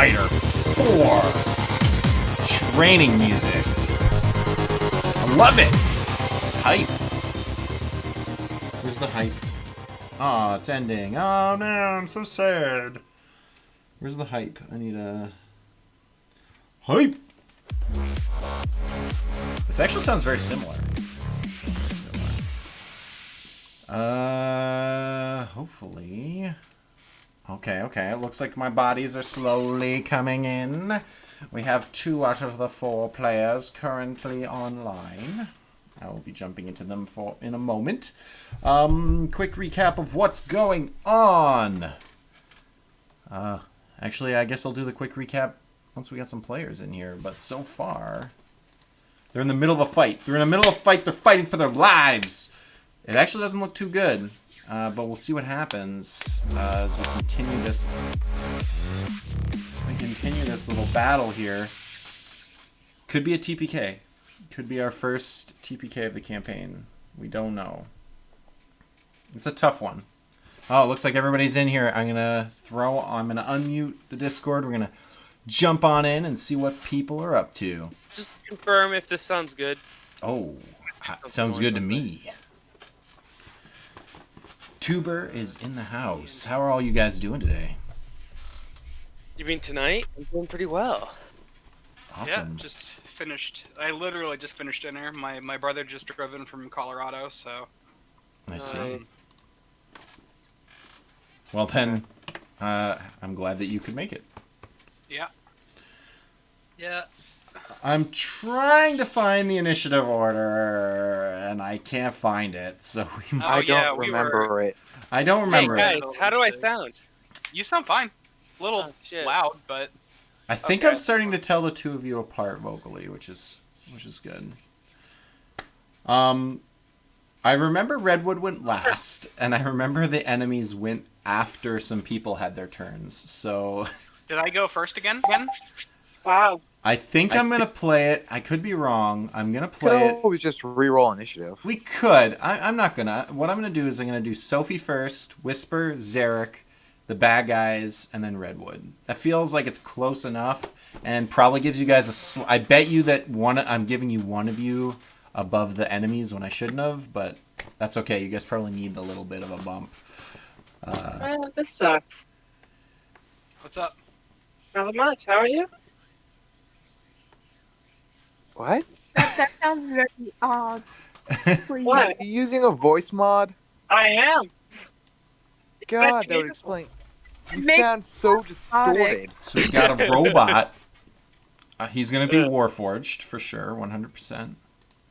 Fighter 4 training music. I love it. This is hype. Where's the hype? Oh, it's ending. Oh no, I'm so sad. Where's the hype? I need a hype. This actually sounds very similar. Hopefully. Okay. It looks like my bodies are slowly coming in. We have 2 out of the 4 players currently online. I will be jumping into them in a moment. Quick recap of what's going on. Actually, I guess I'll do the quick recap once we get some players in here. But so far, they're in the middle of a fight. They're fighting for their lives. It actually doesn't look too good. But we'll see what happens as we continue this. Little battle here. Could be a TPK. Could be our first TPK of the campaign. We don't know. It's a tough one. Oh, it looks like everybody's in here. I'm gonna unmute the Discord. We're gonna jump on in and see what people are up to. Just confirm if this sounds good. Oh, sounds good to me. Tuber is in the house. How are all you guys doing today? You mean tonight? I'm doing pretty well. Awesome. Yeah, just finished. I literally just finished dinner. My brother just drove in from Colorado, so. I see. Well then, I'm glad that you could make it. Yeah. Yeah. I'm trying to find the initiative order, and I can't find it. So I don't remember it. I don't remember hey, it. guys, how do I sound? You sound fine. A little loud, but. I think I'm starting to tell the two of you apart vocally, which is good. I remember Redwood went last, and I remember the enemies went after some people had their turns. So. Did I go first again? Wow. I think I'm gonna play it. I could be wrong. I'm gonna play it. Always just reroll initiative. We could. I'm not gonna. What I'm gonna do is I'm gonna do Sophie first, Whisper, Zarek, the bad guys, and then Redwood. That feels like it's close enough, and probably gives you guys I bet you that I'm giving you one of you above the enemies when I shouldn't have, but that's okay. You guys probably need a little bit of a bump. This sucks. What's up? Not much. How are you? What? That sounds very odd. Please. Are you using a voice mod? I am. God, that would explain. You Make- sound so distorted. So we got a robot. He's gonna be Warforged for sure, 100%.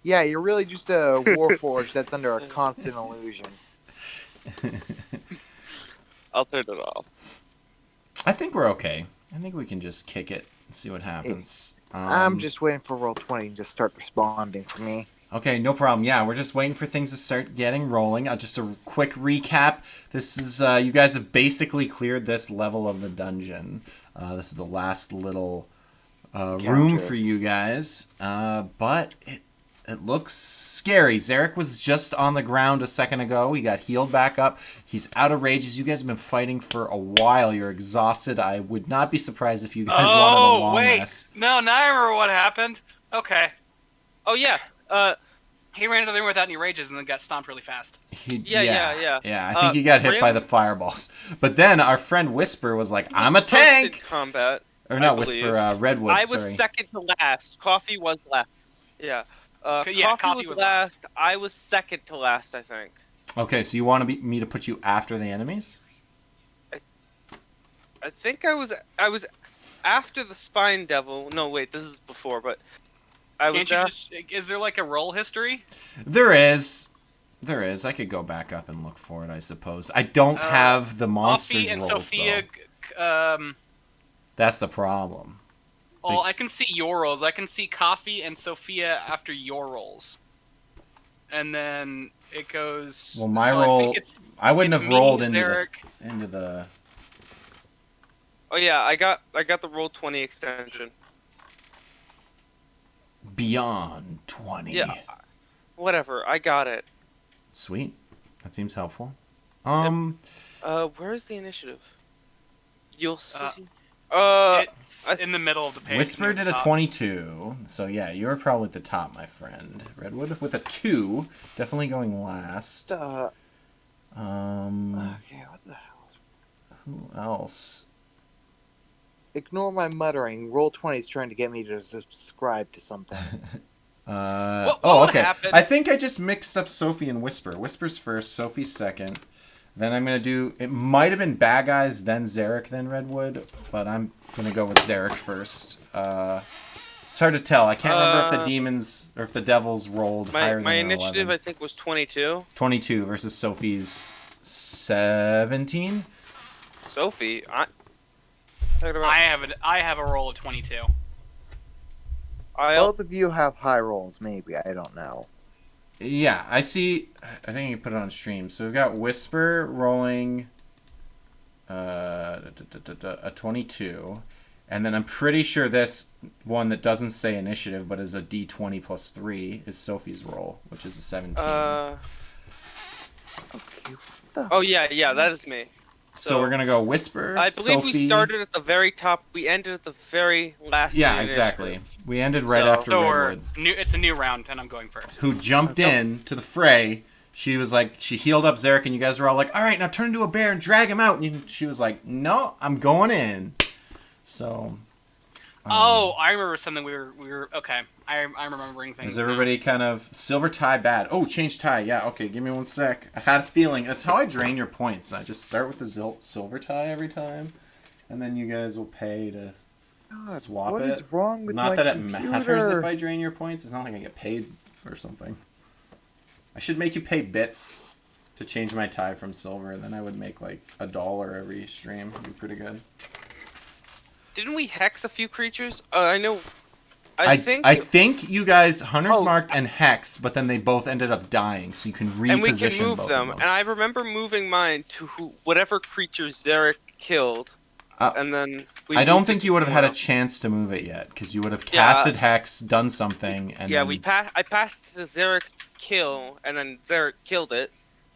Yeah, you're really just a warforged that's under a constant illusion. I'll turn it off. I think we're okay. I think we can just kick it and see what happens. I'm just waiting for roll 20 to start responding for me. Okay, no problem. Yeah, we're just waiting for things to start getting rolling. Just a quick recap. This is, you guys have basically cleared this level of the dungeon. This is the last little room for you guys. But it looks scary. Zarek was just on the ground a second ago. He got healed back up. He's out of rages. You guys have been fighting for a while. You're exhausted. I would not be surprised if you guys wanted a long rest. No, now I remember what happened. Okay. Oh yeah. He ran into the room without any rages and then got stomped really fast. Yeah. Yeah, I think he got hit by the fireballs. But then our friend Whisper was like, I'm a tank! Combat. Or not Whisper, Redwood, I was second to last. Coffee was last. Yeah. Coffee was last. I was second to last, I think. Okay, so you want me to put you after the enemies? I think I was after the Spine Devil. No, wait, this is before, but is there like a roll history? There is. I could go back up and look for it, I suppose. I don't have the monsters Coffee and rolls, Sophia, though. That's the problem. Oh, I can see your rolls. I can see Coffee and Sophia after your rolls. And then it goes... Well, my roll... I wouldn't have rolled into the... Oh yeah, I got the roll 20 extension. Beyond 20. Yeah. Whatever, I got it. Sweet. That seems helpful. Where's the initiative? You'll see. It's in the middle of the page. Whisper near did the a top. 22. So yeah, you're probably at the top, my friend. Redwood with a 2, definitely going last. Okay, what the hell? Who else? Ignore my muttering. Roll20 is trying to get me to subscribe to something. What Okay. happened? I think I just mixed up Sophie and Whisper. Whisper's first, Sophie's second. Then I'm going to do... It might have been Bad Guys, then Zarek, then Redwood. But I'm going to go with Zarek first. It's hard to tell. I can't remember if the demons... Or if the devils rolled higher than My an initiative, 11. I think, was 22. 22 versus Sophie's 17. Sophie, I have a roll of 22. Both of you have high rolls, maybe. I don't know. Yeah, I see. I think you can put it on stream. So we've got Whisper rolling a 22. And then I'm pretty sure this one that doesn't say initiative but is a d20 plus 3 is Sophie's roll, which is a 17. Okay, Oh, yeah, that is me. So we're going to go Whisper, I believe Sophie. we started at the very top. We ended at the very last. Yeah, exactly. We ended right So- after So Redwood, it's a new round, and I'm going first. who jumped in to the fray. She was like, she healed up Zarek, and you guys were all like, all right, now turn into a bear and drag him out. And she was like, no, I'm going in. So... Oh, I remember something we were okay. I'm remembering things. Is everybody kind of silver tie bad? Oh, change tie. Yeah, okay. Give me 1 sec. I had a feeling. That's how I drain your points. I just start with the silver tie every time, and then you guys will pay to swap what it. is wrong with Not my that it computer? matters if I drain your points. It's not like I get paid or something. I should make you pay bits to change my tie from silver, and then I would make like $1 every stream. It'd be pretty good. Didn't we hex a few creatures? I know. I think you guys Hunter's Oh. marked and hex, but then they both ended up dying, so you can reposition and we can move both them. of And I remember moving mine to whatever creature Zarek killed, and then I don't moved think it you would have had a somewhere chance to move it yet, because you would have Yeah. casted hex, done something, and Yeah, then... I passed the Zarek's kill, and then Zarek killed it.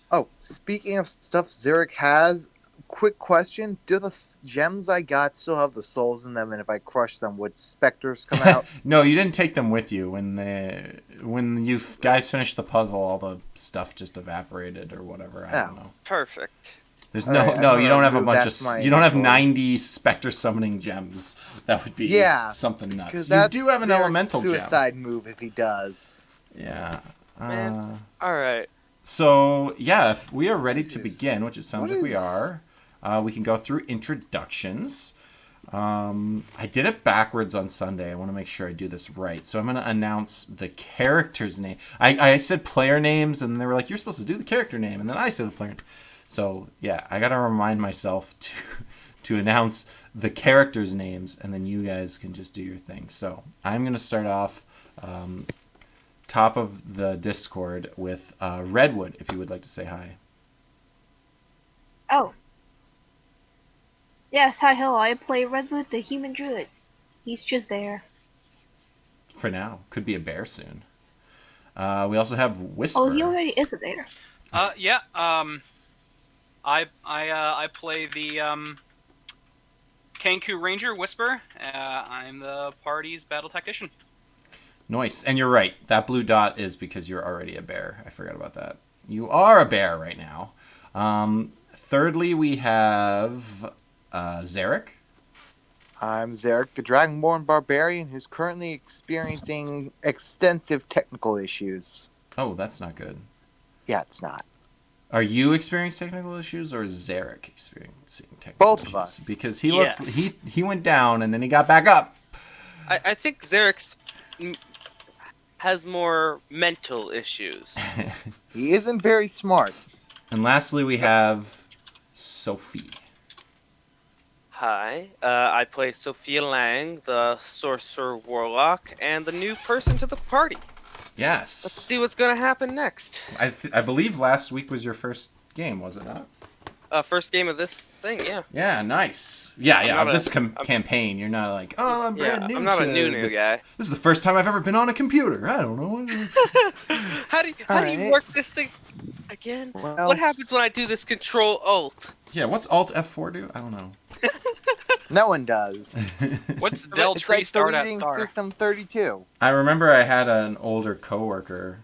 Oh, speaking of stuff Zarek has, quick question. Do the gems I got still have the souls in them, and if I crush them, would specters come out? No, you didn't take them with you. When you guys finished the puzzle, all the stuff just evaporated or whatever. I don't know. Perfect. There's All right, I'm no, gonna you don't have a remove bunch that's my of, you don't have inventory. 90 specter summoning gems. That would be Yeah, something nuts. Because You that's do have an Zarek's elemental gem. suicide move if he does. Yeah. Man. All right. So, yeah, if we are ready to Jesus. begin, which it sounds What like we is- are, we can go through introductions. I did it backwards on Sunday. I want to make sure I do this right. So I'm going to announce the character's name. I said player names, and they were like, you're supposed to do the character name. And then I said the player name. So, yeah, I got to remind myself to announce the characters' names, and then you guys can just do your thing. So I'm going to start off top of the Discord with Redwood, if you would like to say hi. Oh. Yes, hi, hello. I play Redwood, the human druid. He's just there. For now. Could be a bear soon. We also have Whisper. Oh, he already is a bear. Yeah. I play the Kenku Ranger Whisper. I'm the party's battle tactician. Nice. And you're right. That blue dot is because you're already a bear. I forgot about that. You are a bear right now. Thirdly, we have Zarek. I'm Zarek, the Dragonborn Barbarian, who's currently experiencing extensive technical issues. Oh, that's not good. Yeah, it's not. Are you experiencing technical issues, or is Zarek experiencing technical Both issues? of us. Because he Yes. he went down and then he got back up. I think Zarek's has more mental issues. He isn't very smart. And lastly, we have Sophie. Hi, I play Sophia Lang, the sorcerer warlock, and the new person to the party. Let's Yes. see what's gonna happen next. I believe last week was your first game, was it not? First game of this thing, yeah. Yeah, nice. Yeah, I'm yeah. not Of this I'm- campaign, you're not like, oh, I'm Yeah, brand new. I'm not to a new the- guy. This is the first time I've ever been on a computer. I don't know what it is. How do you Alright. work this thing again? Well, What happens when I do this Control Alt? Yeah, what's Alt F4 do? I don't know. No one does. What's Del It's Tree like start at deleting star? System 32. I remember I had an older coworker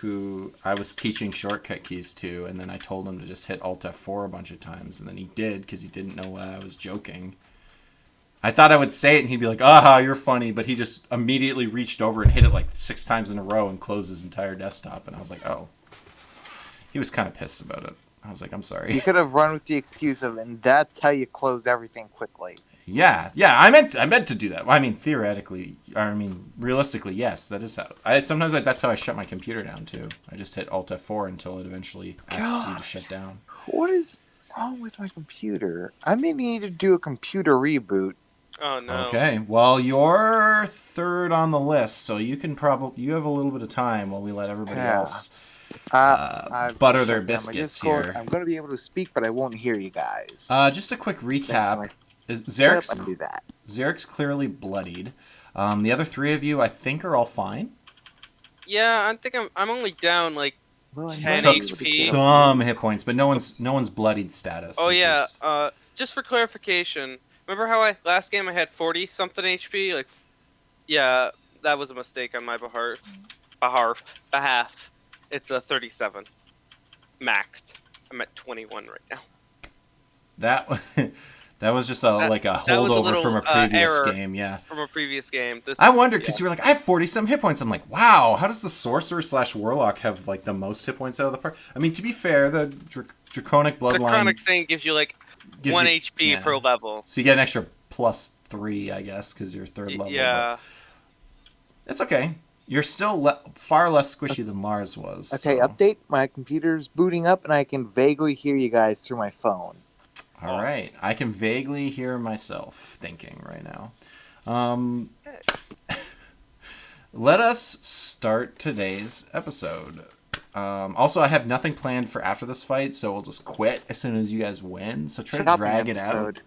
who I was teaching shortcut keys to, and then I told him to just hit Alt F4 a bunch of times, and then he did because he didn't know I was joking. I thought I would say it, and he'd be like, "Aha, you're funny," but he just immediately reached over and hit it like 6 times in a row and closed his entire desktop, and I was like, "Oh." He was kind of pissed about it. I was like, "I'm sorry." You could have run with the excuse of, and that's how you close everything quickly. Yeah, I meant to do that. I mean, theoretically, realistically, yes, that is how. That's how I shut my computer down too. I just hit Alt F4 until it eventually asks you to shut down. What is wrong with my computer? I may need to do a computer reboot. Oh no. Okay, well, you're third on the list, so you have a little bit of time while we let everybody else butter their biscuits here. I'm going to be able to speak, but I won't hear you guys. Just a quick recap. Is Zarek's clearly bloodied. The other 3 of you, I think, are all fine. Yeah, I think I'm only down like 10 Took HP. some hit points, but no one's bloodied status. Oh yeah. Just for clarification, remember how last game I had 40 something HP? Like, yeah, that was a mistake on my behalf. It's a 37 maxed. I'm at 21 right now. That was just a holdover from a previous game, yeah. From a previous game. I wondered, because you were like, I have 40-some hit points. I'm like, wow, how does the Sorcerer/Warlock have, like, the most hit points out of the party? I mean, to be fair, the Draconic Bloodline... The Draconic thing gives you, like, 1 HP per level. So you get an extra +3, I guess, because you're 3rd level. Yeah. It's okay. You're still far less squishy than Lars was. Okay, update. My computer's booting up, and I can vaguely hear you guys through my phone. All right. I can vaguely hear myself thinking right now. Let us start today's episode. Also, I have nothing planned for after this fight, so we'll just quit as soon as you guys win. So try to drag it out.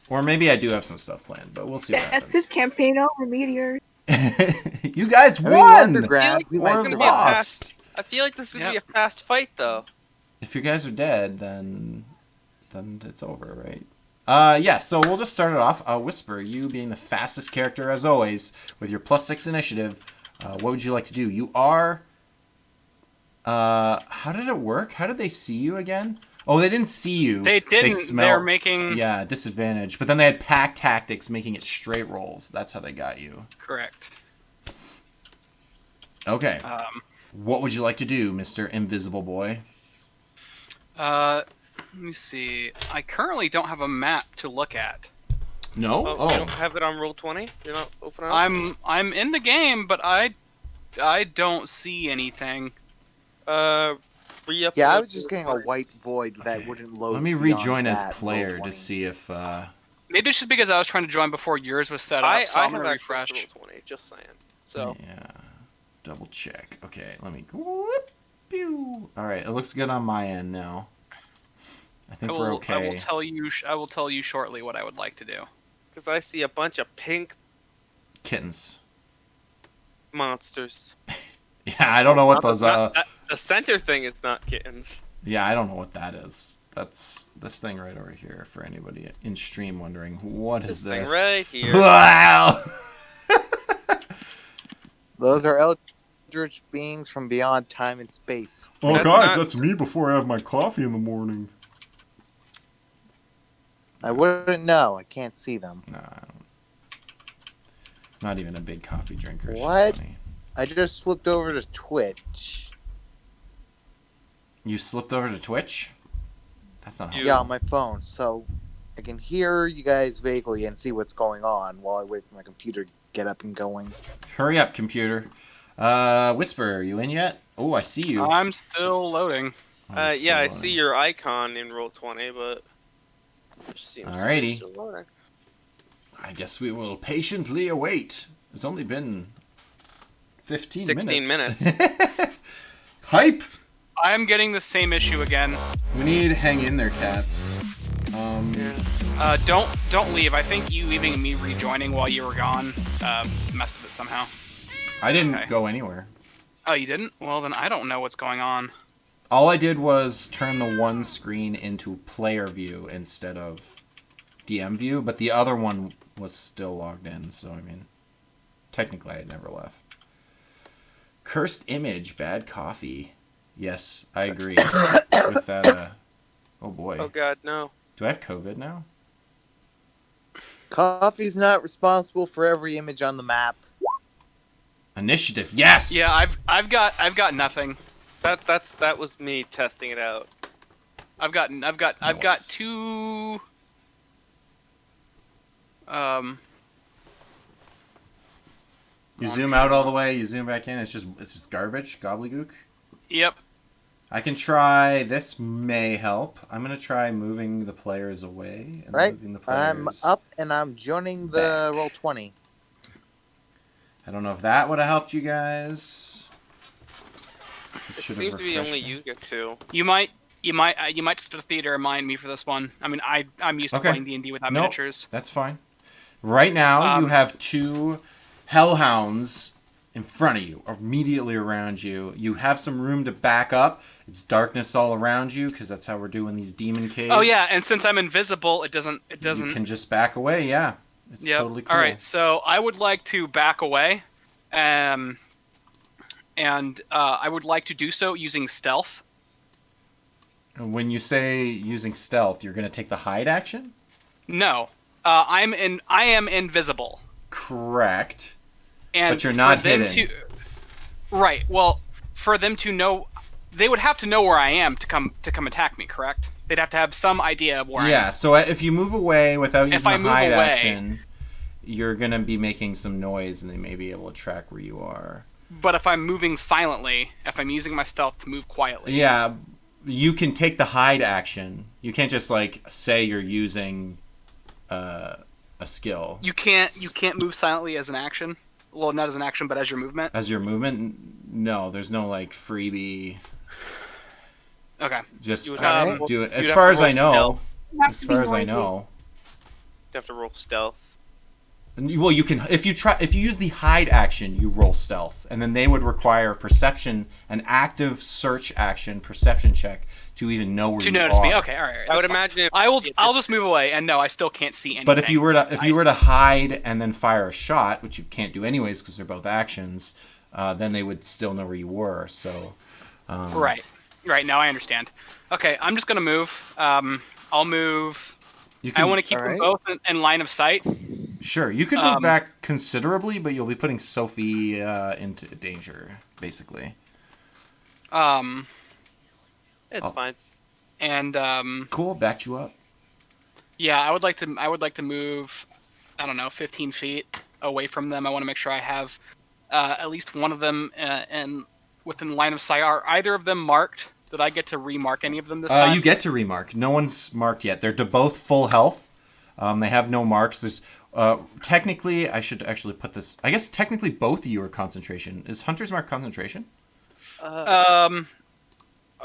Or maybe I do have some stuff planned, but we'll see what happens. That's his campaign over, Meteor. You guys won! We or lost. I feel like this is going to be a fast fight, though. If you guys are dead, then it's over, right? Yeah, so we'll just start it off. Whisper, you being the fastest character as always, with your +6 initiative, what would you like to do? You are... how did it work? How did they see you again? Oh, they didn't see you. They didn't. They're making... Yeah, disadvantage. But then they had pack tactics, making it straight rolls. That's how they got you. Correct. Okay. What would you like to do, Mr. Invisible Boy? Let me see. I currently don't have a map to look at. No? You don't have it on Roll20? You're not opening up? I'm in the game, but I don't see anything. Yeah, I was just getting a white void that wouldn't load. Let me rejoin as player to see if... Maybe it's just because I was trying to join before yours was set up, so I'm going to refresh. Roll20, just saying. So. Yeah. Double check. Okay, let me... Whoop, pew. All right, it looks good on my end now. I think we're okay. I will tell you shortly what I would like to do. Because I see a bunch of pink kittens. Monsters. Yeah, I don't know what those are. The center thing is not kittens. Yeah, I don't know what that is. That's this thing right over here for anybody in stream wondering, what is this? Thing right here. Wow! Those are eldritch beings from beyond time and space. Oh gosh, that's me before I have my coffee in the morning. I wouldn't know. I can't see them. Nah, not even a big coffee drinker. It's What? just funny. I just flipped over to Twitch. You slipped over to Twitch? That's not how. Yeah, on my phone, so I can hear you guys vaguely and see what's going on while I wait for my computer to get up and going. Hurry up, computer. Whisper, are you in yet? Oh, I see you. I'm still loading. Yeah, I see your icon in Roll20, but... Alrighty. I guess we will patiently await. It's only been 15 16 minutes. minutes. Hype! I'm getting the same issue again. We need hang in there, cats. Don't leave. I think you leaving and me rejoining while you were gone messed with it somehow. I didn't go anywhere. Oh, you didn't? Well, then I don't know what's going on. All I did was turn the one screen into player view instead of DM view, but the other one was still logged in. So I mean, technically, I had never left. Cursed image, bad coffee. Yes, I agree with that. Oh boy. Oh god, no. Do I have COVID now? Coffee's not responsible for every image on the map. Initiative. Yes. Yeah, I've got nothing. That was me testing it out. I've got Nice. 2. You zoom out all the way. You zoom back in. It's just garbage. Gobbledygook. Yep. I can try. This may help. I'm gonna try moving the players away and Right? moving the I'm players. up and I'm joining the back. roll 20. I don't know if that would have helped you guys. It should have seems to be refreshed only it. you get to. You might just go to theater and mind me for this one. I mean, I'm used to Okay. playing D&D without Nope. miniatures. That's fine. Right now, you Um, have 2 hellhounds in front of you, immediately around you. You have some room to back up. It's darkness all around you because that's how we're doing these demon caves. Oh yeah, and since I'm invisible, it doesn't. You can just back away. Yeah, it's Yep. totally cool. All right, so I would like to back away, and I would like to do so using stealth. And when you say using stealth, you're going to take the hide action. No, I am invisible. Correct. And But you're not for them hidden. Right. Well, for them to know, they would have to know where I am to come attack me. Correct? They'd have to have some idea of where I am. Yeah. So if you move away without If using I the move hide away- action, you're going to be making some noise, and they may be able to track where you are. But if I'm moving silently, if I'm using my stealth to move quietly, Yeah, you can take the hide action. You can't just like say you're using a skill you can't move silently as an action. Well, not as an action, but as your movement. as your movement. No, there's no like freebie. Okay. Just You would have to roll- do it. you'd As have far to as I roll know, stealth. You have as to be far as I noisy. know. You have to roll stealth. Well, you can if you use the hide action, you roll stealth, and then they would require perception, an active search action, perception check to even know where To you notice are. me. Okay. All right. I would that's fine. imagine if I'll just move away, and no, I still can't see anything. But if you were to I- hide and then fire a shot, which you can't do anyways because they're both actions, then they would still know where you were. So Right. Now I understand. Okay, I'm just gonna move. I'll move. you can, I want to keep all them right. both in line of sight. Sure, you can move back considerably, but you'll be putting Sophie into danger, basically. it's Oh. fine. And Cool, backed you up. yeah, I would like to move. I don't know, 15 feet away from them. I want to make sure I have at least one of them and within line of sight. Are either of them marked? Did I get to remark any of them this time? You get to remark. No one's marked yet. They're both full health. They have no marks. There's technically, I should actually put this. I guess technically both of you are concentration. Is Hunter's Mark concentration?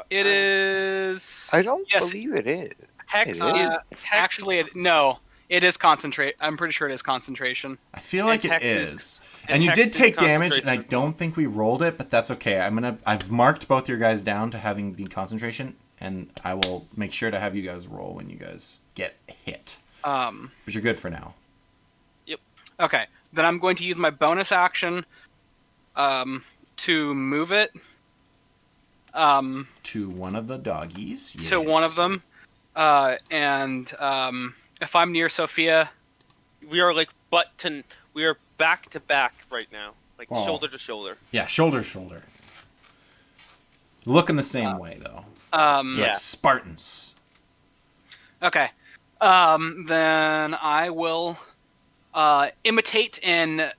It is. I don't yes, believe it is. Hex It is. Actually, no. It is concentrate. I'm pretty sure it is concentration. I feel like it Hex is. and And you Hex did is take damage, and I concentration. don't think we rolled it, but that's okay. I've marked both your guys down to having the concentration, and I will make sure to have you guys roll when you guys get hit. But you're good for now. Okay. Then I'm going to use my bonus action to move it To one of the doggies. to one of them. And if I'm near Sophia, We are like we are back to back right now, like Oh. shoulder to shoulder. Yeah, shoulder to shoulder. Looking the same way though. Yeah. Like Spartans. okay. Then I will imitate in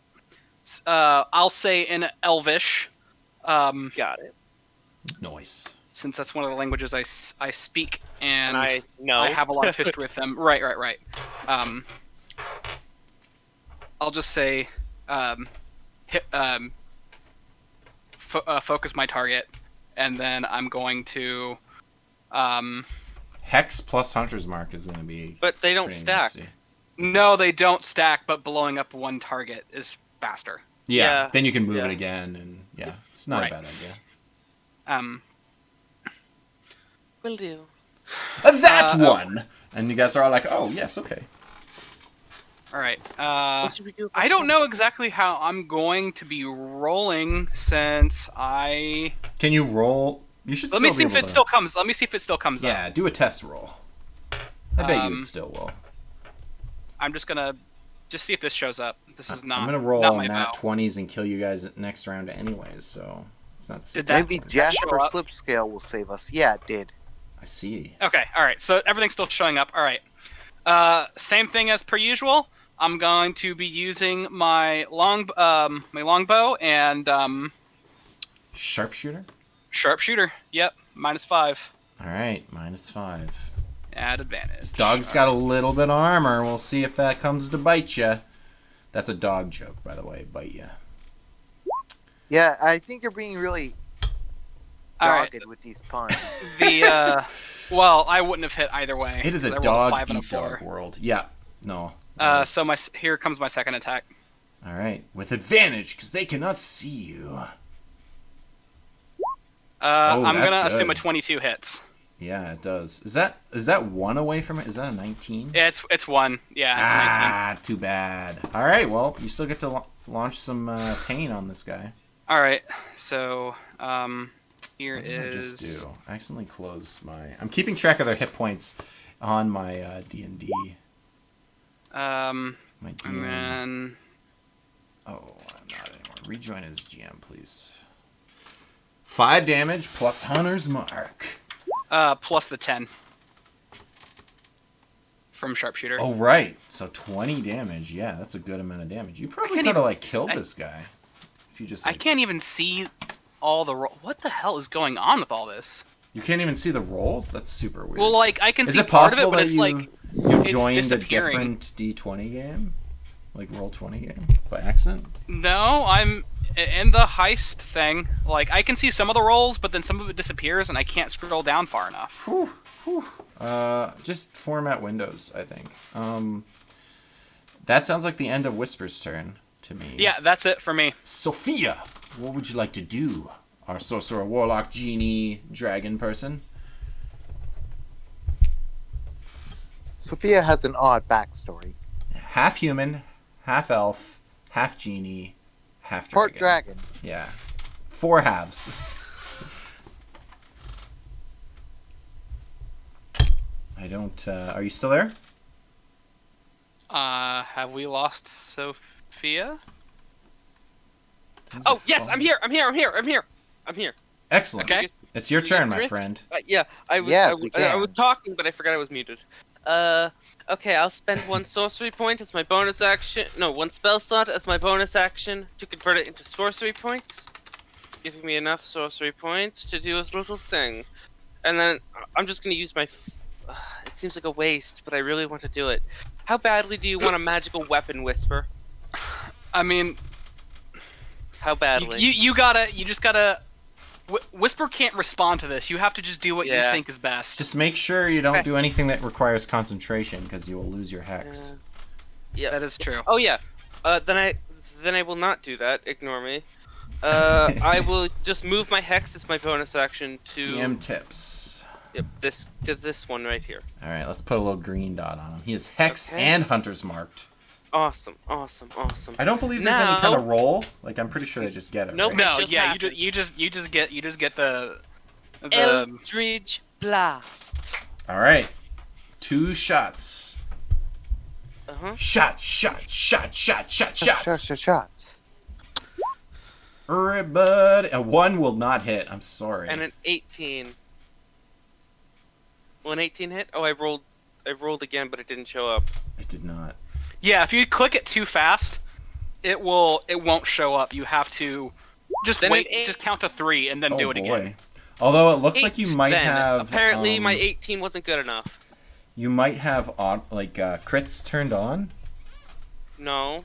I'll say in Elvish, Got it. Nice. since that's one of the languages I speak, and And I know. I have a lot of history with them. Right. I'll just say, focus my target, and then I'm going to, Hex plus Hunter's Mark is going to be. But they don't pretty stack. nasty. no, they don't stack, but blowing up one target is faster. Yeah, Yeah. then you can move Yeah. it again, and yeah, it's not Right. a bad idea. Will do. That oh. one! And you guys are all like, oh, yes, okay. All right. What should we do? I don't know exactly how I'm going to be rolling since I. Can you roll? You should. Let me still see be if able it to- still comes. Let me see if it still comes up. Yeah, do a test roll. I bet you it Um, still will. I'm just gonna see if this shows up. This is not. I'm gonna roll not on my nat bow. 20s and kill you guys next round anyways, so it's not super Did that- Maybe important. Jasper show up? Slipscale will save us. Yeah, it did. I see. Okay. All right. So everything's still showing up. All right. Same thing as per usual. I'm going to be using my longbow and Sharpshooter? sharpshooter. Yep. -5 Alright, -5. at advantage. This dog's got a little bit of armor. We'll see if that comes to bite you. That's a dog joke, by the way. Bite you. Yeah, I think you're being really All right. dogged with these puns. Well, I wouldn't have hit either way. It is 'cause I a rolled dog 5 and a eat dog 4. world. Yeah. No. So here comes my second attack. Alright, with advantage, because they cannot see you. I'm that's gonna assume good. a 22 hits. Yeah, it does. Is that one away from it? Is that a 19? Yeah, it's 1. Yeah, it's 19. Ah, too bad. Alright, well, you still get to launch some pain on this guy. All right. So here What did I is. just do? I accidentally closed my... I'm keeping track of their hit points on my D&D. My And DM. then Oh, I'm not anymore. Rejoin as GM, please. 5 damage plus Hunter's Mark. plus the 10 from sharpshooter. Oh, right. So 20 damage. Yeah, that's a good amount of damage. You probably can't could have, even killed I- this guy. If you just, I like... can't even see all the what the hell is going on with all this? You can't even see the rolls? That's super weird. Well, like I can Is see it part of it, possible but that it's you, like you it's joined a disappearing. different D20 game? Like Roll20 game? By accident? no, I'm in the heist thing. Like I can see some of the rolls, but then some of it disappears, and I can't scroll down far enough. Whew, whew. Just format Windows, I think. That sounds like the end of Whisper's turn to me. Yeah, that's it for me. Sophia, what would you like to do? Our sorcerer, warlock, genie, dragon person. Sophia has an odd backstory. Half human, half elf, half genie, half dragon. Part dragon. Yeah. 4 halves. I don't, are you still there? Have we lost Sophia? Things Oh are yes, falling. I'm here. Excellent. Okay. It's your You turn, guys my hear me? friend. Yeah, I was. Yes, I, we I can. was talking, but I forgot I was muted. Okay, I'll spend 1 sorcery point as my bonus action. No, 1 spell slot as my bonus action to convert it into sorcery points, giving me enough sorcery points to do a little thing. And then I'm just gonna use my. It seems like a waste, but I really want to do it. How badly do you want a magical weapon, Whisper? I mean, How badly? you just gotta. Whisper can't respond to this. You have to just do what you Yeah. think is best. Just make sure you don't Okay. do anything that requires concentration, because you will lose your hex. Yeah. That is true. Oh yeah. Then I will not do that. Ignore me. I will just move my hex as my bonus action to DM tips. yep, this one right here. All right, let's put a little green dot on him. He is hex Okay. and hunter's marked. Awesome. I don't believe there's any Now- kind of roll. Like, I'm pretty sure they just get it. Nope. right? No, just yeah, happened. you just get the Eldridge Blast. All right, 2 shots. Shot. Shots. Everybody, a 1 will not hit. I'm sorry. And an 18. Will an 18 hit? Oh, I rolled again, but it didn't show up. It did not. Yeah, if you click it too fast, it won't show up. You have to just Then wait, it- just count to 3 and then Oh do it boy. again. Although it looks like you Eight, might then. have. Apparently, my 18 wasn't good enough. You might have crits turned on. No.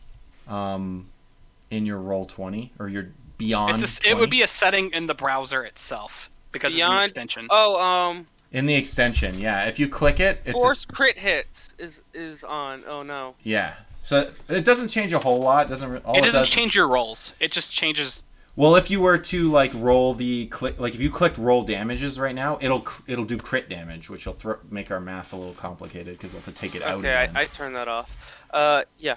In your roll 20 or your beyond. It would be a setting in the browser itself because it's an Beyond- extension. Oh, in the extension. Yeah, if you click it, it's force crit hits is on. Oh no. yeah. So it doesn't change a whole lot. All It doesn't does change your rolls. It just changes. Well, if you were to like roll the if you clicked roll damages right now, it'll do crit damage, which will make our math a little complicated because we'll have to take it out Okay, again. I turned that off. Yeah.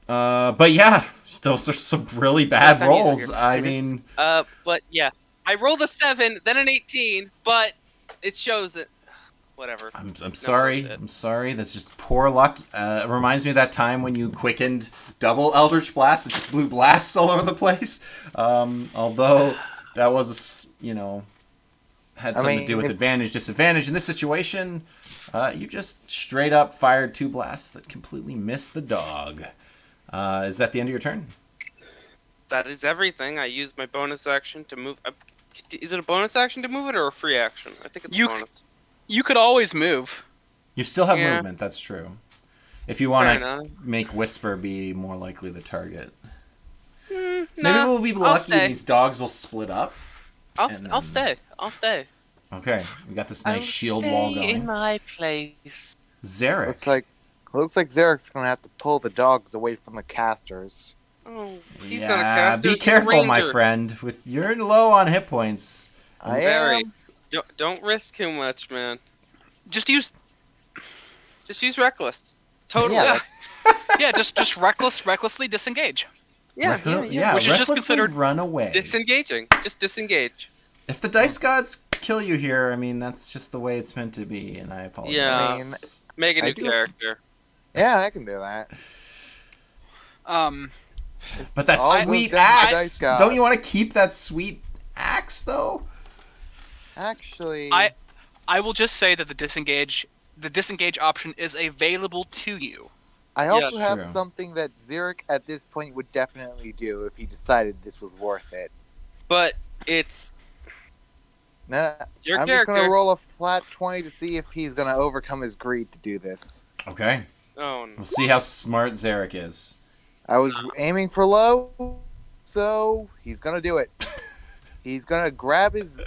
But yeah, those are some really bad Yeah, rolls. easier. I mean, But yeah, I rolled a 7, then an 18, but it shows it. Whatever. I'm sorry. bullshit. I'm sorry. That's just poor luck. It reminds me of that time when you quickened double Eldritch Blast. It just blew blasts all over the place. Although that was, had something to do with advantage, disadvantage. In this situation, you just straight up fired 2 blasts that completely missed the dog. Is that the end of your turn? That is everything. I used my bonus action to move. Is it a bonus action to move it or a free action? I think it's a bonus. You could always move. You still have Yeah. movement. That's true. If you want Fair to enough. make Whisper be more likely the target. Maybe Nah, we'll be I'll lucky stay. and these dogs will split up. I'll and stay. I'll stay. Okay, we got this I'll nice shield wall stay in going. my place. Zarek. Looks like Zarek's gonna have to pull the dogs away from the casters. Oh, he's yeah, not a caster. be he's a careful, my ranger. friend. You're low on hit points. I Very. am. Don't risk too much, man. Just use reckless. Totally. Yeah, yeah, just recklessly disengage. Yeah. Which is just recklessly considered run away. Disengaging. Just disengage. If the dice gods kill you here, I mean that's just the way it's meant to be, and I apologize. Yeah. Make a I new do- character. Yeah, I can do that. But that All sweet those damn axe! dice gods. Don't you want to keep that sweet axe though? Actually, I will just say that the disengage option is available to you. I also have true. something that Zarek at this point would definitely do if he decided this was worth it. But it's Nah, your I'm just character. gonna roll a flat 20 to see if he's gonna overcome his greed to do this. Okay. Oh, no. We'll see how smart Zarek is. I was aiming for low, so he's gonna do it. He's gonna grab his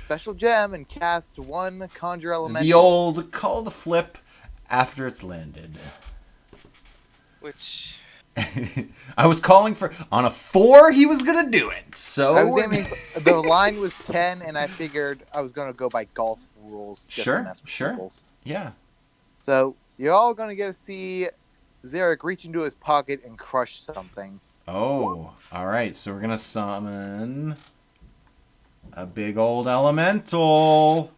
special gem and cast one Conjure Elemental. The old call the flip after it's landed. Which. I was calling for on a 4 he was gonna do it. So I was aiming. The line was 10, and I figured I was gonna go by golf rules. Just Sure, to mess with sure. people's. yeah. So you're all gonna get to see Zarek reach into his pocket and crush something. Oh, all right. So we're gonna summon a big old elemental.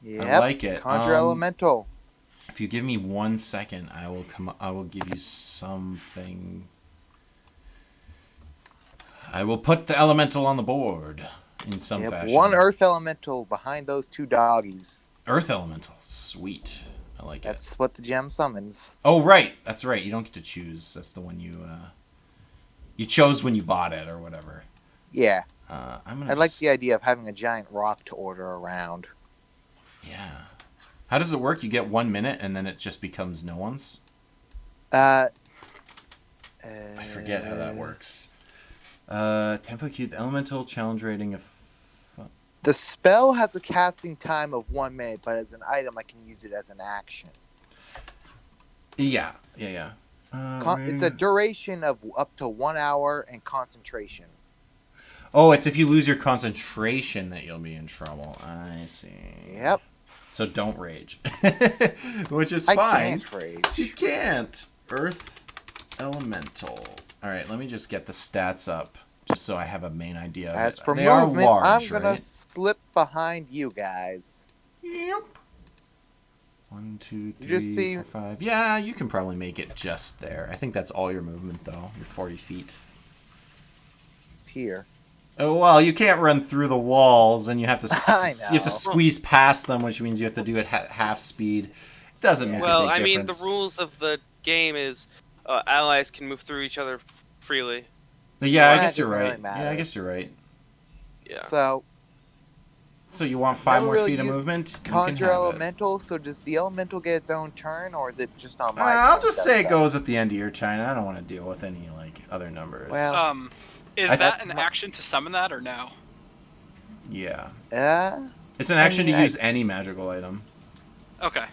Yep, like it. Conjure Elemental. If you give me 1 second, I will give you something. I will put the elemental on the board in some Yep, fashion. one Earth Elemental behind those 2 doggies. Earth elemental. Sweet. I like it. That's what the gem summons. Oh, right. That's right. You don't get to choose. That's the one you chose when you bought it or whatever. Yeah, I'm gonna. I like the idea of having a giant rock to order around. Yeah. How does it work? You get 1 minute and then it just becomes no one's. I I forget how that works. Tempo Q, the elemental challenge rating of. The spell has a casting time of 1 minute, but as an item, I can use it as an action. Yeah. It's a duration of up to 1 hour and concentration. Oh, it's if you lose your concentration that you'll be in trouble. I see. Yep. So don't rage. Which is I fine. can't rage. You can't. Earth Elemental. Alright, let me just get the stats up. Just so I have a main idea of As it. for They are movement, large, I'm gonna right? slip behind you guys. Yep. 1, 2, You 3, just see- 4, 5. Yeah, you can probably make it just there. I think that's all your movement, though. You're 40 feet. Here. Oh well, you can't run through the walls, and you have to I you have to know. squeeze past them, which means you have to do it half speed. It doesn't make Well, a big I mean, difference. the rules of the game is allies can move through each other freely. Yeah, I Well, guess it you're doesn't right. really matter. Yeah, I guess you're right. Yeah. So, So you want 5 never more really feet of used movement? You can Conjure have it. Elemental, so does the Elemental get its own turn, or is it just on my I'll turn just that say it does goes at the end of your turn. I don't want to deal with any other numbers. Well- Is I- that an that's- action to summon that or no? yeah, that? it's an action mean, to use any magical item. Okay.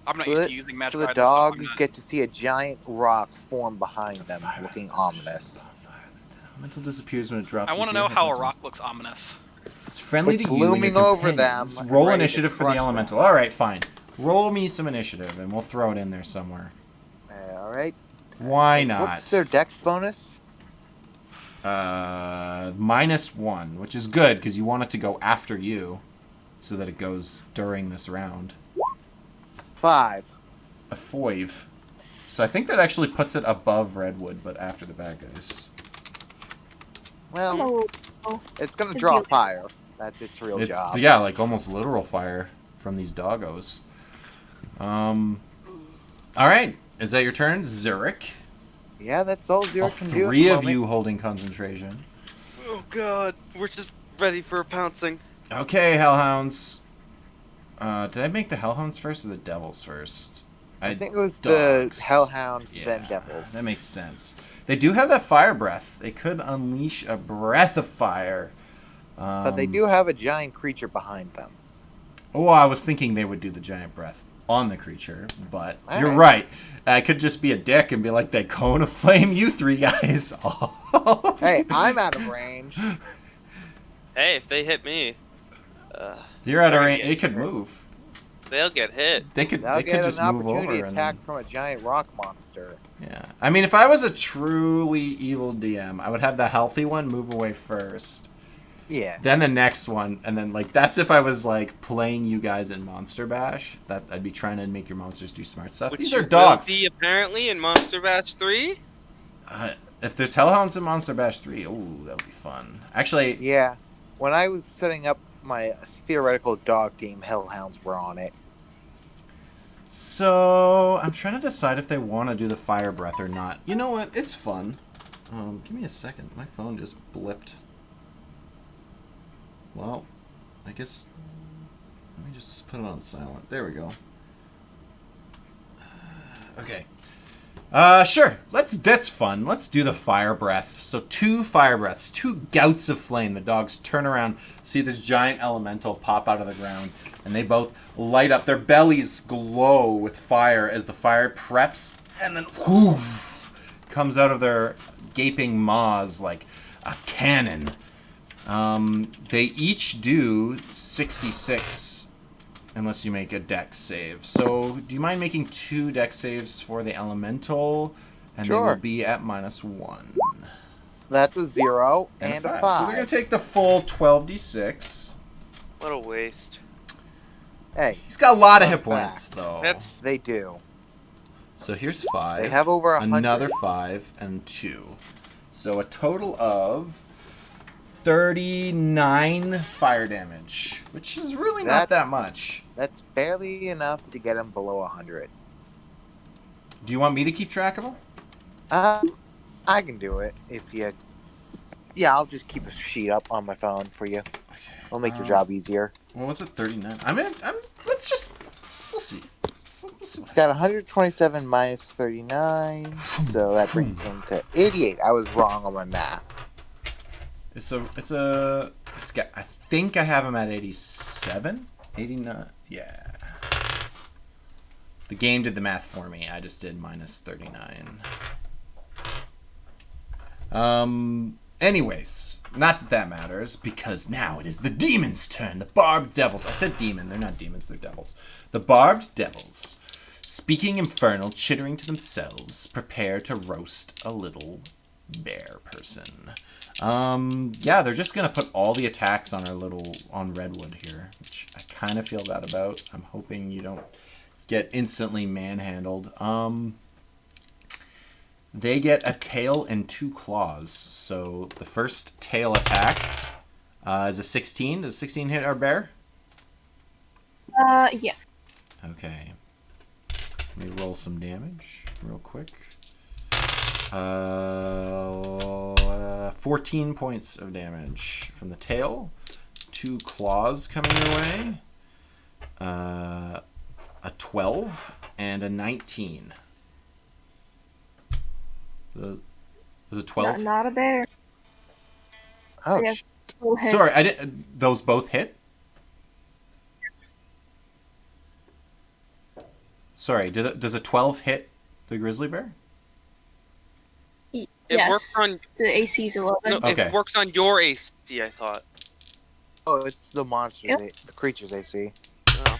I'm not So, used the, to using so magic the items. so I'm dogs not- get to see a giant rock form behind them, looking ominous. Elemental disappears when it drops. I want to know how a rock looks ominous. It's friendly It's to you and your looming over companions. them, Roll ready to initiative for the crush elemental. them. All right, fine. Roll me some initiative, and we'll throw it in there somewhere. All right. Why not? What's their dex bonus? -1, which is good because you want it to go after you, so that it goes during this round. 5. A 5. So I think that actually puts it above Redwood, but after the bad guys. Well, Oh, it's gonna It's draw really- fire. That's its real It's job. yeah, like almost literal fire from these doggos. All right, is that your turn, Zurich? Yeah, that's all Zero All can do. at three the of moment. you holding concentration. Oh god, we're just ready for a pouncing. Okay, Hellhounds. Did I make the Hellhounds first or the Devils first? I think it was dogs. the Hellhounds, Yeah, then Devils. that makes sense. They do have that fire breath. They could unleash a breath of fire. But they do have a giant creature behind them. Oh, I was thinking they would do the giant breath on the creature, but All you're right. right. I could just be a dick and be like, they cone of flame you three guys. Hey, I'm out of range. Hey, if they hit me, You're out of Sorry, range. yeah. They could move. they'll get hit. They could. They'll They could get just an move opportunity over. attack And from a giant rock monster. yeah. I mean, if I was a truly evil DM, I would have the healthy one move away first, Yeah. then the next one, and then like that's if I was like playing you guys in Monster Bash. That I'd be trying to make your monsters do smart stuff. Which These you are will dogs. see apparently in Monster Bash 3. If there's Hellhounds in Monster Bash 3, oh, that would be fun. Actually, Yeah. When I was setting up my theoretical dog game, Hellhounds were on it. so I'm trying to decide if they want to do the fire breath or not. You know what? It's fun. Give me a second. My phone just blipped. Well, I guess let me just put it on silent. There we go. Okay. Sure. That's fun. Let's do the fire breath. So 2 fire breaths, 2 gouts of flame. The dogs turn around, see this giant elemental pop out of the ground, and they both light up. Their bellies glow with fire as the fire preps, and then whoof, comes out of their gaping maws like a cannon. They each do 66. Unless you make a dex save. So, do you mind making 2 dex saves for the elemental? And they will Sure. be at -1. That's a 0 And and a a 5. 5. So they're going to take the full 12d6. What a waste. Hey, He's got a lot of Not hit points, though. That's they do. So here's 5. They have over 100. Another 5 and 2. So a total of 39 fire damage, which is really not That's- that much. That's barely enough to get him below 100. Do you want me to keep track of them? I can do it if you. Yeah, I'll just keep a sheet up on my phone for you. It'll make your job easier. What was it? 39. Let's just. We'll see. We'll see what It's got 127 minus 39, so that brings him to 88. I was wrong on my math. It's got, I think I have him at 87? 89? Yeah. The game did the math for me. I just did minus 39. Anyways, not that that matters, because now it is the demon's turn. The barbed devils. I said demon. They're not demons. They're devils. The barbed devils, speaking infernal, chittering to themselves, prepare to roast a little bear person. Yeah, they're just gonna put all the attacks on on Redwood here, which I kind of feel bad about. I'm hoping you don't get instantly manhandled. They get a tail and 2 claws. So the first tail attack is a 16. Does 16 hit our bear? Yeah. Okay. Let me roll some damage real quick. 14 points of damage from the tail. 2 claws coming your way. A 12 and a 19. Was it 12? Not a bear. Oh, Yeah. Full hits. Sorry, I didn't. Those both hit. Sorry, does a 12 hit the grizzly bear? It yes. works on The AC is 11. no. Okay. It works on your AC. I thought. Oh, it's the monsters, Yep. the creatures they see. Oh.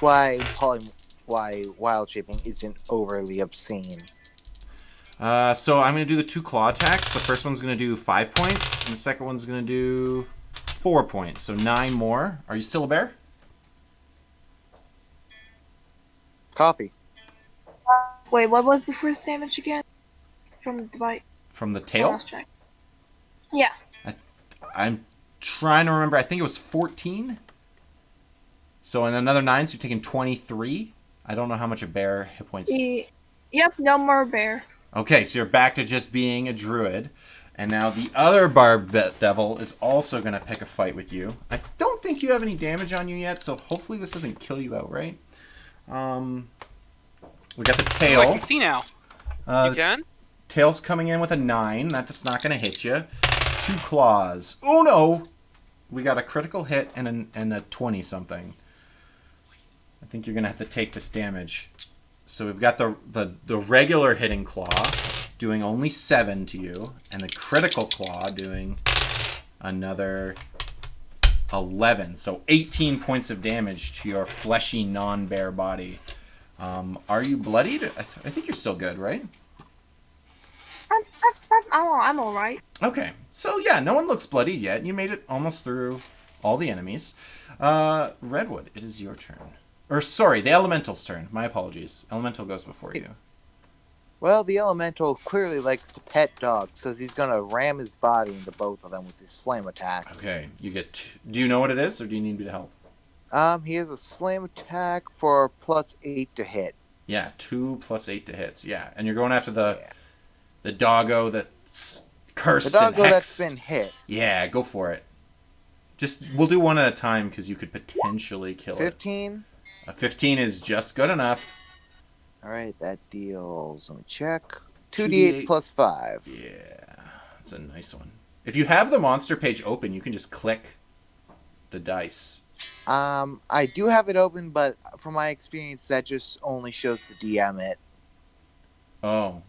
That's why wild shaping isn't overly obscene. So I'm going to do the 2 claw attacks. The first one's going to do 5 points, and the second one's going to do 4 points. So 9 more. Are you still a bear? Coffee. Wait, what was the first damage again? From the bite? From the tail? Last check. Yeah. I'm trying to remember. I think it was 14. So in another 9, so you've taken 23. I don't know how much a bear hit points. Yep, no more bear. Okay, so you're back to just being a druid. And now the other barb devil is also going to pick a fight with you. I don't think you have any damage on you yet, so hopefully this doesn't kill you outright. We got the Oh, I tail. can see now. You can? Tail's coming in with a 9. That's not going to hit you. 2 claws. Oh no! We got a critical hit and a 20-something. I think you're going to have to take this damage. So we've got the regular hitting claw doing only 7 to you, and the critical claw doing another 11. So 18 points of damage to your fleshy non-bear body. Are you bloodied? I think you're still good, right? I'm alright. Okay, so yeah, no one looks bloodied yet. You made it almost through all the enemies. Redwood, it is your turn. Or sorry, the Elemental's turn. My apologies. Elemental goes before you. Well, the elemental clearly likes to pet dogs, so he's gonna ram his body into both of them with his slam attacks. Okay, you get... Do you know what it is, or do you need me to help? He has a slam attack for +8 to hit. Yeah, 2 plus 8 to hits. Yeah, and you're going after the doggo that's cursed The and doggo hexed. that's been hit. Yeah, go for it. We'll do one at a time because you could potentially kill 15. it. A 15 is just good enough. Alright, that deals. Let me check. 2d8 2d8 plus 5. Yeah, that's a nice one. If you have the monster page open, you can just click the dice. I do have it open, but from my experience, that just only shows the DM it. Oh,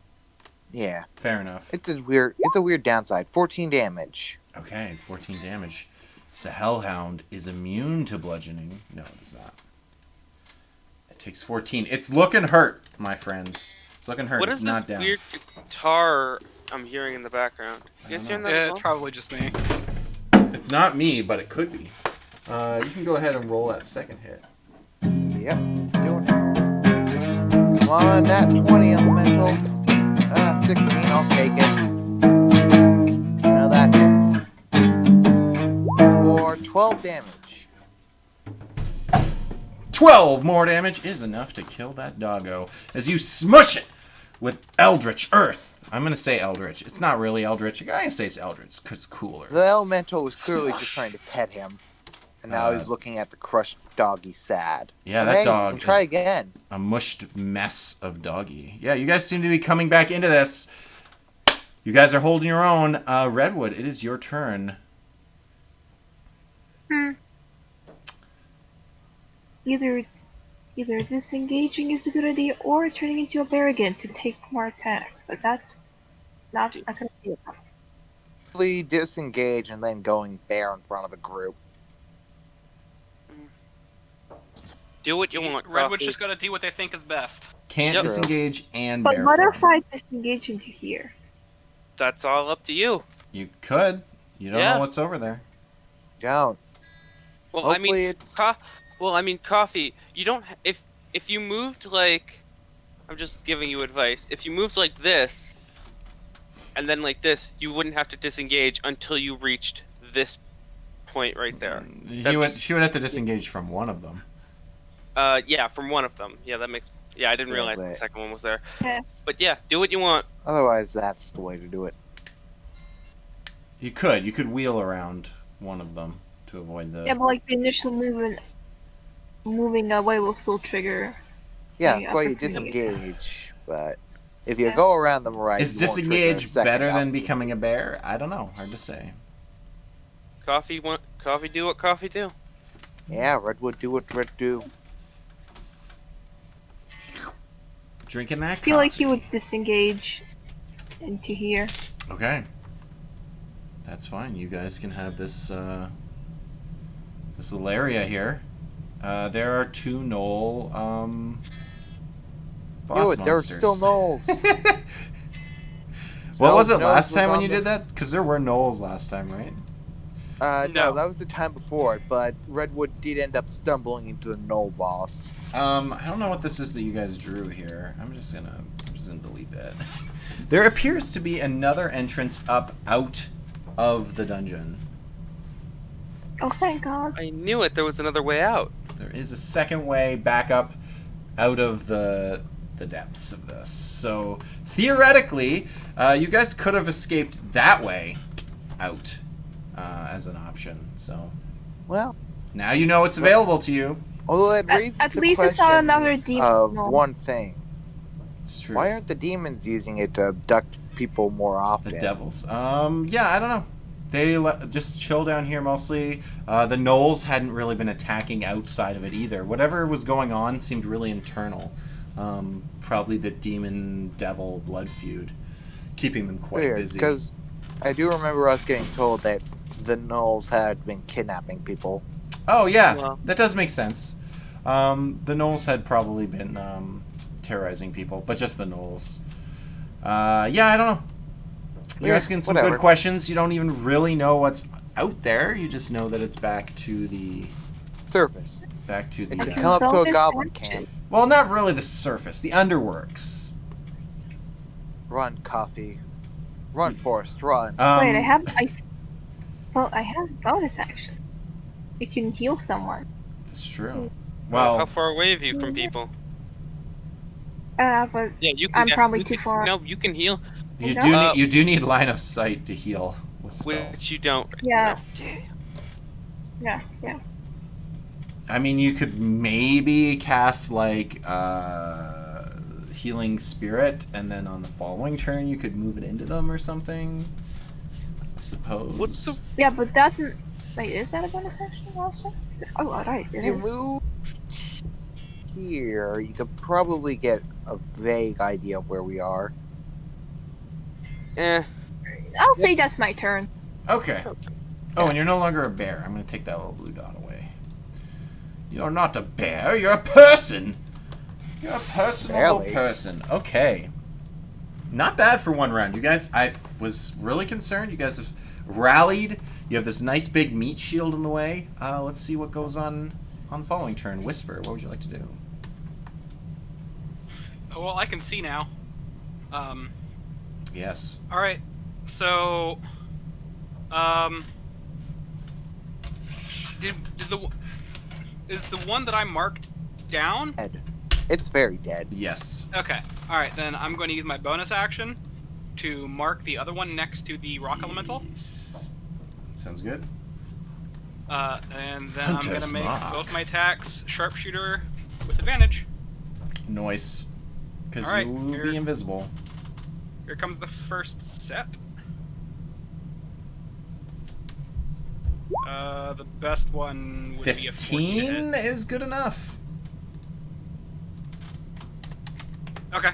Yeah, fair enough. it's a weird downside. 14 damage. Okay, 14 damage. So the Hellhound is immune to bludgeoning. No, it is not. It takes 14. It's looking hurt, my friends. It's looking hurt. What It's is not this down. weird guitar I'm hearing in the background? I You guys don't hearing know. that Yeah, as it's well? probably just me. It's not me, but it could be. You can go ahead and roll that second hit. Yep, doing it. Come on, nat 20 elemental. 16, I'll take it. Now that hits. For 12 damage. 12 more damage is enough to kill that doggo as you smush it with Eldritch Earth. I'm going to say Eldritch. It's not really Eldritch. I can say it's Eldritch because it's cooler. The elemental was clearly just trying to pet him. And now he's Uh, looking at the crushed doggy sad. Yeah, Okay, that you dog can try is again. a mushed mess of doggy. Yeah, you guys seem to be coming back into this. You guys are holding your own. Redwood, it is your turn. Either disengaging is a good idea or turning into a bear again to take more attacks. But that's not a good idea. Simply disengage and then going bear in front of the group. Do what you want, Redwood's Coffee. just got to do what they think is best. Can't Yep. disengage and But bear what form. if I disengage into here? That's all up to you. You could. You don't Yeah. know what's over there. Don't. Well, Hopefully it's... Coffee. You don't. If you moved like, I'm just giving you advice. If you moved like this, and then like this, you wouldn't have to disengage until you reached this point right there. She would have to disengage from one of them. Yeah, from one of them. Yeah, that makes. Yeah, I didn't Yeah, realize the but- second one was there. Yeah. But yeah, do what you want. Otherwise, that's the way to do it. You could wheel around one of them to avoid the... Yeah, but like the initial moving away will still trigger. Yeah, Yeah, that's why you opportunity. disengage. But if you Yeah. go around them right, Is you won't trigger a disengage second better than opportunity. becoming a bear? I don't know. Hard to say. Coffee do what coffee do. Yeah, Redwood do what Red do. Drinking that I feel like he coffee. would disengage into here. Okay. That's fine. You guys can have this this little area here. There are 2 gnoll boss There were monsters. still gnolls. What was it Gnolls last time when on you the- did that? Because there were gnolls last time, right? No, No. that was the time before it, but Redwood did end up stumbling into the gnoll boss. I don't know what this is that you guys drew here. I'm just gonna delete that. There appears to be another entrance up out of the dungeon. Oh, thank God. I knew it. There was another way out. There is a second way back up out of the depths of this. So theoretically, you guys could have escaped that way out as an option. So Well, now you know it's available to you. although that raises At the least it's not question another demon of gnoll. one thing. It's true. Why aren't the demons using it to abduct people more often? The devils? Yeah, I don't know. They just chill down here mostly. The gnolls hadn't really been attacking outside of it either. Whatever was going on seemed really internal. Probably the demon devil blood feud, keeping them quite Weird, busy. because I do remember us getting told that the gnolls had been kidnapping people. Oh yeah, Well- that does make sense. The gnolls had probably been terrorizing people, but just the gnolls. Yeah, I don't know. You're Yeah, asking some whatever. good questions. You don't even really know what's out there. You just know that it's back to the Surface. back to If the. you Okay. come up to a Bonus goblin action. camp, Well, not really the surface. The underworks. run, Coffee. Run, Forrest, run. Wait, I have a bonus action. You can heal someone. That's true. How Well, far away are you from people? But Yeah, you can. I'm probably you too can- far. No, you can heal, you do need line of sight to heal with spells. which you don't. Yeah. No. yeah. I mean, you could maybe cast like healing spirit, and then on the following turn you could move it into them or something. I suppose. What's the? Yeah, but that's wait. Is that a bonus action also? Oh, alright. If you move here, you could probably get a vague idea of where we are. I'll say that's my turn. Okay. Oh, and you're no longer a bear. I'm gonna take that little blue dot away. You're not a bear. You're a person. You're a personable Barely. person. Okay. Not bad for one round. You guys, I was really concerned. You guys have rallied. You have this nice big meat shield in the way. Let's see what goes on the following turn. Whisper, what would you like to do? Oh, well, I can see now. Yes. All right. So, is the one that I marked down? Dead. It's very dead. Yes. Okay. All right, then I'm going to use my bonus action to mark the other one next to the rock elemental. Yes. Sounds good. And then I'm going Hunter's to make Mark. both my attacks sharpshooter with advantage. Noise. Because Alright, you will here- be invisible. Here comes the first set. The best one would be a 14 to 15 hit. is good enough. Okay.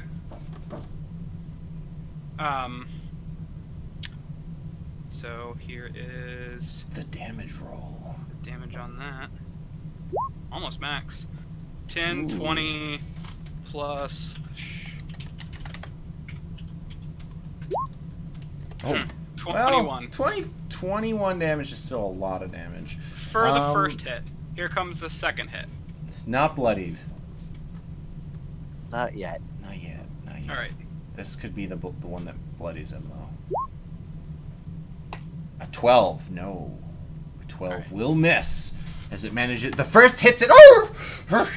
So here is The damage roll. the damage on that. Almost max. 10, Ooh. 20 plus. Oh, 21. well, 21 damage is still a lot of damage. For the um, first hit. Here comes the second hit. Not bloodied. Not yet. Not yet. Not yet. Alright. This could be the one that bloodies him, though. A 12. No. A 12 Alright. will miss. As it manages... The first hits it... Oh!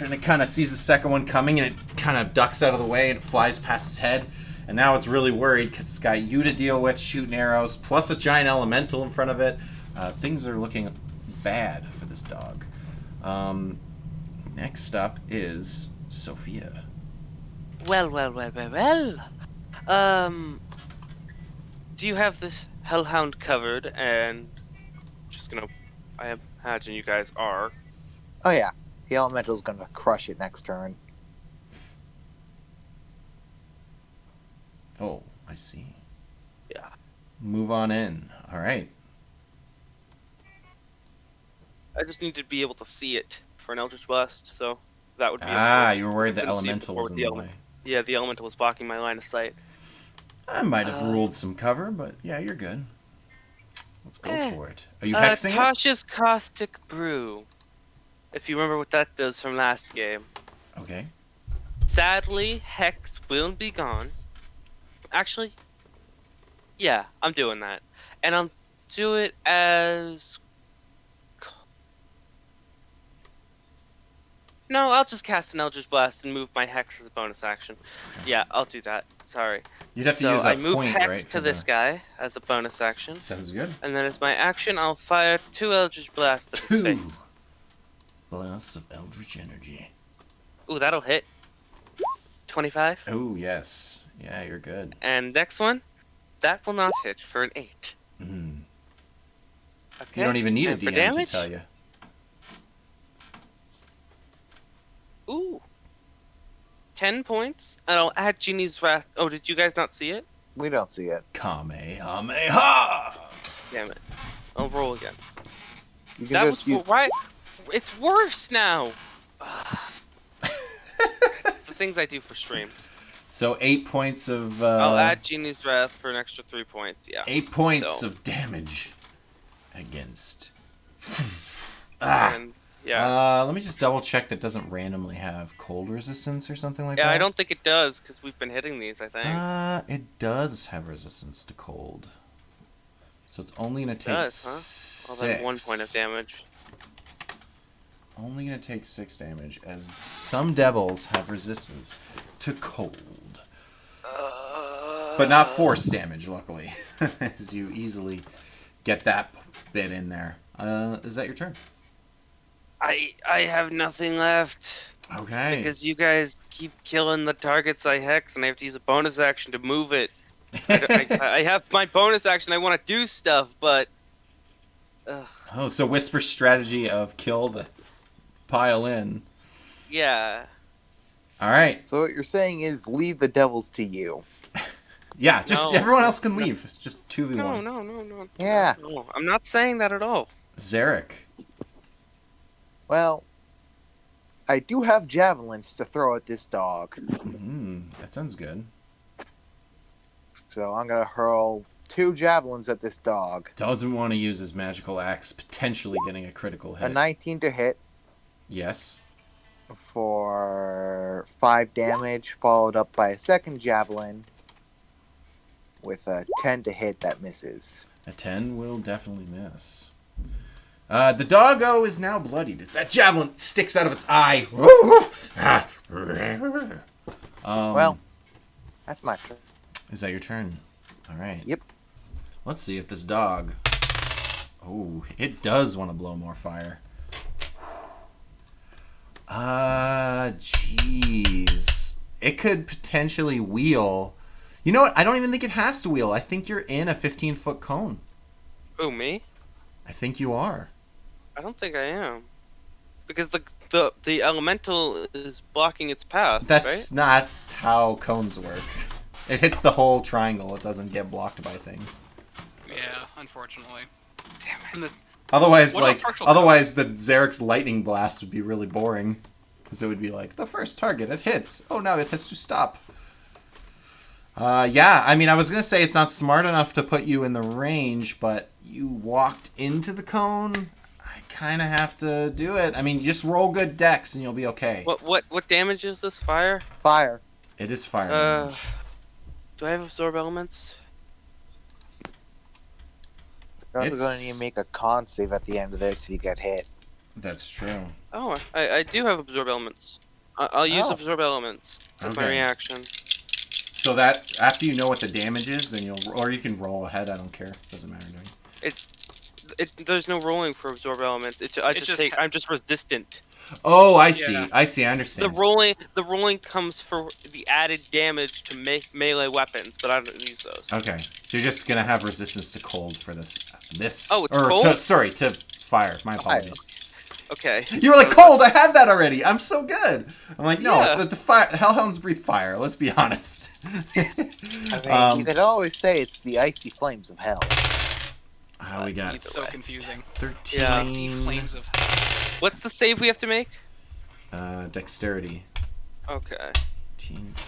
And it kind of sees the second one coming, and it kind of ducks out of the way, and it flies past its head. And now it's really worried, because it's got you to deal with, shooting arrows, plus a giant elemental in front of it. Things are looking bad for this dog. Next up is Sophia. Well. Do you have this hellhound covered? And just gonna, I imagine you guys are. Oh yeah, the elemental's gonna crush it next turn. Oh, I see. move on in. All right. I just need to be able to see it for an Eldritch Blast, so that would be. You were worried the Couldn't see it elemental before was with in the the way. Yeah, the elemental was blocking my line of sight. I might have ruled some cover, but yeah, you're good. Let's go Eh. for it. Are you hexing it? Tasha's Caustic Brew. If you remember what that does from last game. Okay. Sadly, Hex will be gone. Actually, yeah, I'm doing that. And I'll do it as... No, I'll just cast an Eldritch Blast and move my Hex as a bonus action. Yeah, I'll do that. Sorry. You'd have to So use I a move point, Hex right? to for this the- guy as a bonus action. Sounds good. And then as my action, I'll fire 2 Eldritch Blasts at his 2 face. blasts of Eldritch energy. Ooh, that'll hit. 25. Oh, yes. Yeah, you're good. And next one, that will not hit for an 8. Mm. Okay. You don't even need a and for DM to damage? tell you. Ooh. 10 points. And I'll add Genie's Wrath. Oh, did you guys not see it? We don't see it. Kamehameha! Damn it. I'll roll again. You can That just was use. right. It's worse now. The things I do for streams. So 8 points of... I'll add Genie's Wrath for an extra 3 points. Yeah. 8 points So- of damage against... And yeah. Let me just double check that doesn't randomly have cold resistance or something like Yeah, that. I don't think it does because we've been hitting these. I think. It does have resistance to cold. So it's only going to take does, huh? Well, then 1 point of damage. Only going to take 6 damage, as some devils have resistance to cold. But not force damage, luckily. As you easily get that bit in there. Is that your turn? I have nothing left Okay. because you guys keep killing the targets I hex, and I have to use a bonus action to move it. I have my bonus action. I want to do stuff, but. Oh, so Whisper strategy of kill the pile in. Yeah. All right. So what you're saying is leave the devils to you. Yeah, just No. everyone else can leave. Just 2v1. No. Yeah. No, I'm not saying that at all. Zarek. Well, I do have javelins to throw at this dog. That sounds good. So I'm going to hurl 2 javelins at this dog. Doesn't want to use his magical axe, potentially getting a critical hit. A 19 to hit Yes. for 5 damage, followed up by a second javelin with a 10 to hit that misses. A 10 will definitely miss. The doggo is now bloodied as that javelin sticks out of its eye. Well, that's my turn. Is that your turn? All right. Yep. Let's see if this dog... Oh, it does want to blow more fire. Jeez. It could potentially wheel. You know what? I don't even think it has to wheel. I think you're in a 15-foot cone. Who, me? I think you are. I don't think I am. Because the elemental is blocking its path, That's not how cones work. It hits the whole triangle. It doesn't get blocked by things. Yeah, unfortunately. Damn it. Otherwise, What about like, partial otherwise the Zarek's lightning blast would be really boring. Because it would be like, the first target, it hits. Oh, now it has to stop. Yeah, I mean, I was going to say it's not smart enough to put you in the range, but you walked into the cone. I kind of have to do it. I mean, just roll good dex and you'll be okay. What damage is this fire? Fire. It is fire Uh, damage. Do I have absorb elements? You're also going to It's- need to make a con save at the end of this if you get hit. That's true. Oh, I do have absorb elements. I'll use Oh. absorb elements. That's my Okay. reaction. So that, after you know what the damage is, then you'll, or you can roll ahead, I don't care. Doesn't matter to me. There's no rolling for absorb elements. I'm just resistant. Oh, I see. Yeah. I see, I The understand. rolling comes for the added damage to make melee weapons, but I don't use those. Okay, so you're just gonna have resistance to cold for this. Oh, it's or cold? To fire. My apologies. Okay. You were like, cold, I have that already. I'm so good. I'm like, no, Yeah. it's a fire. Hellhounds breathe fire. Let's be honest. I mean, you could always say it's the icy flames of hell. We got Either So way. confusing. 13. Yeah. Icy flames of. What's the save we have to make? Dexterity. Okay.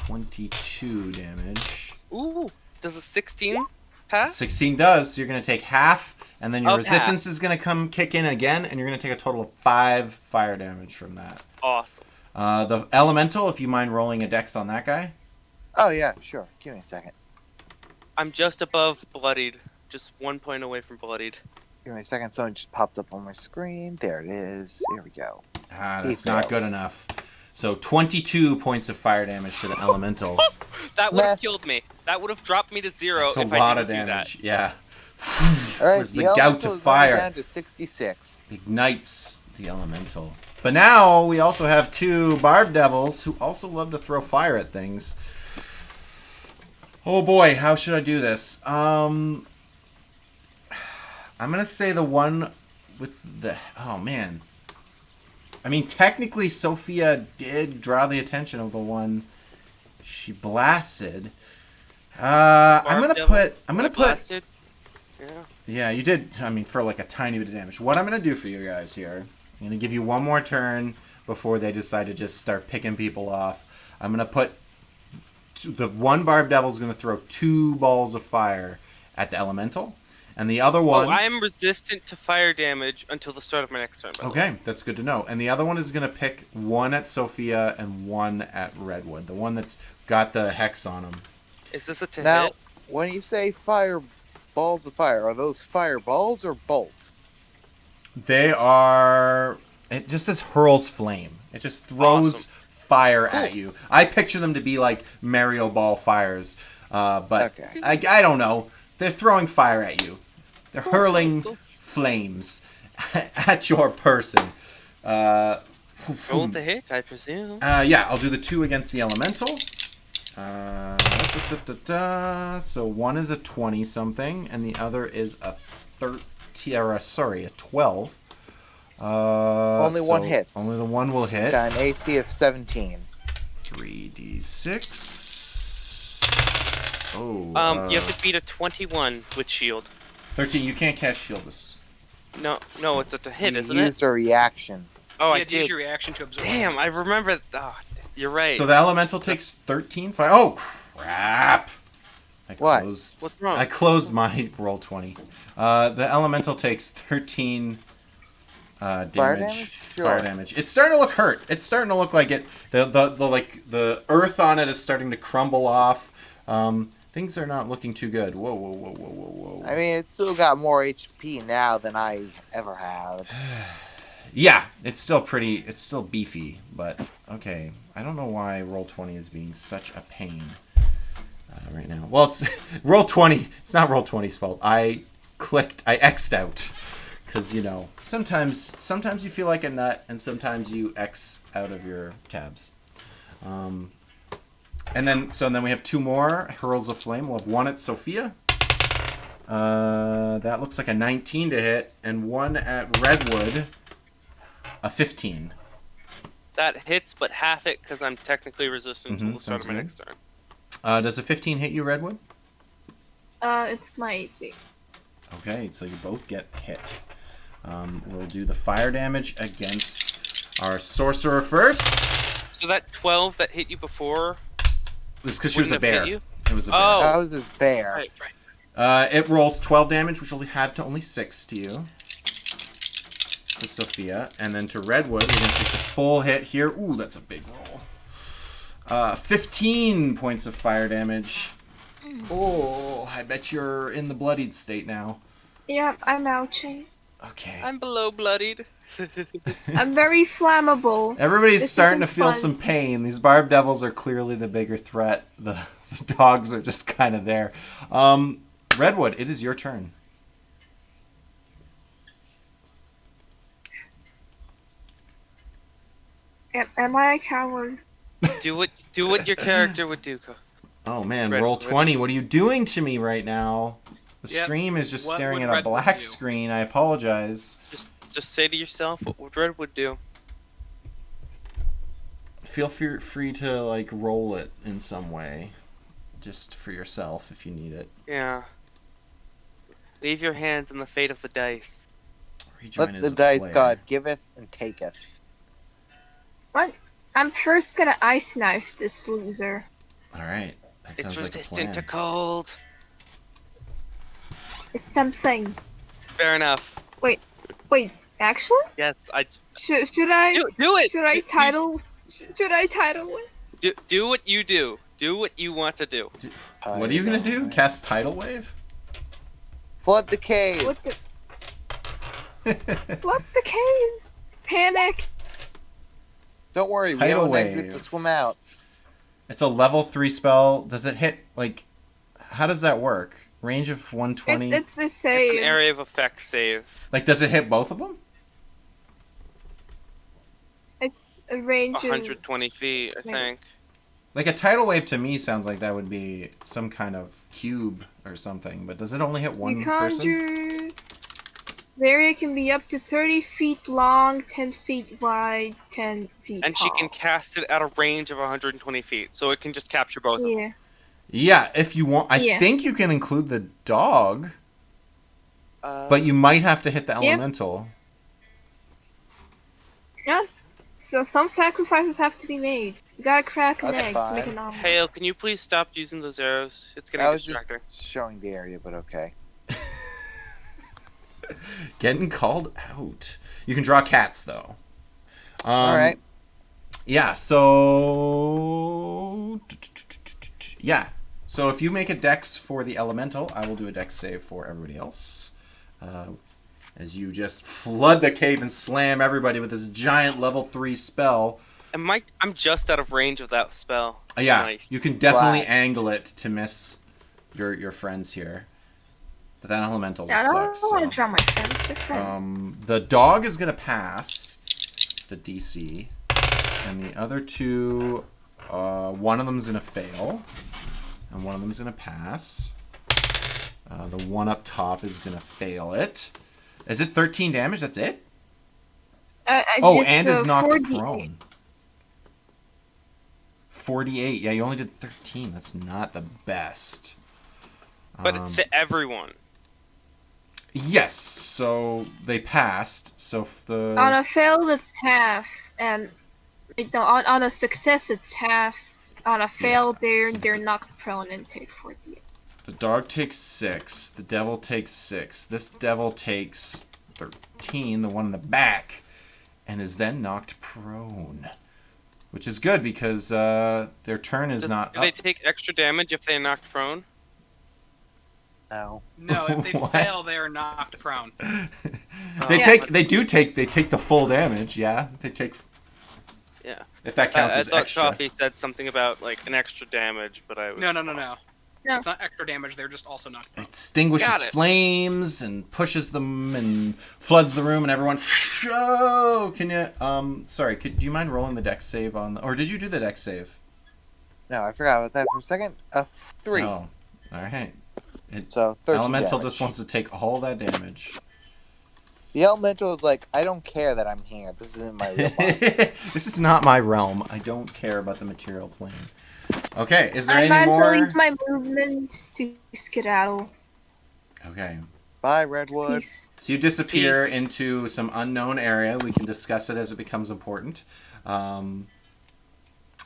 22 damage. Ooh. Does a 16 pass? 16 does, so you're going to take half, and then your Of resistance is going to come kick in again, and you're going to take a total of 5 fire damage from that. Awesome. The elemental, if you mind rolling a dex on that guy. Oh yeah, sure. Give me a second. I'm just above bloodied. Just 1 point away from bloodied. Give me a second. Something just popped up on my screen. There it is. Here we go. That's He not good fails. enough. So 22 points of fire damage to the elemental. That would have Meh. killed me. That would have dropped me to 0 That's a if lot I of didn't do that. damage. Yeah. All right, Where's the gout elemental of is going fire? down to 66. Ignites the elemental. But now we also have 2 barb devils who also love to throw fire at things. Oh boy, how should I do this? I'm gonna say the one with the... Oh man. I mean, technically Sophia did draw the attention of the one she blasted. I'm gonna put... Blasted. Yeah. Yeah, you did. I mean, for like a tiny bit of damage. What I'm going to do for you guys here, I'm going to give you one more turn before they decide to just start picking people off. I'm going to put... The one Barb Devil's going to throw 2 balls of fire at the elemental. And the other one... Oh, I am resistant to fire damage until the start of my next turn. by the way. Okay, that's good to know. And the other one is going to pick 1 at Sophia and 1 at Redwood. The one that's got the hex on him. Is this a to Now, hit? when you say fire balls of fire, are those fireballs or bolts? They are... It just says hurls flame. It just throws Awesome. fire Cool. at you. I picture them to be like Mario Ball fires. But Okay. I don't know. They're throwing fire at you. They're hurling cool. flames at your person. Roll to hit, I presume. Yeah, I'll do the 2 against the elemental. So one is a 20 something, and the other is a 13. Sorry, a 12. Only one hits. Only the one will hit. Got an AC of 17. 3d6. Oh. You have to beat a 21 with shield. 13. You can't cast shield this. No, it's a to hit, You isn't used it? a reaction. Oh, You I had to use did. your reaction to absorb. Damn, I remember. Oh, you're right. So the elemental takes 13 fire. Oh crap! I What? closed. What's wrong? I closed my roll 20. The elemental takes 13 damage. damage? Sure. Fire damage. It's starting to look hurt. It's starting to look like it. The earth on it is starting to crumble off. Things are not looking too good. Whoa. I mean, it's still got more HP now than I ever had. Yeah, it's still beefy, but okay. I don't know why Roll20 is being such a pain right now. Well, it's Roll20. It's not Roll20's fault. I X'd out. Because, sometimes you feel like a nut, and sometimes you X out of your tabs. And then we have 2 more Hurls of Flame. We'll have 1 at Sophia. That looks like a 19 to hit, and 1 at Redwood, a 15. That hits, but half it because I'm technically resistant until the start of my sounds next turn. Does a 15 hit you, Redwood? It's my AC. Okay, so you both get hit. We'll do the fire damage against our sorcerer first. So that 12 that hit you before. This because she was a Wouldn't have bear. hit you? It was a bear. Oh. That was his bear. Right. It rolls 12 damage, which will add to only 6 to you. To Sophia. And then to Redwood, we're going to take the full hit here. Ooh, that's a big roll. 15 points of fire damage. Oh, I bet you're in the bloodied state now. Yep, I'm ouching. Okay. I'm below bloodied. I'm very flammable. Everybody's This starting to isn't feel fun. some pain. These barb devils are clearly the bigger threat. The dogs are just kind of there. Redwood, it is your turn. Am I a coward? do what your character would do. Oh man, Red- roll 20. What are you doing to me right now? The Yep. stream is just What staring would at a Redwood black do? screen. I apologize. Just say to yourself, what would Redwood do? Feel free to like roll it in some way, just for yourself if you need it. Yeah. Leave your hands in the fate of the dice. Rejoin Let as the a dice player. god giveth and taketh. What? I'm first gonna ice knife this loser. All right, that It's sounds like a resistant to plan. cold. It's something. Fair enough. Wait, actually? Yes, Should I? do it. Should I title? Should I title it? Do what you do. Do what you want to do. What are you gonna do? Cast Tidal Wave? Flood the caves. What the? Flood the caves. Panic. Don't worry, we Tidal have an exit wave. to swim out. It's a level 3 spell. Does it hit like? How does that work? Range of 120. It's the It's same. an area of effect save. Like, does it hit both of them? It's a range of 120 feet, I Maybe. think. Like a tidal wave to me sounds like that would be some kind of cube or something. But does it only hit one You person? conjure. The area can be up to 30 feet long, 10 feet wide, 10 feet And tall. she can cast it at a range of 120 feet, so it can just capture both of them. Yeah. Yeah, if you want. I Yeah. think you can include the dog, Uh, but you might have to hit the Yeah. elemental. Yeah. So some sacrifices have to be made. You gotta crack an That's egg to make fine. an omelet. Hale, can you please stop using those arrows? It's getting I was just distracting. showing the area, but okay. Getting called out. You can draw cats though. All right. Yeah. So. Yeah. So if you make a dex for the elemental, I will do a dex save for everybody else. As you just flood the cave and slam everybody with this giant level 3 spell. And I'm just out of range of that spell. Yeah, Nice. you can definitely Wow. angle it to miss your friends here. But that elemental Yeah, I just don't sucks. want to So. draw my friends. They're friends. The dog is gonna pass the DC, and the other two, one of them's gonna fail, and one of them's gonna pass. The one up top is gonna fail it. Is it 13 damage? That's it? Oh, It's, and is knocked 48. prone. 48. Yeah, you only did 13. That's not the best. But it's to everyone. Yes. So they passed. So if the On a fail, it's half, and on a success, it's half. On a fail, they're knocked prone and take 48. the dog takes 6. The devil takes 6. This devil takes 13. The one in the back, and is then knocked prone, which is good because their turn is not Do they up. take extra damage if they're knocked prone? No. No, if they What? fail, they are knocked prone. They Yeah. take the full damage. Yeah, they take. Yeah. If that counts I as thought extra. Coffee said something about like an extra damage, but I was No. No. It's not extra damage. They're just also knocked prone. It extinguishes Got it. flames and pushes them and floods the room and everyone. Oh, can you? Sorry. Do you mind rolling the dex save on? Or did you do the dex save? No, I forgot about that for a second. 3. Oh, all right. So 13 Elemental damage. just wants to take all that damage. The elemental is like, I don't care that I'm here. This isn't my real body. This is not my realm. I don't care about the material plane. Okay, is there I might anything as well more? use my movement to skedaddle. Okay. Bye, Redwood. Peace. So you disappear Peace. into some unknown area. We can discuss it as it becomes important.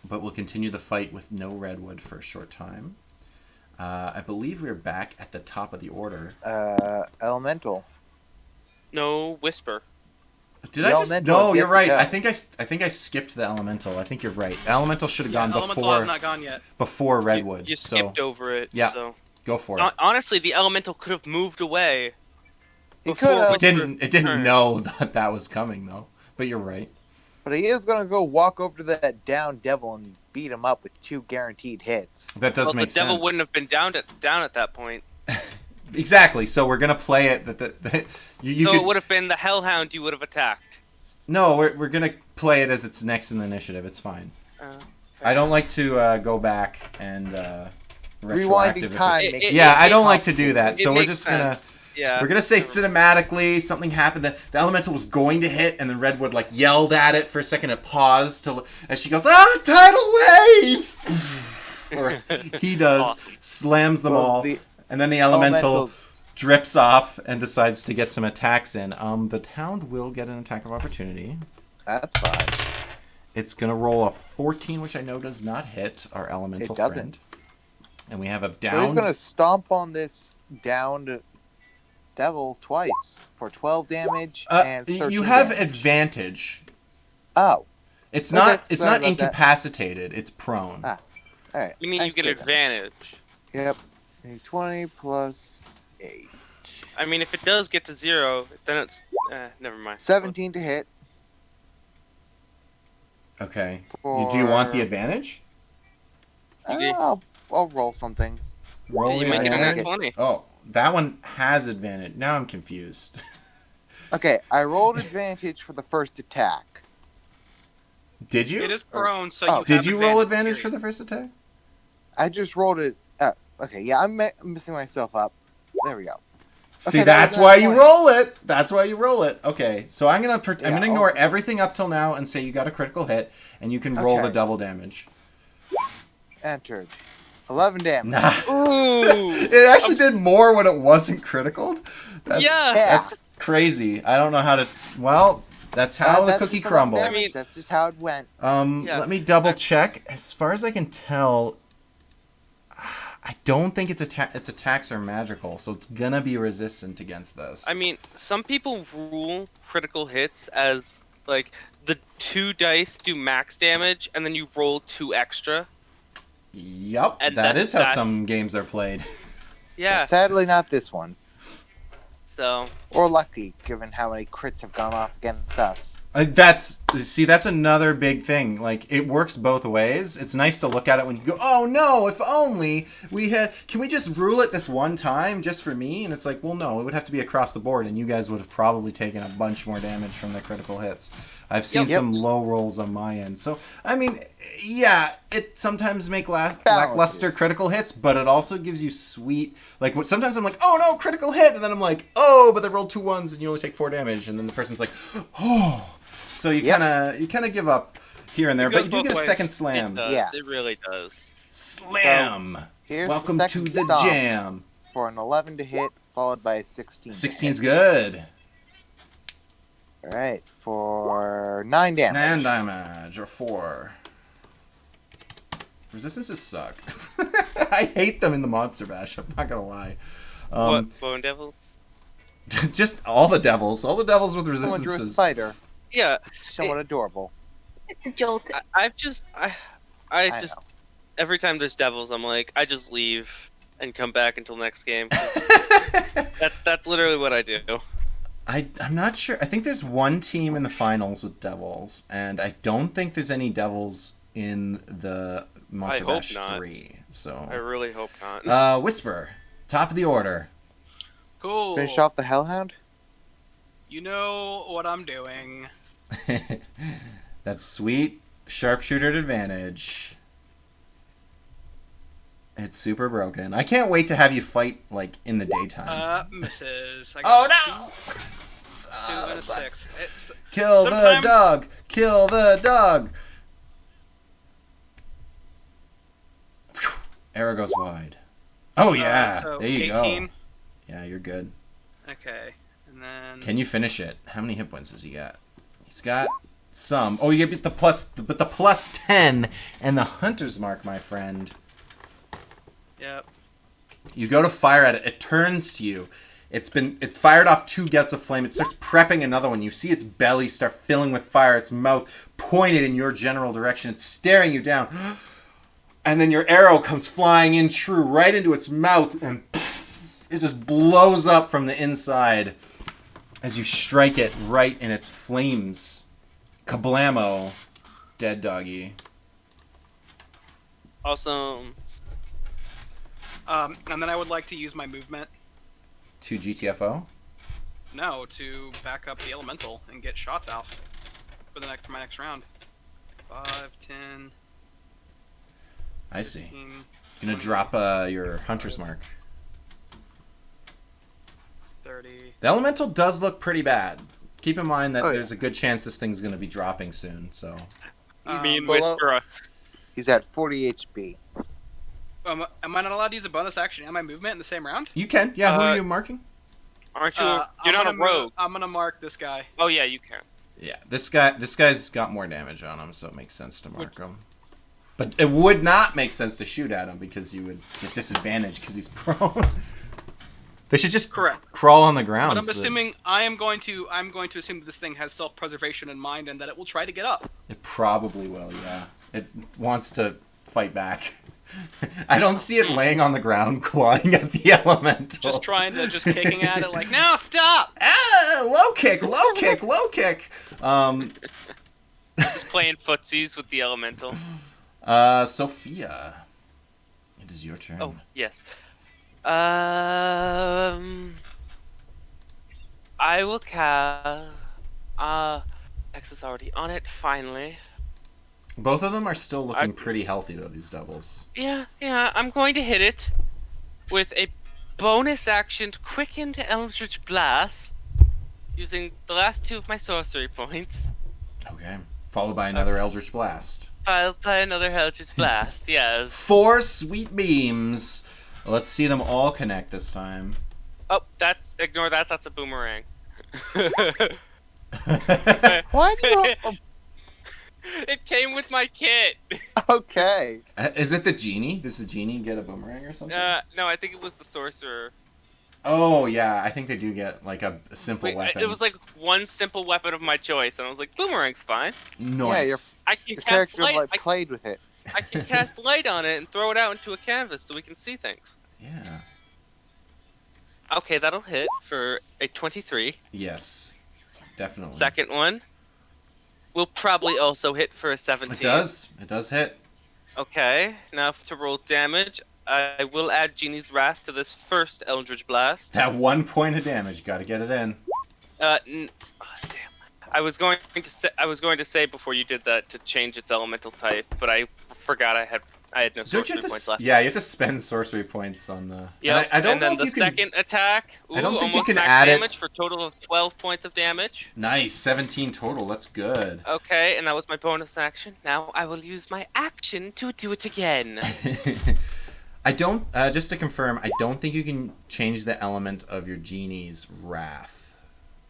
But we'll continue the fight with no redwood for a short time. I believe we're back at the top of the order. Elemental. no whisper. Did The I just? elemental No, is you're yet to right. go. I think I skipped the elemental. I think you're right. Elemental should have gone Elemental before has not gone yet. redwood. You so skipped over it. Yeah. So. go for it. Honestly, the elemental could have moved away. He before could have, Whisper It didn't turned. know that was coming though. But you're right. but he is going to go walk over to that down devil and beat him up with 2 guaranteed hits. That does Well, make the devil sense. wouldn't have been down at that point. Exactly. So we're gonna play it that you So could. it would have been the hellhound you would have attacked. No, we're gonna play it as it's next in the initiative. It's fine. Uh, I don't like to go back and Rewinding retroactive. time. It- makes it- Yeah, I it don't makes- like to do that. it So we're makes just sense. Yeah. We're gonna say never- cinematically something happened that the elemental was going to hit, and then Redwood like yelled at it for a second. It paused and she goes, tidal wave, or he does, Awesome. slams them Well, all, the and then the elemental elementals. drips off and decides to get some attacks in. The Hound will get an attack of opportunity. That's fine. It's gonna roll a 14, which I know does not hit our elemental It doesn't. friend. And we have a So he's downed. gonna stomp on this downed devil twice for 12 damage and 13 you have damage. advantage. Oh, It's Okay, not. It's sorry not about that. incapacitated. It's prone. all right. You mean I you get get that. advantage? Yep. A 20 plus 8. I mean, if it does get to 0, then it's never mind. 17 to hit. Okay. For... Do you want the advantage? Okay. I'll roll something. Roll You the might get a advantage. nat 20. Oh, that one has advantage. Now I'm confused. Okay, I rolled advantage for the first attack. Did you? It is prone, so Oh. you Did have you roll advantage period. for the first attack? I just rolled it. Okay, yeah, I'm messing myself up. There we go. See, that that's was why that you point. roll it. That's why you roll it. Okay, so I'm gonna I'm Yeah, gonna ignore everything up till now and say you got a critical hit, and you can roll Okay. the double damage. Entered. 11 damage. Nah. Ooh! It actually did more when it wasn't critical. That's, Yeah. That's crazy. I don't know how to. Well, that's how the That's cookie just 11 crumbles. damage, I mean- that's just how it went. Yeah. Let me double check. As far as I can tell, I don't think its attacks are magical, so it's gonna be resistant against this. I mean, some people rule critical hits as, like, the 2 dice do max damage, and then you roll 2 extra. Yup, And that is how that's- some games are played. Yeah, Sadly, not this one. so... Or lucky, given how many crits have gone off against us. That's another big thing. Like, it works both ways. It's nice to look at it when you go, oh no, if only we had. Can we just rule it this one time just for me? And it's like, well, no, it would have to be across the board, and you guys would have probably taken a bunch more damage from the critical hits. I've seen Yep. some low rolls on my end. So, I mean, yeah, it sometimes make lackluster critical hits, but it also gives you sweet. Like, sometimes I'm like, oh no, critical hit, and then I'm like, oh, but they rolled 2 1s and you only take 4 damage, and then the person's like, oh. So you Yep. kind of give up here and there, It but goes you do both get a ways. second It slam. does. Yeah. It really does. Slam. Here's Welcome the to second the stomp jam. for an 11 to hit, followed by a 16. 16's good. Alright, for 9 damage. 9 damage or 4. Resistances suck. I hate them in the Monster Bash. I'm not gonna lie. What, Bone Devils? Just all the devils with Someone drew a resistances. spider. Yeah, Somewhat adorable. It's a jolt. I just... I know. just... Every time there's devils, I'm like, I just leave and come back until next game. That's literally what I do. I'm not sure. I think there's one team in the finals with devils, and I don't think there's any devils in the Monster hope Bash not. 3. So I really hope not. Whisper, top of the order. Cool. Finish off the Hellhound? You know what I'm doing. That's sweet sharpshooter at advantage. It's super broken. I can't wait to have you fight like in the daytime. Misses. I Oh got no! 2 Oh, and that a sucks. 6. It's Kill the Sometimes- dog! Kill the dog! Arrow goes wide. Oh yeah, so there you 18. go. Yeah, you're good. Okay, and then Can you finish it? How many hit points has he got? He's got some. Oh, you get the plus 10 and the hunter's mark, my friend. Yep. You go to fire at it. It turns to you. It's fired off 2 gouts of flame. It starts prepping another one. You see its belly start filling with fire. Its mouth pointed in your general direction. It's staring you down. And then your arrow comes flying in true right into its mouth, and it just blows up from the inside as you strike it right in its flames. Kablamo, dead doggy. Awesome. And then I would like to use my movement. To GTFO. No, to back up the elemental and get shots out for my next round. 5, 10, I see. 15. Gonna drop your hunter's mark. 30. The elemental does look pretty bad. Keep in mind that Oh, yeah. there's a good chance this thing's going to be dropping soon. So Me and below- Whisker. He's at 40 HP. Am I not allowed to use a bonus action and my movement in the same round? you can. Yeah. Who are you marking? Aren't you? Uh, You're I'm not a gonna rogue. I'm gonna mark this guy. Oh yeah, you can. Yeah. This guy's got more damage on him, so it makes sense to mark him. But it would not make sense to shoot at him because you would get disadvantage because he's prone. They should just Correct. crawl on the ground. But I'm so that- assuming I'm going to assume that this thing has self-preservation in mind and that it will try to get up. It probably will, yeah. It wants to fight back. I don't see it laying on the ground clawing at the elemental. Just kicking at it like, no, stop! Ah, low kick, low kick, low kick. Just playing footsies with the elemental. Sophia, it is your turn. Oh yes. I will cast. X is already on it. Finally. Both of them are still looking pretty healthy though. These doubles. Yeah. I'm going to hit it with a bonus action quickened Eldritch Blast, using the last 2 of my sorcery points. Okay. Followed by another Eldritch Blast. Followed by another Eldritch Blast. Yes. 4 sweet beams. Let's see them all connect this time. Oh, ignore that. That's a boomerang. Why do you... It came with my kit. Okay. Is it the genie? Does the genie get a boomerang or something? No, I think it was the sorcerer. Oh yeah, I think they do get like a simple Wait, weapon. it was like one simple weapon of my choice, and I was like, boomerang's fine. Nice. I can Your cast character light. like played with it. I can cast light on it and throw it out into a canvas so we can see things. Yeah. Okay, that'll hit for a 23. Yes. Definitely. Second one will probably also hit for a 17. It does. It does hit. Okay, now to roll damage, I will add Genie's Wrath to this first Eldritch Blast. That 1 point of damage. Got to get it in. Oh, damn. I was going to say before you did that to change its elemental type, but I forgot I had no Don't you sorcery have to? points left. Yeah, you have to spend sorcery points on the. Yeah, I don't and know then if the you can. second attack. Ooh, I don't think you almost can max add it- damage for a total of 12 points of damage. Nice, 17 total. That's good. Okay, and that was my bonus action. Now I will use my action to do it again. I don't. Just to confirm, I don't think you can change the element of your genie's wrath.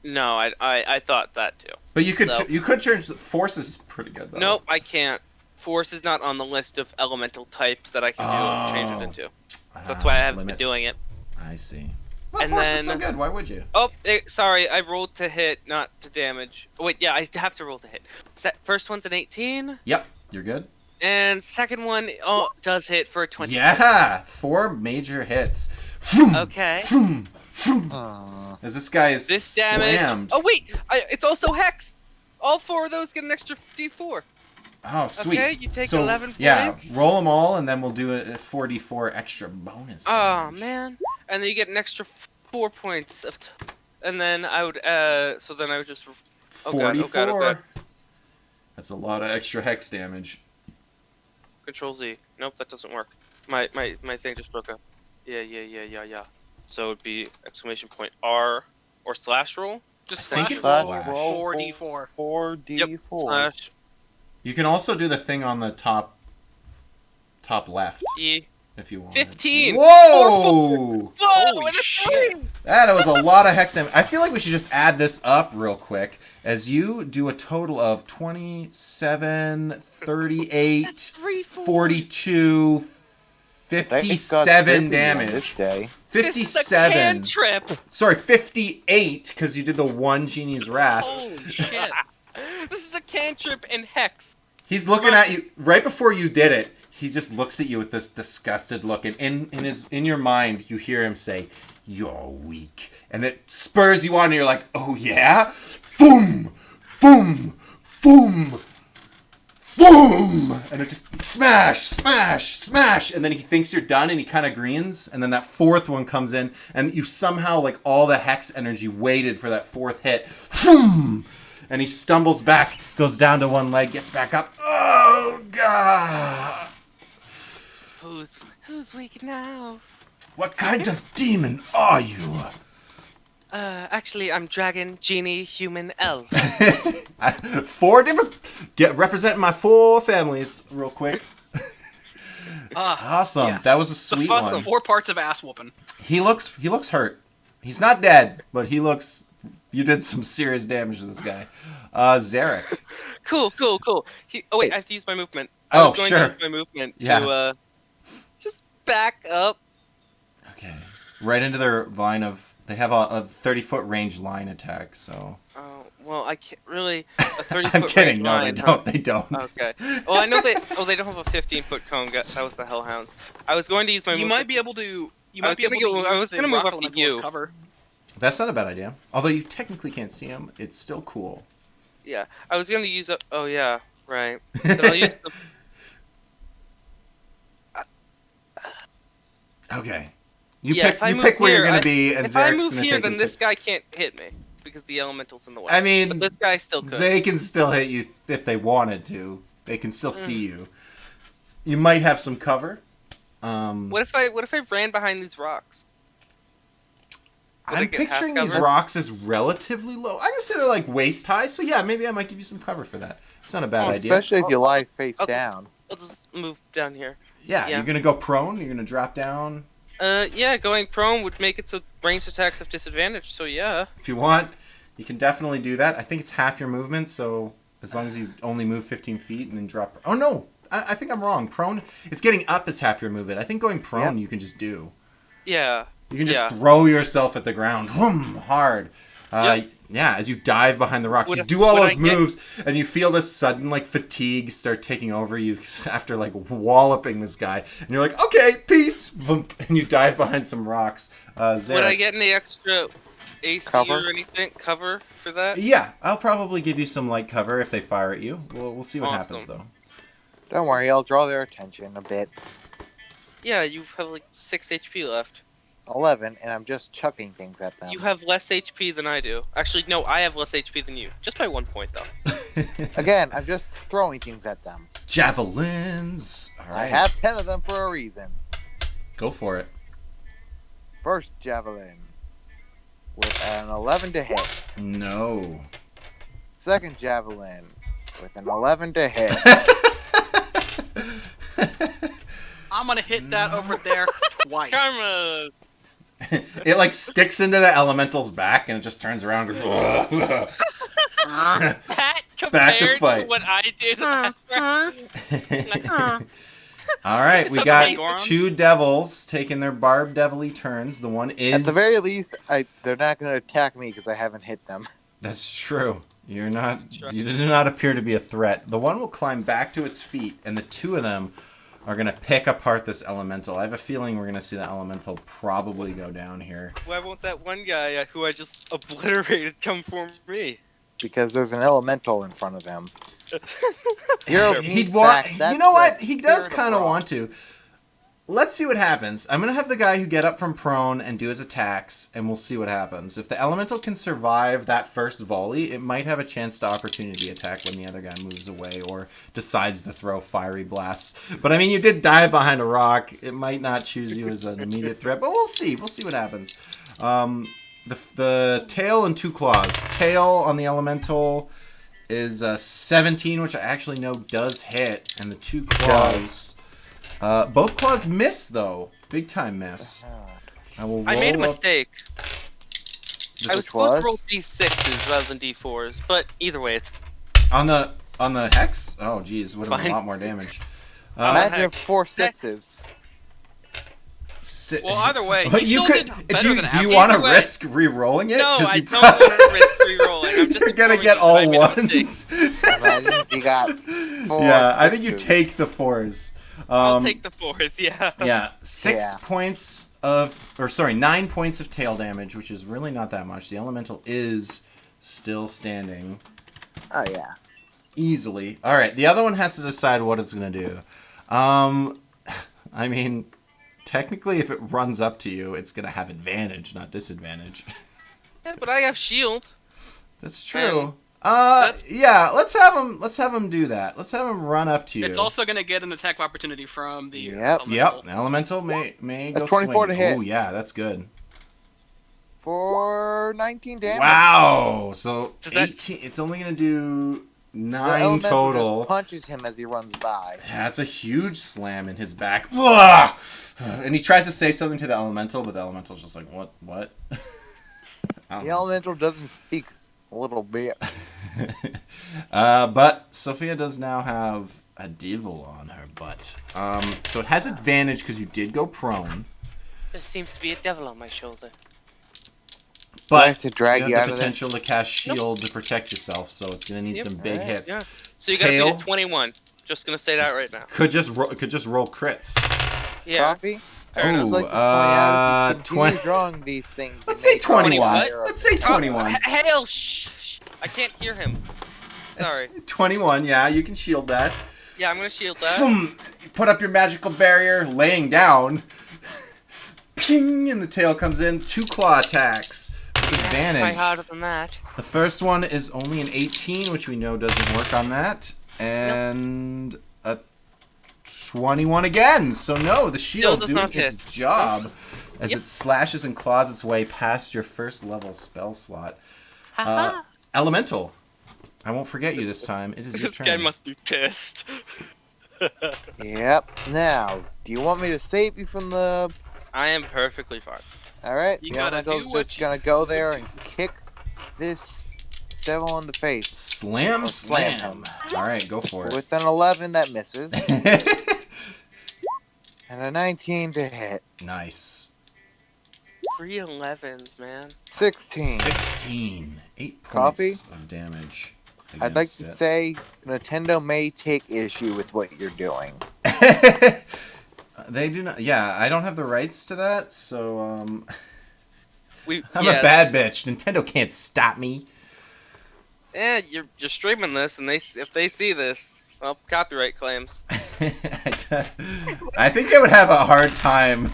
No, I thought that too. But you could So- you could change. Force is pretty good though. Nope, I can't. Force is not on the list of elemental types that I can change it into. That's why I haven't been doing it. I see. Well, And force is so then- good. Why would you? Oh, sorry, I rolled to hit, not to damage. Oh, wait, yeah, I have to roll to hit. First one's an 18, Yep, you're good. and second one does hit for a 20. Yeah, 4 major hits. Vroom, Okay. vroom, vroom. Aw. As this guy is This damage. slammed. Oh wait, it's also hex. All 4 of those get an extra D4. Oh, sweet. Okay, you take so, 11 Yeah, points. roll them all, and then we'll do a 4d4 extra bonus. Oh damage. man, and then you get an extra 4 points of. And then I would. So then I would just. Oh god, 44. oh god. That's a lot of extra hex damage. Control Z. Nope, that doesn't work. My thing just broke up. Yeah. So it would be exclamation point R or slash roll. Just I think slash it's roll slash. 4d4. 4d4. Yep. Slash You can also do the thing on the top left E. if you want. 15. Whoa! Whoa! Holy and a shit. 3! That was a lot of hex damage. I feel like we should just add this up real quick as you do a total of 27, 38, That's 3 fours. 42, Thank God 57 for you on damage. This day. This is a 57. cantrip. Sorry, 58 because you did the one genie's wrath. Holy shit. This is a cantrip in hex. He's looking at you right before you did it. He just looks at you with this disgusted look, and in your mind, you hear him say, "You're weak," and it spurs you on, and you're like, "Oh yeah, boom, boom, boom, boom," and it just smash, smash, smash, and then he thinks you're done, and he kind of greens, and then that fourth one comes in, and you somehow like all the hex energy waited for that fourth hit, boom. And he stumbles back, goes down to one leg, gets back up. Oh, God. Who's weak now? What kind of demon are you? Actually, I'm dragon, genie, human, elf. 4 different. Representing my 4 families real quick. Awesome. yes. That was a sweet the one. 4 parts of ass whooping. He looks hurt. He's not dead, but he looks. You did some serious damage to this guy. Zarek. Cool. Oh wait, I have to use my movement. Oh, I was going sure. to use my movement Yeah. to just back up. Okay. Right into their line of. They have a 30-foot range line attack, so. Oh well, I can't really. A 30-foot I'm kidding. range No, line, they huh? don't. They don't. Okay. Well, I know they. Oh, they don't have a 15-foot cone. That was the Hellhounds. I was going to use my. You movement. might be able to. You I might was be able gonna to. go- I use was the gonna move rock up to elemental as you. cover. That's not a bad idea. Although you technically can't see him, it's still cool. Yeah, I was going to use. Oh yeah, right. Then I'll use the. Okay. You Yeah, pick. if I You move pick where you're here, gonna be, and If I Zarek's move gonna here, take then his this turn. guy can't hit me because the elemental's in the way. I mean, but this guy still could. they can still hit you if they wanted to. They can still see Mm. you. You might have some cover. What if I ran behind these rocks? Would I I'm get half picturing these cover? rocks as relatively low. I'm gonna say they're like waist high. So yeah, maybe I might give you some cover for that. It's not a bad idea. Especially if you lie face Okay. down. I'll just move down here. Yeah, yeah. you're gonna go prone. You're gonna drop down. Yeah, going prone would make it so ranged attacks have disadvantage. So yeah. If you want, you can definitely do that. I think it's half your movement, so as long as you only move 15 feet and then drop. Oh no, I think I'm wrong. Prone, it's getting up as half your movement. I think going prone you can just do. Yeah. You can just Yeah. throw yourself at the ground, hard. Yep. Yeah, as you dive behind the rocks, Would you I- do all would I those get- moves, and you feel this sudden like fatigue start taking over you after like walloping this guy, and you're like, okay, peace, Boom, and you dive behind some rocks. Zarek. Would I get any extra AC Cover? or anything cover for that? Yeah, I'll probably give you some light cover if they fire at you. We'll see what Awesome. happens though. Don't worry, I'll draw their attention a bit. Yeah, you have like 6 HP left. 11, and I'm just chucking things at them. You have less HP than I do. Actually, no, I have less HP than you. Just by 1 point, though. Again, I'm just throwing things at them. Javelins. All I right, have 10 of them for a reason. go for it. First javelin with an 11 to hit. No. Second javelin with an 11 to hit. I'm gonna hit that over there twice. Karma! It like sticks into the elemental's back and it just turns around and goes, That compared Back to fight. what I did last round. All right, we It's got okay, Goron. 2 devils taking their barbed devilly turns. The one is At the very least, they're not going to attack me because I haven't hit them. That's true. You're not. Sure. You do not appear to be a threat. The one will climb back to its feet, and the 2 of them are gonna pick apart this elemental. I have a feeling we're gonna see the elemental probably go down here. Why won't that one guy who I just obliterated come for me? Because there's an elemental in front of them. You're a He'd meat want. sack. That's You know what? the He does spirit kind of Raw. want to. Let's see what happens. I'm gonna have the guy who get up from prone and do his attacks, and we'll see what happens. If the elemental can survive that first volley, it might have a chance to opportunity attack when the other guy moves away or decides to throw fiery blasts. But I mean, you did dive behind a rock. It might not choose you as an immediate threat, but we'll see. We'll see what happens. The tail and 2 claws. Tail on the elemental is 17, which I actually know does hit, and the 2 claws. Both claws miss though. Big time miss. I will roll I made a up mistake. I was Which supposed was? to roll d6s rather than d4s, but either way, it's on the hex. Oh geez, would have been a Fine. lot more damage. Imagine heck. 4 6s. Well, either way, But you you still could. did better Do than you average. want to Either way. risk re-rolling it? no, 'Cause I you don't want to risk re-rolling. I'm just You're gonna informing get you all I made a mistake. ones. Imagine if you got 4 Yeah, I think you sixes. take the 4s. I'll take the 4s, yeah. Yeah, 6 Yeah. points of, or sorry, 9 points of tail damage, which is really not that much. The elemental is still standing Oh, yeah. easily. All right, the other one has to decide what it's gonna do. I mean, technically, if it runs up to you, it's gonna have advantage, not disadvantage. Yeah, but I have shield. That's true. that's- Yeah, let's have him do that. Let's have him run up to you. It's also gonna get an attack opportunity from the Yep. Yep, elemental. elemental may go 24 swing. to hit. Oh yeah, that's good. for 19 damage. Wow. So Does that- 18. It's only gonna do The 9 elemental total. just punches him as he runs by. That's a huge slam in his back. Ugh! And he tries to say something to the elemental, but the elemental's just like, what? I don't The know. elemental doesn't speak a little bit. But Sophia does now have a devil on her butt. So it has advantage because you did go prone. There seems to be a devil on my shoulder. Do I But have to drag you you have out the of potential this? to cast shield to protect yourself, so it's gonna need Yep. some big Alright. hits. Yeah. So you gotta Tail. beat a 21. Just gonna say that right now. Could just roll crits. Yeah. Coffee? Fair I would enough. just like to point out if you 20 continue drawing these things. Let's it say may cause 21. fire Let's say Oh, 21. Hail! Shh! I can't hear him. Sorry. 21. Yeah, you can shield that. Yeah, I'm gonna shield that. Boom! You put up your magical barrier, laying down. Ping! And the tail comes in. 2 claw attacks. With Try advantage. harder than that. The first one is only an 18, which we know doesn't work on that. And a 21 again. So no, the shield does doing not its hit. job as Yep. it slashes and claws its way past your first level spell slot. Haha. Elemental. I won't forget you this time. It is your This turn. guy must be pissed. Yep. Now, do you want me to save you from the... I am perfectly fine. Alright, You the gotta elemental's do what just you- gonna go there and kick this devil in the face. Slam, Or slam. slam All right, go for it. With an 11, that misses. And a 19 to hit. Nice. 3 11s, man. 16. 16. 8 Coffee? points of damage. I'd like against to it. say Nintendo may take issue with what you're doing. They do not. Yeah, I don't have the rights to that, so I'm Yeah, a bad bitch. Nintendo can't stop me. Yeah, you're streaming this, and if they see this, well, copyright claims. I think they would have a hard time.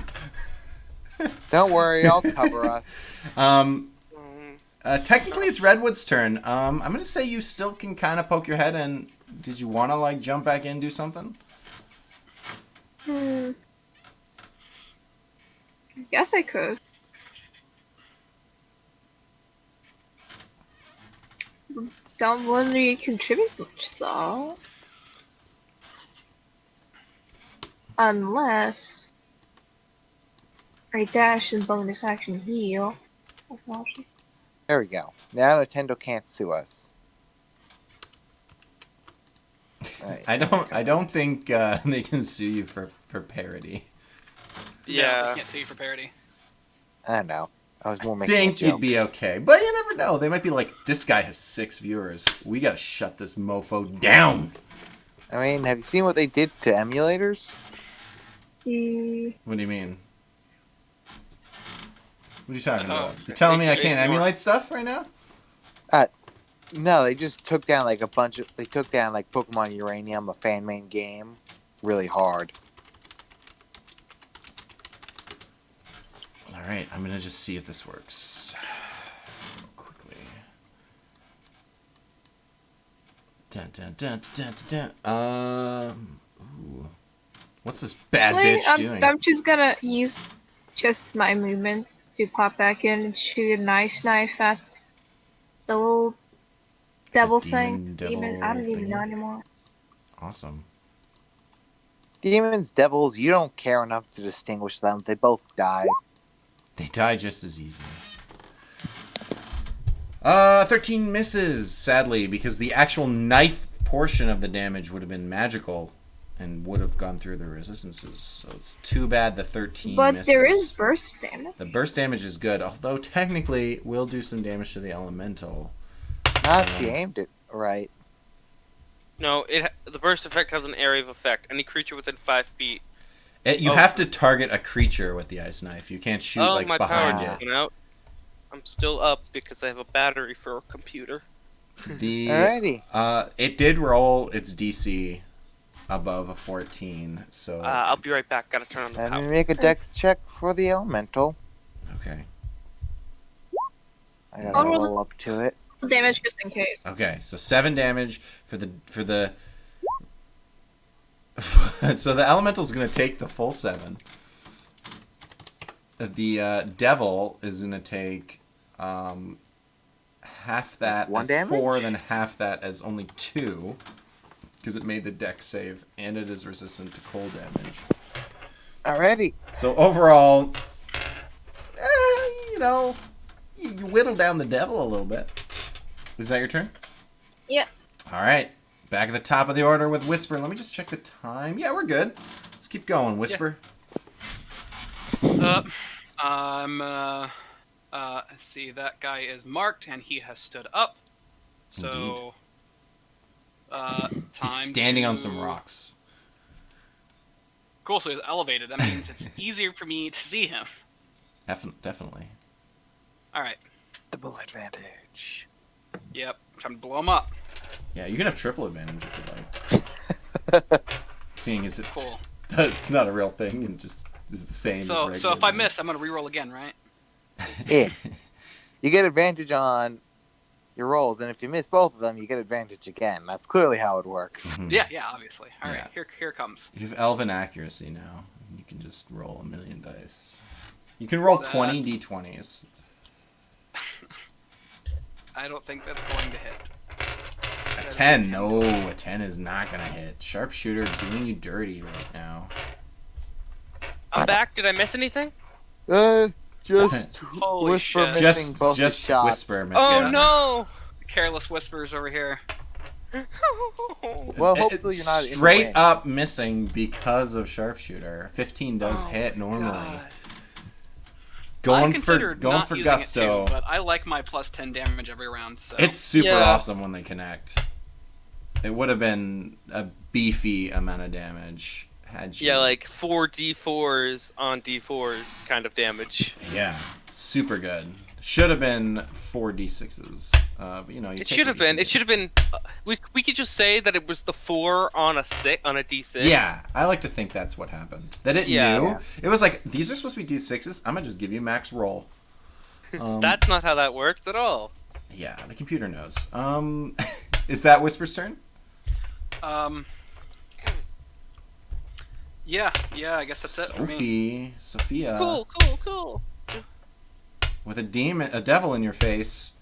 Don't worry, I'll cover us. Um, technically, it's Redwood's turn. I'm gonna say you still can kind of poke your head in. Did you want to like jump back in and do something? I guess I could. Don't really contribute much though. Unless I dash and bonus action heal. That's an option. There we go. Now Nintendo can't sue us. Right. I don't think they can sue you for parody. Yeah. No, I can't see you for parody. I don't know. I was more making a Think you'd joke. be okay, but you never know. They might be like, this guy has 6 viewers. We gotta shut this mofo down. I mean, have you seen what they did to emulators? What do you mean? What are you talking Oh, about? You're telling me I can't ignore. emulate stuff right now? No, they just took down like a bunch of. They took down like Pokemon Uranium, a fan made game, really hard. All right, I'm gonna just see if this works real quickly. Dun, dun, dun, dun, dun, dun. Ooh. What's this bad Actually, bitch doing? I'm just gonna use just my movement to pop back in and shoot a nice knife at the little devil thing. demon I don't devil even thingy. know anymore. Awesome. Demons, devils, you don't care enough to distinguish them. They both die. They die just as easily. 13 misses, sadly, because the actual knife portion of the damage would have been magical and would have gone through the resistances. So it's too bad the 13 But misses. there is burst damage. The burst damage is good, although technically will do some damage to the elemental. Not if she aimed it right. No, the burst effect has an area of effect. Any creature within 5 feet. You Oh. have to target a creature with the ice knife. You can't shoot like my behind power it. went out. I'm still up because I have a battery for a computer. The Alrighty. it did roll its DC above a 14, so I'll be it's- right back. Gotta turn on the Let me power. make a dex check for the elemental. Okay. I gotta Oh, really? roll up to it. Damage just in case. Okay, so 7 damage for the so the elemental's gonna take the full 7. the devil is gonna take half that One as damage? 4, then half that as only 2, because it made the dex save and it is resistant to cold damage. Alrighty. So overall, you know, you whittle down the devil a little bit. Is that your turn? Yep. All right. Back at the top of the order with Whisper. Let me just check the time. Yeah, we're good. Let's keep going, Whisper. Let's see. That guy is marked, and he has stood up. So, time He's standing on to- some rocks. Cool. So he's elevated. That means it's easier for me to see him. Definitely. All right. Double advantage. Yep. Time to blow him up. Yeah, you can have triple advantage if you like. Seeing as Cool. it's not a real thing and just is the same as So regular if I damage. miss, I'm gonna reroll again, right? Yeah. You get advantage on your rolls, and if you miss both of them, you get advantage again. That's clearly how it works. Mhm. Yeah, obviously. All right, Yeah. here it comes. You have elven accuracy now. You can just roll a million dice. You can roll 20 d20s. I don't think that's going to hit. A 10, no, a 10 is not gonna hit. Sharpshooter doing you dirty right now. I'm back. Did I miss anything? Just Holy Whisper shit. missing both the Just shots. Whisper, miss Oh ya. no! Careless whispers over here. Well, hopefully you're not in the straight wind. up missing because of Sharpshooter. 15 does Oh, hit normally. God. I Going considered for not using gusto. it too, but I like my plus 10 damage every round. So It's super Yeah. awesome when they connect. It would have been a beefy amount of damage had you. Yeah, like 4 d4s on d4s kind of damage. Yeah, super good. Should have been 4 d6s. But you know, you It take should what have you been. can It get. should have been. We could just say that it was the 4 on a d6. Yeah, I like to think that's what happened. That it Yeah. knew. Yeah. It was like, these are supposed to be d6s. I'm gonna just give you max roll. That's not how that works at all. Yeah, the computer knows. Is that Whisper's turn? Yeah, I guess that's it for me. Sophia, Cool. with a devil in your face.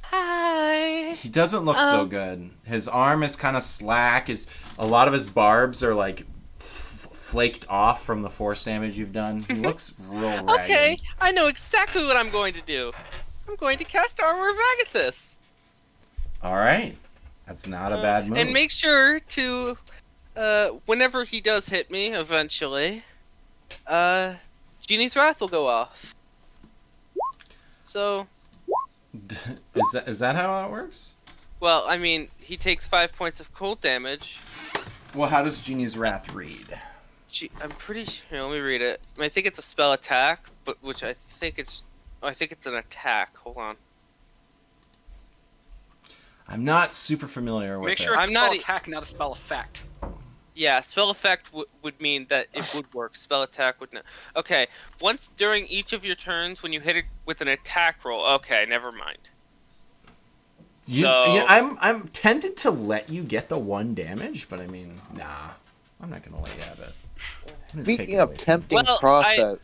Hi. He doesn't look so good. His arm is kind of slack. A lot of his barbs are like flaked off from the force damage you've done. He looks real ragged. Okay, I know exactly what I'm going to do. I'm going to cast Armor of Agathis. All right, that's not a bad move. And make sure to, whenever he does hit me, eventually, Genie's Wrath will go off. So, Is that how that works? well, I mean, he takes 5 points of cold damage. Well, how does Genie's Wrath read? I'm pretty sure. Here, let me read it. I think it's a spell attack, but which I think it's an attack. Hold on. I'm not super familiar with Make it. sure it's I'm a spell not attack, not a spell effect. Yeah, spell effect would mean that it would work. Spell attack would not. Okay, once during each of your turns, when you hit it with an attack roll. Okay, never mind. So- I'm tempted to let you get the 1 damage, but I mean, nah, I'm not gonna let you have it. I'm gonna take Speaking it of away from you. tempting Well, process,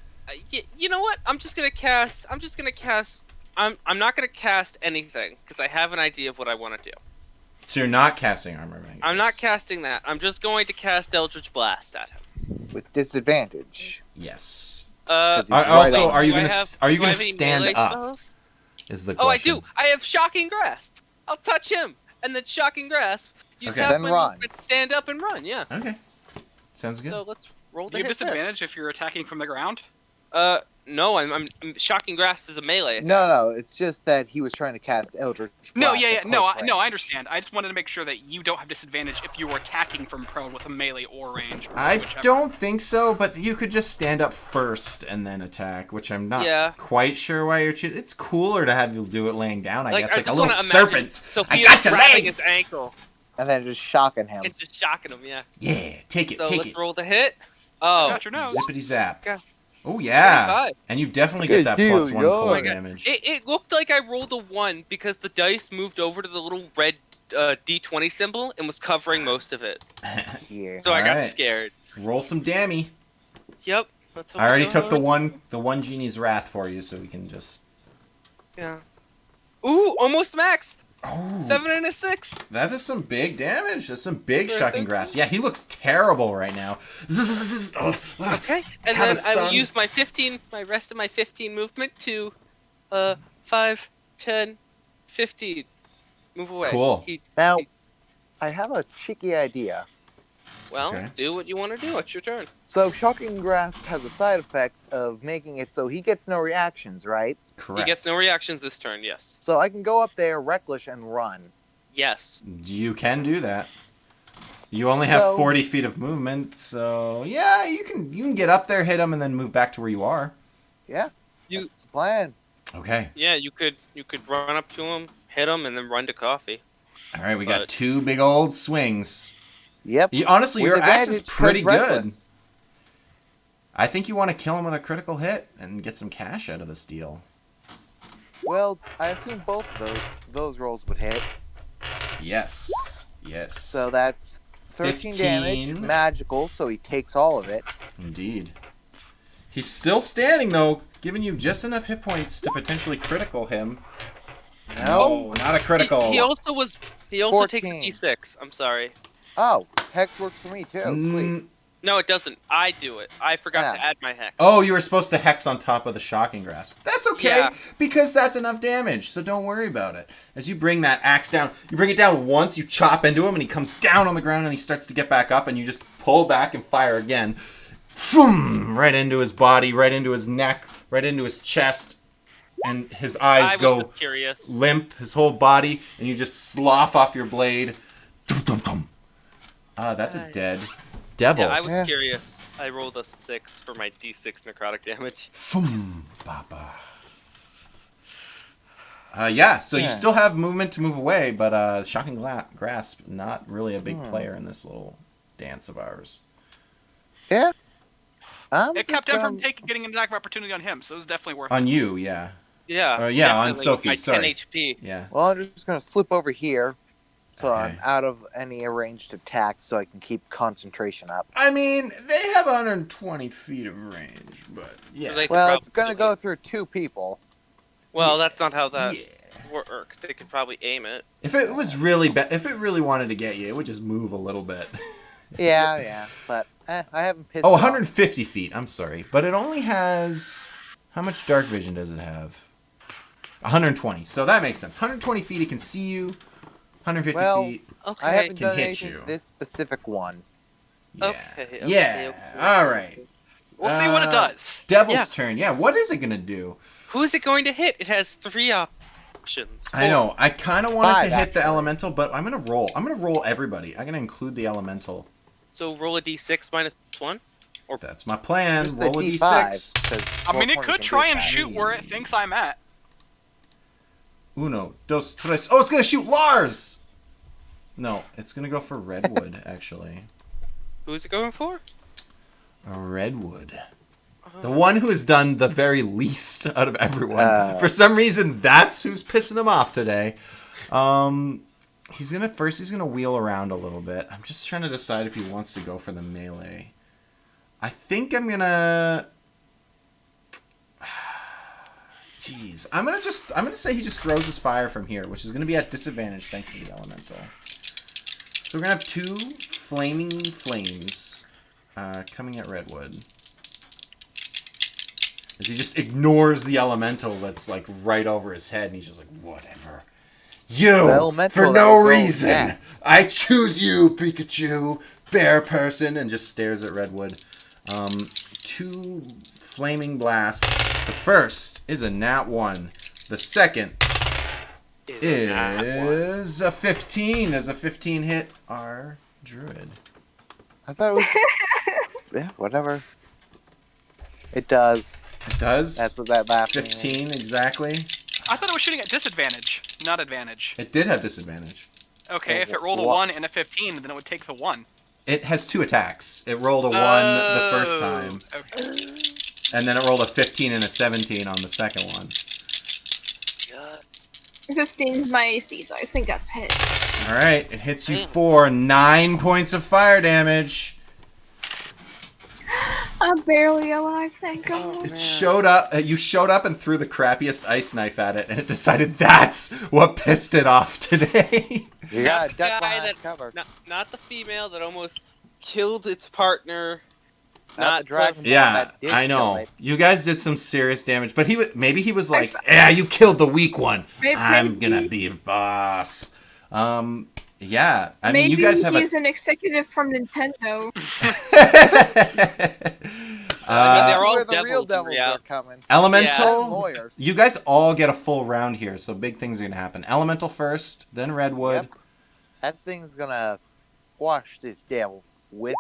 You know what? I'm just gonna cast. I'm not gonna cast anything because I have an idea of what I want to do. So you're not casting Armor of Agathis. I'm not casting that. I'm just going to cast Eldritch Blast at him. with disadvantage. Yes. 'Cause he's Are- right also, on. are you do I gonna have- s- are you do I gonna have any stand melee up? spells? Is the Oh, I question. do. I have Shocking Grasp. I'll touch him, and then Shocking Grasp. Use Okay. half Then my run. movement to stand up and run. Yeah. Okay. Sounds good. So let's roll Do the you have hit disadvantage if you're attacking from the ground? No, I'm Shocking Grasp is a melee attack. No, it's just that he was trying to cast Eldritch No, Blast yeah, at no, close I range. understand. I just wanted to make sure that you don't have disadvantage if you were attacking from prone with a melee or range. Or I whichever. don't think so, but you could just stand up first and then attack, which I'm not Yeah. quite sure why you're choosing. It's cooler to have you do it laying down, I guess, like a just little wanna serpent. Sophia I got your grabbing leg! his ankle And then just shocking him. and just shocking him. Yeah. Yeah, take it, So take let's it. roll the hit. Oh, Got your nose. Zippity zap. Yeah. Oh yeah, 25. and you definitely Good get that deal, plus 1 yo. cold Oh my God. damage. It looked like I rolled a 1 because the dice moved over to the little red D20 symbol and was covering most of it. Yeah. So I got Alright. scared. Roll some dammy. Yep. Let's hope I already we took don't- the one genie's wrath for you, so we can just. Yeah. Ooh, almost max. Oh, 7 and a 6. that is some big damage. That's some big For a shocking 13? grass. Yeah, he looks terrible right now. Okay, and Kinda then I will stunned. use my rest of my 15 movement to 5, 10, 15. Move away. Cool. Now, I have a cheeky idea. Well, Okay. do what you want to do. It's your turn. So, Shocking Grasp has a side effect of making it so he gets no reactions, right? Correct. He gets no reactions this turn. Yes. So I can go up there, reckless, and run. Yes. You can do that. You only have So- 40 feet of movement, so yeah, you can get up there, hit him, and then move back to where you are. Yeah. You- That's the plan. Okay. Yeah, you could run up to him, hit him, and then run to coffee. All right, we got But- 2 big old swings. Yep. Honestly, With your axe is advantage 'cause pretty good. reckless. I think you want to kill him with a critical hit and get some cash out of this deal. Well, I assume both of those rolls would hit. Yes. Yes. So that's 13 damage, 15. magical, so he takes all of it. Indeed. He's still standing, though, giving you just enough hit points to potentially critical him. No. Not a critical. He also takes a 14. D6. I'm sorry. Oh, hex works for me too. Sweet. Mm, No, it doesn't. I do it. I forgot to Yeah. add my hex. oh, you were supposed to hex on top of the shocking grasp. That's okay, Yeah. because that's enough damage, so don't worry about it. As you bring that axe down, you bring it down once, you chop into him, and he comes down on the ground, and he starts to get back up, and you just pull back and fire again. Boom! Right into his body, right into his neck, right into his chest, and his eyes I was go just curious. limp, his whole body, and you just slough off your blade. Dum, dum, dum. That's a dead devil. Yeah, I was Yeah. curious. I rolled a 6 for my D6 necrotic damage. Boom, baba. Yeah, so you Yeah. still have movement to move away, but Shocking Grasp, not really a big player in this little dance of ours. Yeah. It kept him from getting an attack of opportunity on him, so it was definitely worth it. On you, yeah. Yeah. Yeah, on definitely, Sophie, my sorry. 10 HP. Yeah. Well, I'm just gonna slip over here, so Okay. I'm out of any arranged attack, so I can keep concentration up. I mean, they have 120 feet of range, but yeah. They could Well, it's probably- gonna go through 2 people. Well, that's not how that Yeah. works. They could probably aim it. If it was really if it really wanted to get you, it would just move a little bit. Yeah, but I haven't pissed. Oh, it off. 150 feet. I'm sorry, but it only has how much dark vision does it have? 120. So that makes sense. 120 feet, it can see you. 150 Well, feet. Okay. I haven't Can done hit anything you. to this specific one. Yeah. Okay, Yeah. okay. All right. We'll see what it does. Devil's Yeah. turn. Yeah. What is it gonna do? Who is it going to hit? It has 3 options. I know. I kind of wanted to 5, hit the actually. elemental, but I'm gonna roll. I'm gonna roll everybody. I'm gonna include the elemental. So roll a D6 minus 1. That's my plan. Just the Roll a D5, d6. 'cause I mean, it 420 could can try beat and that. shoot where it thinks I'm at. Uno, dos, tres. Oh, it's gonna shoot Lars. No, it's gonna go for Redwood actually. Who is it going for? A Redwood. The one who has done the very least out of everyone. For some reason, that's who's pissing him off today. He's gonna wheel around a little bit. I'm just trying to decide if he wants to go for the melee. I think I'm gonna. Jeez, I'm gonna say he just throws his fire from here, which is gonna be at disadvantage thanks to the elemental. So we're gonna have 2 flaming flames coming at Redwood. As he just ignores the elemental that's like right over his head, and he's just like, whatever. You, elemental for that no will go reason, next. I choose you, Pikachu, bear person, and just stares at Redwood. 2 flaming blasts. The first is a nat 1. The second is a 15. Does a 15 hit our druid? I thought it was. Yeah, whatever. It does. It does. That's what that last 15 exactly. I thought it was shooting at disadvantage, not advantage. It did have disadvantage. Okay, Oh, if it rolled a what? 1 and a 15, then it would take the 1. It has 2 attacks. It rolled a 1 the first time, Okay. and then it rolled a 15 and a 17 on the second one. 15 is my AC, so I think that's hit. All right, it hits you for 9 points of fire damage. A I'm barely alive, thank God. It showed up. You showed up and threw the crappiest ice knife at it, and it decided that's what pissed it off today. You Not gotta the duck guy behind that- cover. Not the female that almost killed its partner. Not the dragon. Yeah, that did I know. kill it. You guys did some serious damage, but maybe he was like, "Yeah, you killed the weak one. Maybe- I'm gonna be boss." Yeah. I mean, Maybe you guys have he's an executive from Nintendo. They're all where the real devils in devils are reality. coming. Elemental. And lawyers. You guys all get a full round here, so big things are gonna happen. Elemental first, then Redwood. Yep. That thing's gonna squash this devil with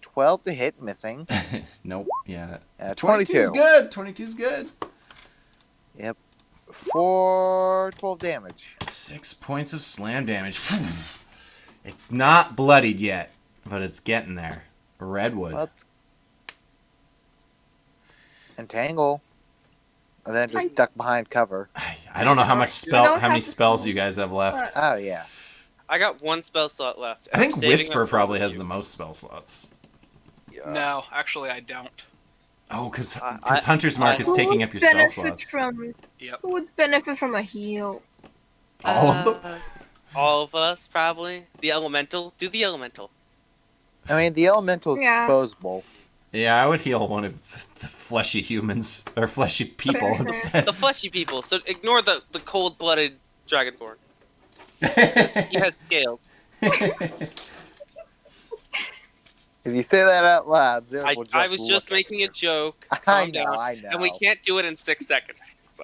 12 to hit, missing. Nope. Yeah. 22. good. 22's good. Yep. For 12 damage. 6 points of slam damage. It's not bloodied yet, but it's getting there. Redwood. Let's entangle. And then just duck behind cover. I don't know how much We don't how many have to spells spell. you guys have left. Oh, yeah. I got one spell slot left. I think I'm saving Whisper it for probably has you. the most spell slots. No, actually, I don't. Oh, because I- Hunter's Mark is Who taking would up your spell benefit slots. from? Yep. Who would benefit from a heal? All of them? All of us, probably. The elemental. Do the elemental. I mean, the elemental's Yeah. disposable. Yeah, I would heal one of the fleshy humans or fleshy people Fair. instead. The fleshy people. So ignore the cold-blooded dragonborn. He has scales. If you say that out loud, Zero will just I was just look at making you. a joke. I Calm know, down. I know. And we can't do it in 6 seconds. So.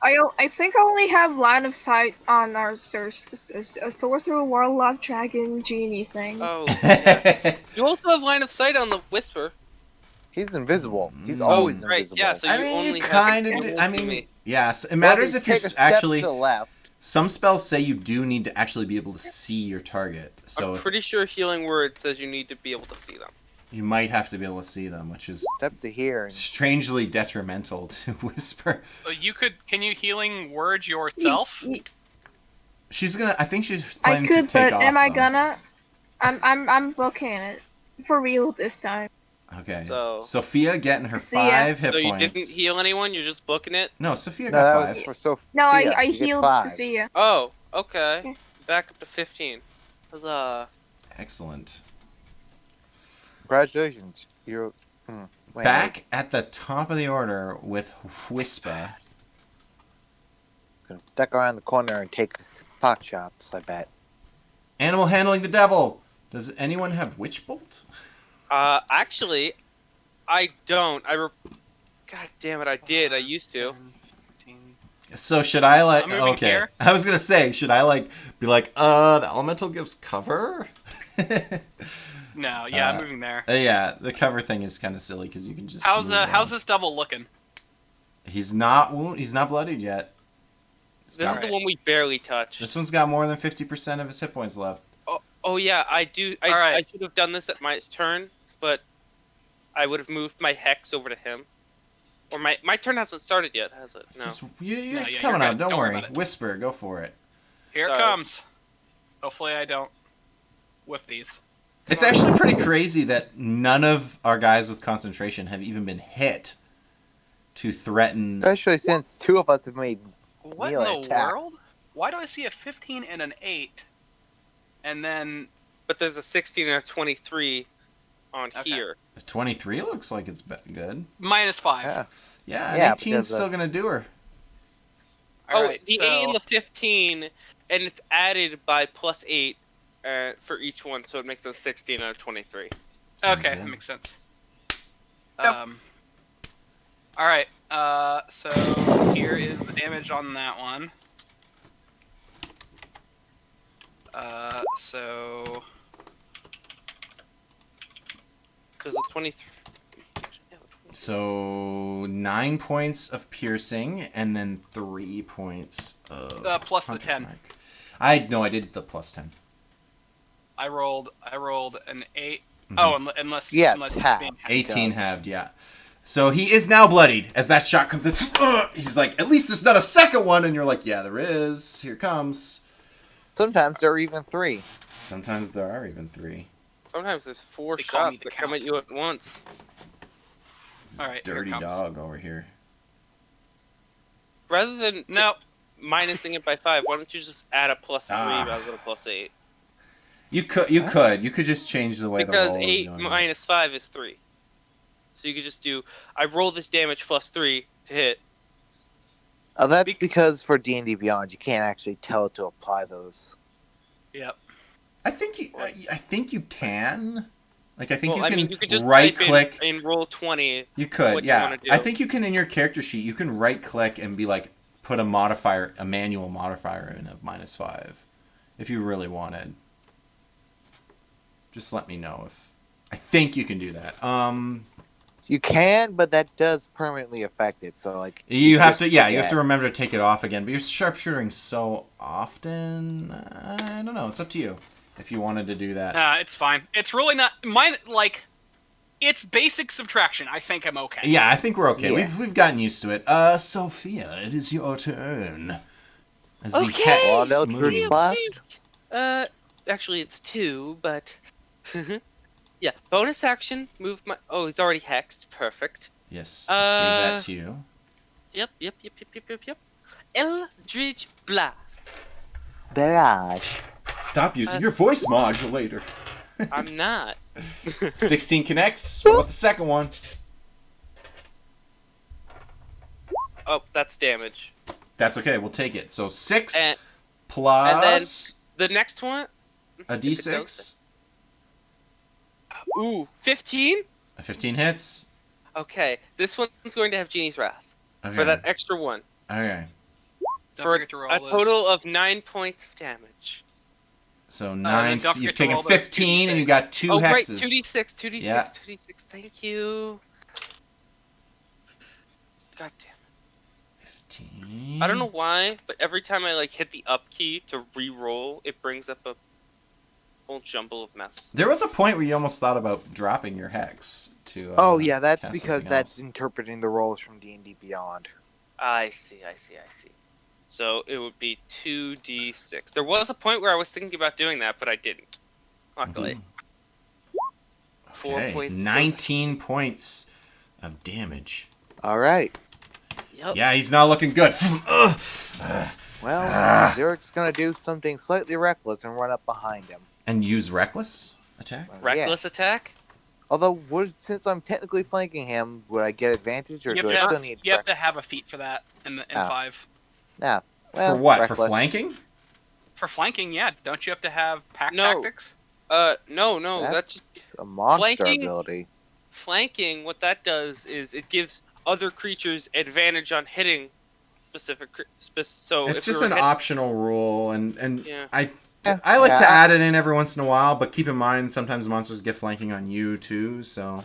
I think I only have line of sight on our sorcerer, warlock, dragon, genie thing. Oh. Yeah. You also have line of sight on the whisper. He's invisible. He's Oh, always right, invisible. yeah, so I you mean, only you have- kind you of. won't I see mean, me. yes. It Well, matters you if you're take a step actually. to the left. Some spells say you do need to actually be able to see your target, so I'm if- pretty sure Healing Word says you need to be able to see them. you might have to be able to see them, which is Step to here. And strangely detrimental to Whisper. Can you healing word yourself? She's gonna. I think she's I planning could, to take but off. am I though. gonna? I'm booking it for real this time. Okay. So- Sophia getting her See ya. 5 hit So you points. didn't heal anyone? You're just booking it? No, Sophia no, got that 5. was for Sophia. No, I You get healed 5. Sophia. Oh, okay. Back up to 15. Huzzah. Excellent. Congratulations. You're wait, Back at the top of the order with Whisper. Gonna duck around the corner and take pot shots, I bet. Animal handling the devil. Does anyone have Witch Bolt? Actually, I don't. God damn it, I did. I used to. So should I like? I'm moving Okay, here. I was gonna say, should I like be like, the elemental gives cover? No, yeah, I'm Uh, moving there. Yeah, the cover thing is kind of silly because you can just. How's move around. how's this double looking? He's not bloodied yet. He's This got- is the one we barely touched. This one's got more than 50% of his hit points left. Oh yeah, I do. I Alright. should have done this at my turn, but I would have moved my hex over to him. Or my turn hasn't started yet, has it? It's No. just, No, it's yeah, coming you're up. good. Don't Don't worry worry. about it. Whisper, go for it. Here Sorry. it comes. Hopefully I don't whiff these. It's actually pretty crazy that none of our guys with concentration have even been hit to threaten. Especially since 2 of us have made What melee in the attacks. world? Why do I see a 15 and an 8? And then But there's a 16 and a 23 on Okay. here. 23 looks like it's good. -5. Yeah. Yeah, Yeah, 18's because, still going to do her. Alright, the so 8 and the 15, and it's added by +8 for each one, so it makes a 16 out of 23. Sounds okay, good. that makes sense. Yep. Alright, so here is the damage on that one. So Because it's 23. So 9 points of piercing and then 3 points of. plus the Hunter's 10. Mark. I did the plus 10. I rolled an 8. Mhm. Oh, unless Yeah, unless it's it's half. being 18 Because- halved, yeah. So he is now bloodied as that shot comes in. He's like, at least there's not a second one. And you're like, yeah, there is. Here it comes. Sometimes there are even 3. Sometimes there are even 3. Sometimes there's 4 They call me shots the that come at count. you at once. All right, Dirty here it comes. dog over here. Rather than No, minusing it by 5, why don't you just add a +3 Ah. rather than a +8? You could just change the way Because the roll 8 is going. minus 5 is 3. So you could just do, I roll this damage +3 to hit. Oh, that's because for D&D Beyond, you can't actually tell it to apply those. yep. I think you can. Like I think Well, you can you could just right type click. in roll 20. You could, what you yeah. wanna do. I think you can in your character sheet. You can right click and be like put a modifier, a manual modifier in of -5, if you really wanted. Just let me know if. I think you can do that. You can, but that does permanently affect it. So like You have to, just you have forget. to remember to take it off again. But you're sharpshooting so often. I don't know. It's up to you if you wanted to do that. It's fine. It's really not mine. Like, it's basic subtraction. I think I'm okay. Yeah, I think we're okay. Yeah. We've gotten used to it. Sophia, it is your turn. As the Okay. hex Well, no, it's moves. first blast. Actually it's 2, but yeah, bonus action, move my. Oh, he's already hexed. Perfect. Yes, gave that to you. Yep. Eldritch Blast. Barrage. Stop using your voice modulator. I'm not. 16 connects. What about the second one? Oh, that's damage. That's okay. We'll take it. So 6 And plus the next one. a d6. Ooh, 15. A 15 hits. Okay, this one's going to have Genie's Wrath Okay. for that extra one. Okay. Don't For forget to roll a those. total of 9 points of damage. So then 9. don't You've forget to roll taken those 15 and 2d6. you got 2 Oh, right, hexes. 2d6, 2d6, Yeah. 2d6. Thank you. God damn it. 15. I don't know why, but every time I hit the up key to re-roll, it brings up a whole jumble of mess. There was a point where you almost thought about dropping your hex to. Oh yeah, that's cast because something that's else. interpreting the rolls from D&D Beyond. I see. So it would be 2d6. There was a point where I was thinking about doing that, but I didn't. Luckily. Mhm. 4 Okay, points. 19 points of damage. All right. Yep. Yeah, he's not looking good. Ugh. Well, Zerik's gonna do something slightly reckless and run up behind him. And use reckless attack? Yeah. Reckless attack? Although, since I'm technically flanking him, would I get advantage, or You do have I to still have, need? you have to have a feat for that in Oh. 5. Yeah. Well, For what? For reckless. flanking? For flanking, yeah. Don't you have to have pack No. tactics? No, that's just A monster Flanking? ability. flanking. What that does is it gives other creatures advantage on hitting specific. So It's if just we an were hit- optional rule, and Yeah. I like to Yeah. add it in every once in a while, but keep in mind sometimes monsters get flanking on you too, so.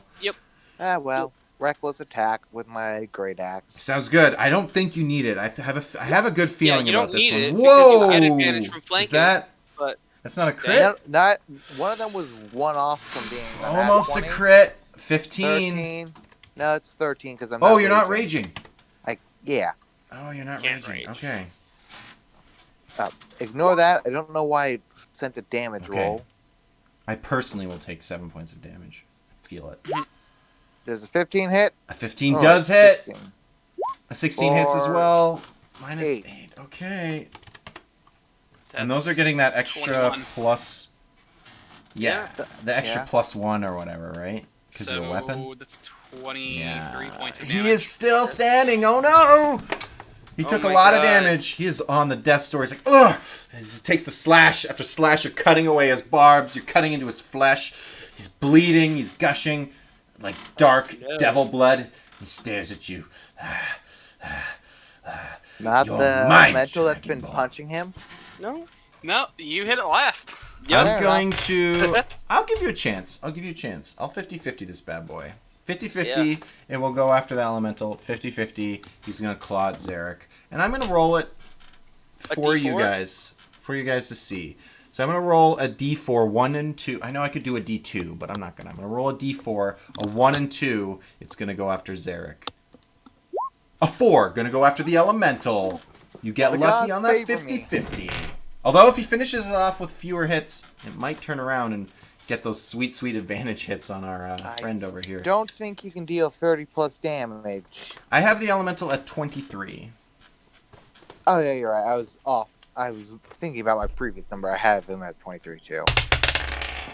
Well, reckless attack with my great axe. Sounds good. I don't think you need it. I have a good feeling you about don't this need one. it Whoa! because you get advantage from Is flanking, that? but- That's not a crit. Yeah, not one of them was one off from being a nat Almost a 20. crit. 15. 13. No, it's 13 because I'm. Oh, you're not raging. Yeah. Oh, you're not Can't raging. rage. Okay. Ignore that. I don't know why it sent a damage Okay. roll. I personally will take 7 points of damage. Feel it. There's a 15 hit. A 15 Oh, does hit. 16. A 16 hits as Four, well. Minus 8. 8. Okay. That's And those are getting that extra 21. plus. Yeah, the extra Yeah. +1 or whatever, right? Because So of your weapon. that's 23 Yeah. points of damage. He is still standing. Oh no! He took a my lot of God. damage. He is on the death's door. He's like, ugh! He just takes the slash after slash. You're cutting away his barbs. You're cutting into his flesh. He's bleeding. He's gushing like dark no. devil blood. He stares at you. Not You're the mine, mental that's been Dragon Ball. punching him. No. No, you hit it last. Yep. I'm going to... I'll give you a chance. I'll 50-50 this bad boy. 50-50, and we'll go after the elemental. 50-50, he's going to claw at Zarek. And I'm going to roll it A for you D4? guys. For you guys to see. So I'm going to roll a D4, 1 and 2. I know I could do a D2, but I'm not going to. I'm going to roll a D4, a 1 and 2. It's going to go after Zarek. A 4, going to go after the elemental. You get The lucky gods on that favor me. 50-50. Although if he finishes it off with fewer hits, it might turn around and get those sweet, sweet advantage hits on our friend over here. Don't think you can deal 30 plus damage. I have the elemental at 23. Oh yeah, you're right. I was off. I was thinking about my previous number. I have him at 23 too.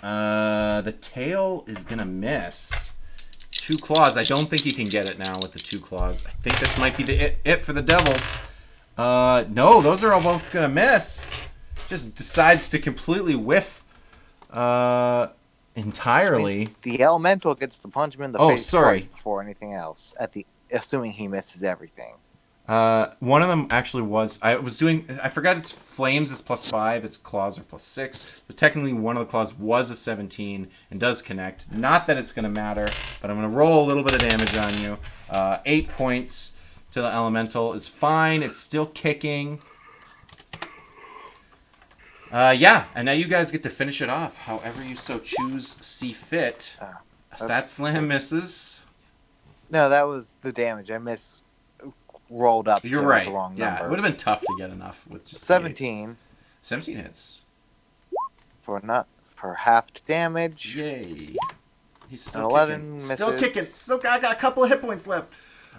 The tail is gonna miss. 2 claws. I don't think you can get it now with the 2 claws. I think this might be the it for the devils. No, those are all both gonna miss. Just decides to completely whiff. Entirely. The elemental gets to punch him in the Oh, face sorry. twice before anything else. Assuming he misses everything. One of them actually was. I forgot its flames is +5. Its claws are +6. But technically, one of the claws was a 17 and does connect. Not that it's going to matter, but I'm going to roll a little bit of damage on you. 8 points to the elemental is fine. It's still kicking. Yeah, and now you guys get to finish it off however you so choose, see fit. Stat slam misses. No, that was the damage. I rolled up. You're to right. The wrong Yeah, number. it would have been tough to get enough with just 17 17 hits. for half damage. Yay. He's still And 11 kicking. misses. Still kicking. Still got a couple of hit points left.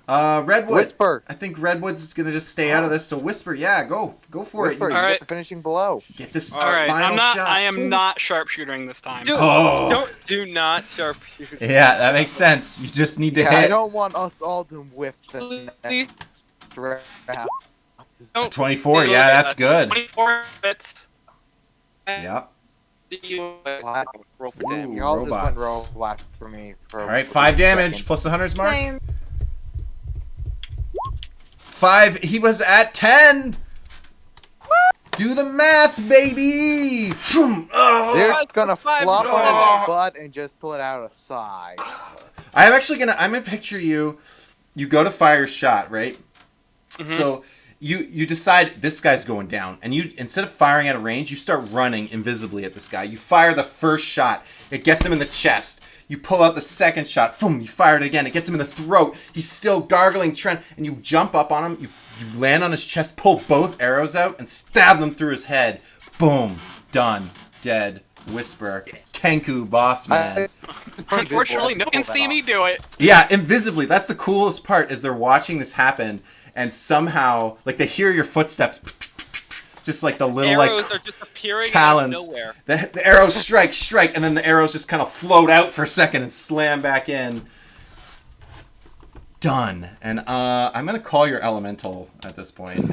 Redwood. Whisper. I think Redwood's is gonna just stay out of this. So Whisper, yeah, go for Whisper, it. you All get right. the finishing blow. Get this All right, final shot. I am not sharpshooting this time. Dude, Oh. do not sharpshoot. Yeah, that makes sense. You just need to Yeah, I hit. don't want us all to whiff the Please next round. don't. 24. Yeah, that's good. 24 hits. Yep. What? Roll for Ooh. damage. You all just went robots. robot for me. All right, 5 damage second. plus the hunter's mark. Same. 5. He was at 10. Do the math, baby. Oh. They're gonna five. flop on Oh. his butt and just let out a sigh. I'm gonna picture you. You go to fire a shot, right? So you decide this guy's going down, and you, instead of firing at a range, you start running invisibly at this guy. You fire the first shot, it gets him in the chest. You pull out the second shot, boom, you fire it again, it gets him in the throat. He's still gargling, and you jump up on him, you land on his chest, pull both arrows out, and stab them through his head. Boom, done, dead. Whisper, Kenku, boss man. Unfortunately, no one can see me do it. Yeah, invisibly. That's the coolest part, is they're watching this happen, and somehow, like, they hear your footsteps, just like the little, Arrows like, are just appearing talons. out of nowhere. The arrows strike, and then the arrows just kind of float out for a second and slam back in. Done. And I'm going to call your elemental at this point.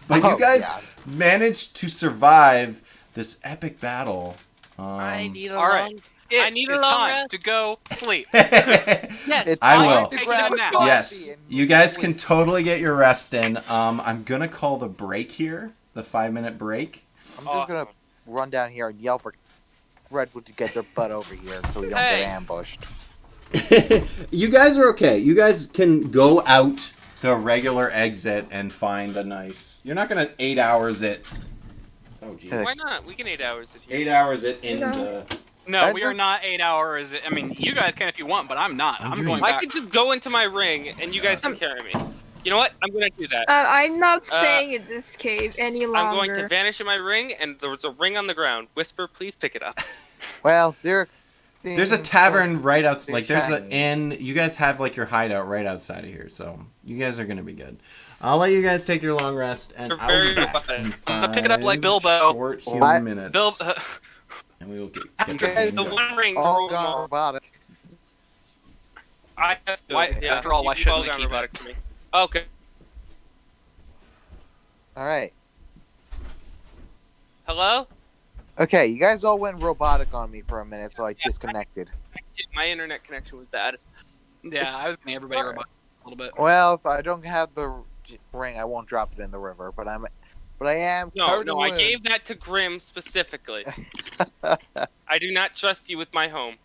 But you guys managed to survive this epic battle. I need a All right. long. It I need a is long time rest. to go sleep. Yes, It's I time will. to Take grab a a nap. coffee Yes, and you guys sleep. can totally get your rest in. I'm gonna call the break here, the 5-minute break. I'm just gonna run down here and yell for Redwood to get their butt over here so we don't Hey. get ambushed. You guys are okay. You guys can go out the regular exit and find a nice. You're not gonna 8 hours it. Oh geez. Yeah. Why not? We can 8 hours it here. 8 hours it in the. No, we are not 8 hours. I mean, you guys can if you want, but I'm not. I'm I'm doing- going I back. could just go into my ring and you guys can carry me. You know what? I'm gonna do that. I'm not staying in this cave any longer. I'm going to vanish in my ring, and there was a ring on the ground. Whisper, please pick it up. Well, Xerix. There's a tavern right outside. Like, there's shiny. an inn. You guys have, like, your hideout right outside of here, so you guys are gonna be good. I'll let you guys take your long rest, and You're I'll very be back robotic. in I'm gonna pick it up like 5 Bilbo. short human What? minutes. Bill, And we will get You this guys- game The going. one ring to all roll them gone all. robotic. I have to. Why- Yeah, after all, why you've all shouldn't we gone keep it? robotic to me. Okay. All right. Hello? Okay, you guys all went robotic on me for a minute, so I disconnected. My internet connection was bad. yeah, I was getting everybody robot a little bit. Well, if I don't have the ring, I won't drop it in the river. But I am. No, covered no, in I gave wounds. that to Grim specifically. I do not trust you with my home.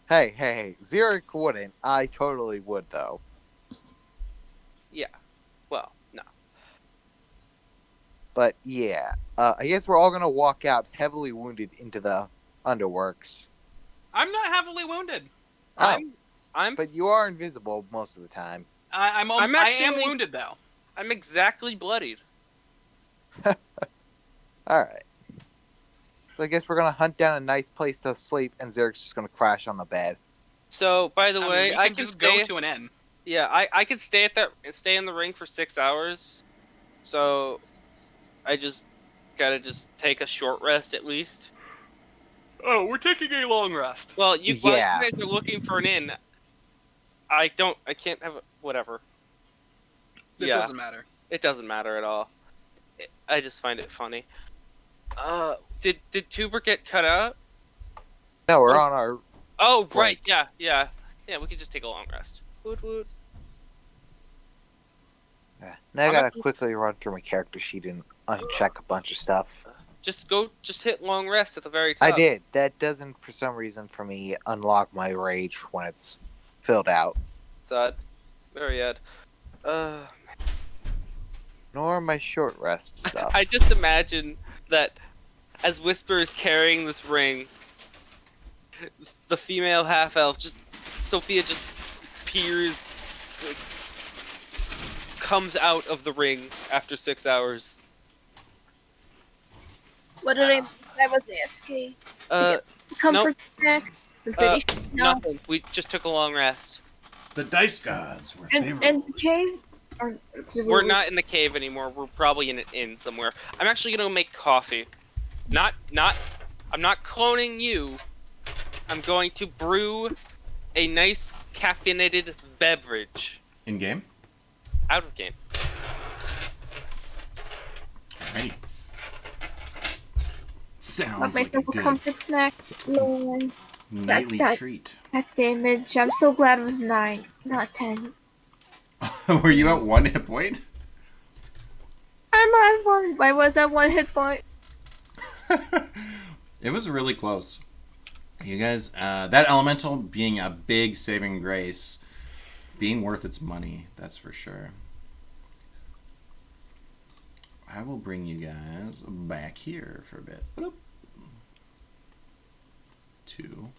Hey, Xeric wouldn't. I totally would, though. Well, no. But yeah, I guess we're all gonna walk out heavily wounded into the underworks. I'm not heavily wounded. Oh, I'm but you are invisible most of the time. I'm I'm I am actually- wounded though. I'm exactly bloodied. All right. So I guess we're gonna hunt down a nice place to sleep, and Zerik's just gonna crash on the bed. So, by the way, we I can can just stay. go to an inn. Yeah, I can stay in the ring for 6 hours. So, I gotta take a short rest at least. Oh, we're taking a long rest. While you Yeah. guys are looking for an inn, I can't have whatever. It Yeah, doesn't matter. it doesn't matter at all. I just find it funny. Did Tuber get cut out? No, we're on our. Oh, right, Break. yeah. Yeah, we could just take a long rest. Woot woot. Now I I'm gotta actually- quickly run through my character sheet and uncheck a bunch of stuff. Just hit long rest at the very top. I did. That doesn't, for some reason, for me, unlock my rage when it's filled out. It's odd. Very odd. Nor my short rest stuff. I just imagine that as Whisper is carrying this ring, the female half-elf, Sophia just comes out of the ring after 6 hours. What did I was AFK. Comfort snack. No. Nothing. We just took a long rest. The dice gods were And favorable. the cave? Or, We're not in the cave anymore. We're probably in an inn somewhere. I'm actually gonna make coffee. I'm not cloning you. I'm going to brew a nice caffeinated beverage. In game? Out of game. Alright. Got Sounds like a myself a good comfort snack. Lord. nightly that- treat. That damage. I'm so glad it was 9, not 10. Were you at 1 hit point? I'm at 1. Why was that 1 hit point? It was really close. You guys, that elemental being a big saving grace, being worth its money, that's for sure. I will bring you guys back here for a bit. Bloop. To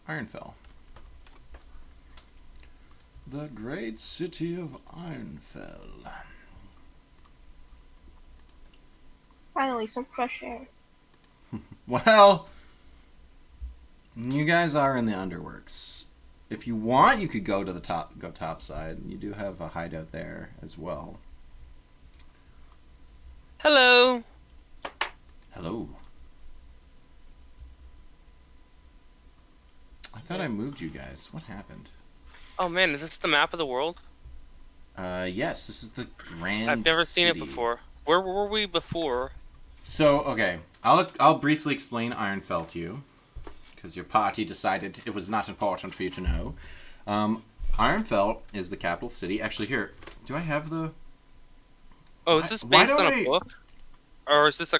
Ironfell. The great city of Ironfell. Finally, some fresh air. Well, you guys are in the underworks. If you want, you could go to the top side. You do have a hideout there as well. Hello. Hello. I thought I moved you guys. What happened? Oh man, is this the map of the world? Yes, this is the grand I've never seen it city. before. Where were we before? So, okay, I'll briefly explain Ironfell to you, because your party decided it was not important for you to know. Ironfell is the capital city. Actually, here, do I have the... Oh, is this Why based don't on a book? Or is this a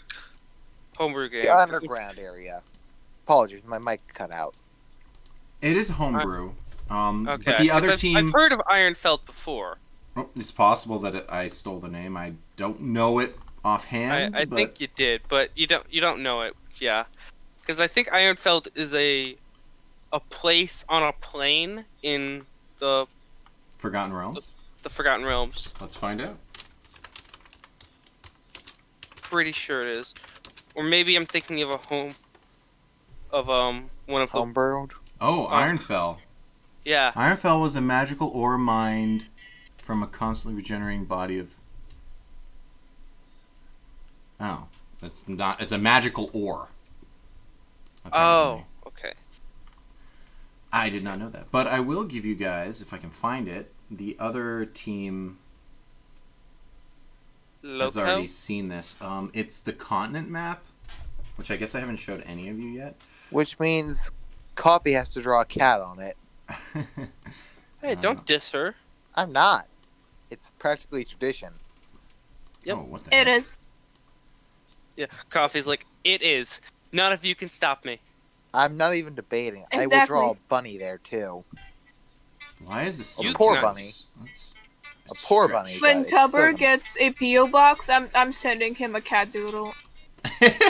homebrew game? The underground area. Apologies, my mic cut out. It is homebrew. Okay. But the other 'cause team... I've heard of Ironfeld before. Oh, it's possible that I stole the name. I don't know it offhand. I but... think you did, but you don't know it. Yeah, because I think Ironfeld is a place on a plane in the Forgotten Realms? Forgotten Realms. Let's find out. Pretty sure it is, or maybe I'm thinking of one of the Homebrewed? Oh, Ironfell. yeah. Ironfell was a magical ore mined from a constantly regenerating body of... Oh. It's not... It's a magical ore. Oh, okay. I did not know that. But I will give you guys, if I can find it, the other team has Loco. already seen this. It's the continent map, which I guess I haven't showed any of you yet. Which means Coffee has to draw a cat on it. Hey, don't diss her. I'm not. It's practically tradition. Yep. Oh, what the It heck? is. Yeah, Coffee's like, it is. None of you can stop me. I'm not even debating. I will Exactly. draw a bunny there too. Why is this so You poor cannot- bunny. Let's A poor stretch. bunny. When It's still Tubber gonna- gets a P.O. box, I'm sending him a cat doodle.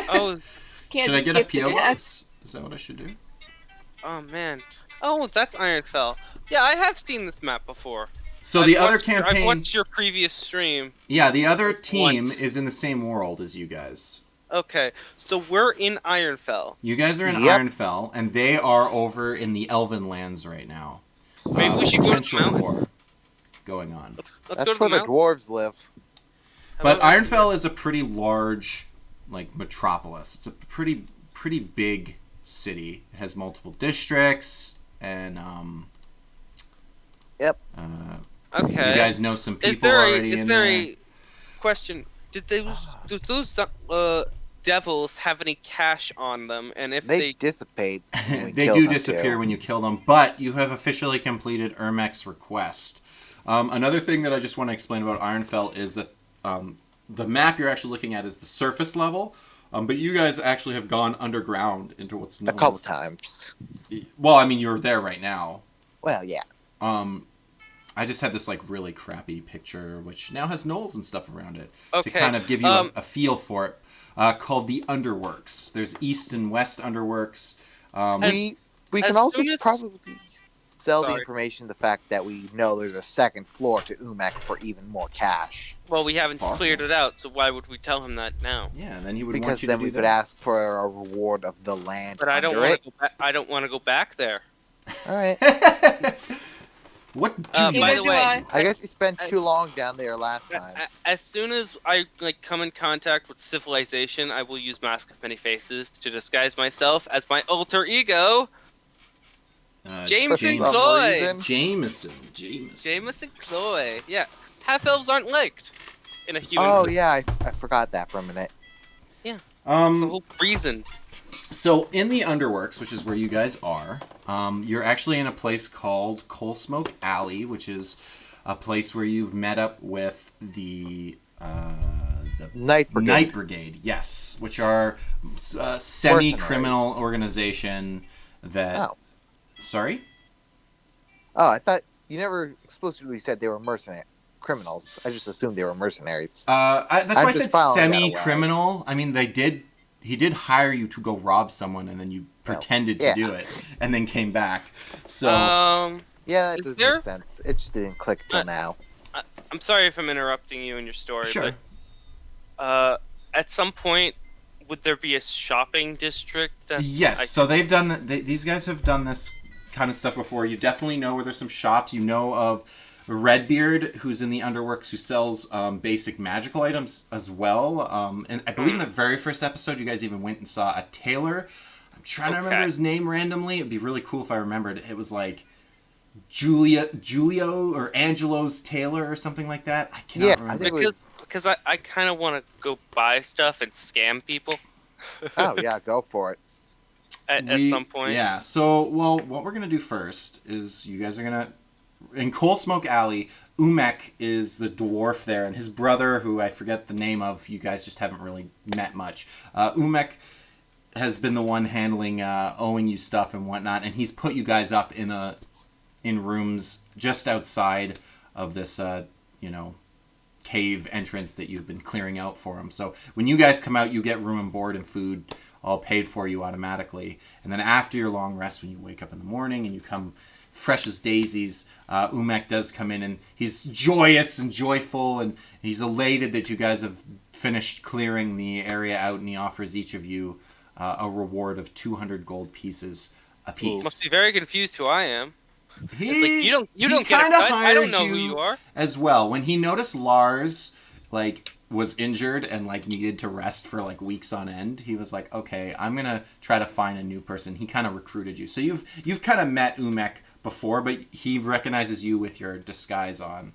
Oh, Can't Should I just get a give P.O. it back. box? Is that what I should do? oh man. Oh, that's Ironfell. Yeah, I have seen this map before. So I've the other watched I've campaign... watched your previous stream. Yeah, the other team Once. is in the same world as you guys. Okay, so we're in Ironfell. You guys are in Yep. Ironfell, and they are over in the Elven lands right now. Maybe we should go to the Potential mountain. war going on. Let's That's go to where the the mountain. dwarves live. How But about- Ironfell is a pretty large, like, metropolis. It's a pretty big city. It has multiple districts, and Yep. Okay. you guys know some people Is there already is in there there. a question? Do those devils have any cash on them? And if They dissipate. when we They kill do them, disappear too. when you kill them, but you have officially completed Ermek's request. Another thing that I just want to explain about Ironfell is that the map you're actually looking at is the surface level, but you guys actually have gone underground into what's A known couple as... times. Well, I mean, you're there right now. Well, yeah. I just had this like really crappy picture, which now has knolls and stuff around it, Okay, to kind of give you a feel for it. Called the Underworks. There's East and West Underworks. We as can also soon as- probably sell the Sorry. information, the fact that we know there's a second floor to Umek for even more cash. Well, we haven't possible. cleared it out, so why would we tell him that now? Yeah, then he would want Because you then to we do could that. ask for a reward of the land. But I don't under want it. to go back. I don't want to go back there. All right. What do By you Neither the do way, I. I guess you spent I- too long down there last time. As soon as I come in contact with civilization, I will use Mask of Many Faces to disguise myself as my alter ego, Jameson For some Cloy. reason. Jameson. Jameson Cloy. Yeah, half elves aren't liked in a human. Oh sense. yeah, I forgot that for a minute. That's the whole reason. So in the Underworks, which is where you guys are, you're actually in a place called Coal Smoke Alley, which is a place where you've met up with the Night Brigade. Night Brigade, yes, which are a semi-criminal organization that. Oh. Sorry. Oh, I thought you never explicitly said they were mercenary criminals. I just assumed they were mercenaries. That's why I'm I just said following that semi-criminal. I mean, he did hire you to go rob someone, and then you pretended to yeah. do it, and then came back. So Yeah, that Is does there- make sense. It just didn't click till now. I'm sorry if I'm interrupting you in your story, sure. but at some point, would there be a shopping district? That Yes. So they've done these guys have done this kind of stuff before. You definitely know where there's some shops. You know of Redbeard, who's in the Underworks, who sells basic magical items as well. And I believe in the very first episode, you guys even went and saw a tailor. I'm trying to remember Okay. his name randomly. It'd be really cool if I remembered. It was like Julio or Angelo's tailor or something like that. I cannot Yeah, I remember. think it was. because I kind of want to go buy stuff and scam people Oh yeah, go for it. at some point. Yeah. So, well, what we're gonna do first is you guys are gonna in Coal Smoke Alley. Umek is the dwarf there, and his brother, who I forget the name of. You guys just haven't really met much. Umek has been the one handling owing you stuff and whatnot, and he's put you guys up in rooms just outside of this cave entrance that you've been clearing out for him. So when you guys come out, you get room and board and food all paid for you automatically. And then after your long rest, when you wake up in the morning and you come fresh as daisies, Umek does come in, and he's joyous and joyful, and he's elated that you guys have finished clearing the area out, and he offers each of you a reward of 200 gold pieces apiece. Must be very confused who I am. He, It's like you he don't get a kinda cut. I don't hired know who you are. as well. When he noticed Lars was injured and needed to rest for weeks on end, he was like, okay, I'm gonna try to find a new person. He kind of recruited you. So you've kind of met Umek before, but he recognizes you with your disguise on.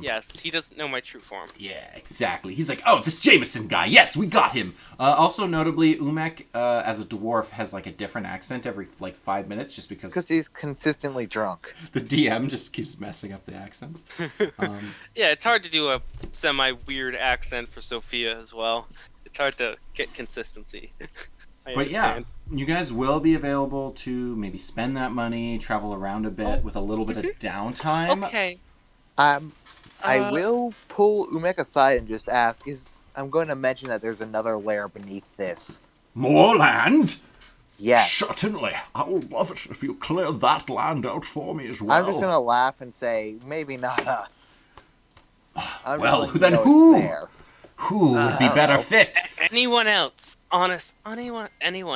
Yes, he doesn't know my true form. Yeah, exactly. He's like, oh, this Jameson guy. Yes, we got him. Also, notably, Umek, as a dwarf, has a different accent every 5 minutes, just Because because he's consistently drunk. the DM just keeps messing up the accents. Yeah, it's hard to do a semi-weird accent for Sophia as well. It's hard to get consistency. But yeah, you guys will be available to maybe spend that money, travel around a bit with a little bit of downtime. Okay. I will pull Umek aside and just ask, I'm going to mention that there's another layer beneath this. More land? Yes. Certainly. I will love it if you clear that land out for me as well. I'm just going to laugh and say, maybe not us. I'm just Well, letting you then know it's who? there. Who would be better fit? Anyone else? Anyone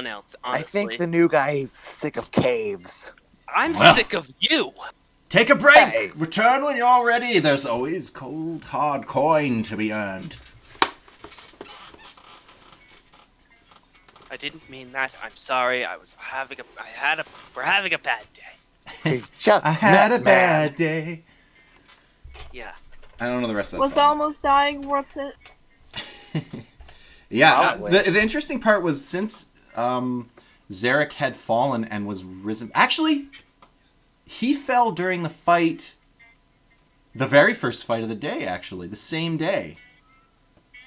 else, honestly. I think the new guy is sick of caves. I'm Well. sick of you. Take a break. Hey. Return when you're ready. There's always cold, hard coin to be earned. I didn't mean that. I'm sorry. We're having a bad day. He's just I had a met bad day. Yeah. I don't know the rest of that Was song. almost dying worth it? Yeah, Probably. the interesting part was since Zarek had fallen and was risen. Actually, he fell during the fight, the very first fight of the day. Actually, the same day.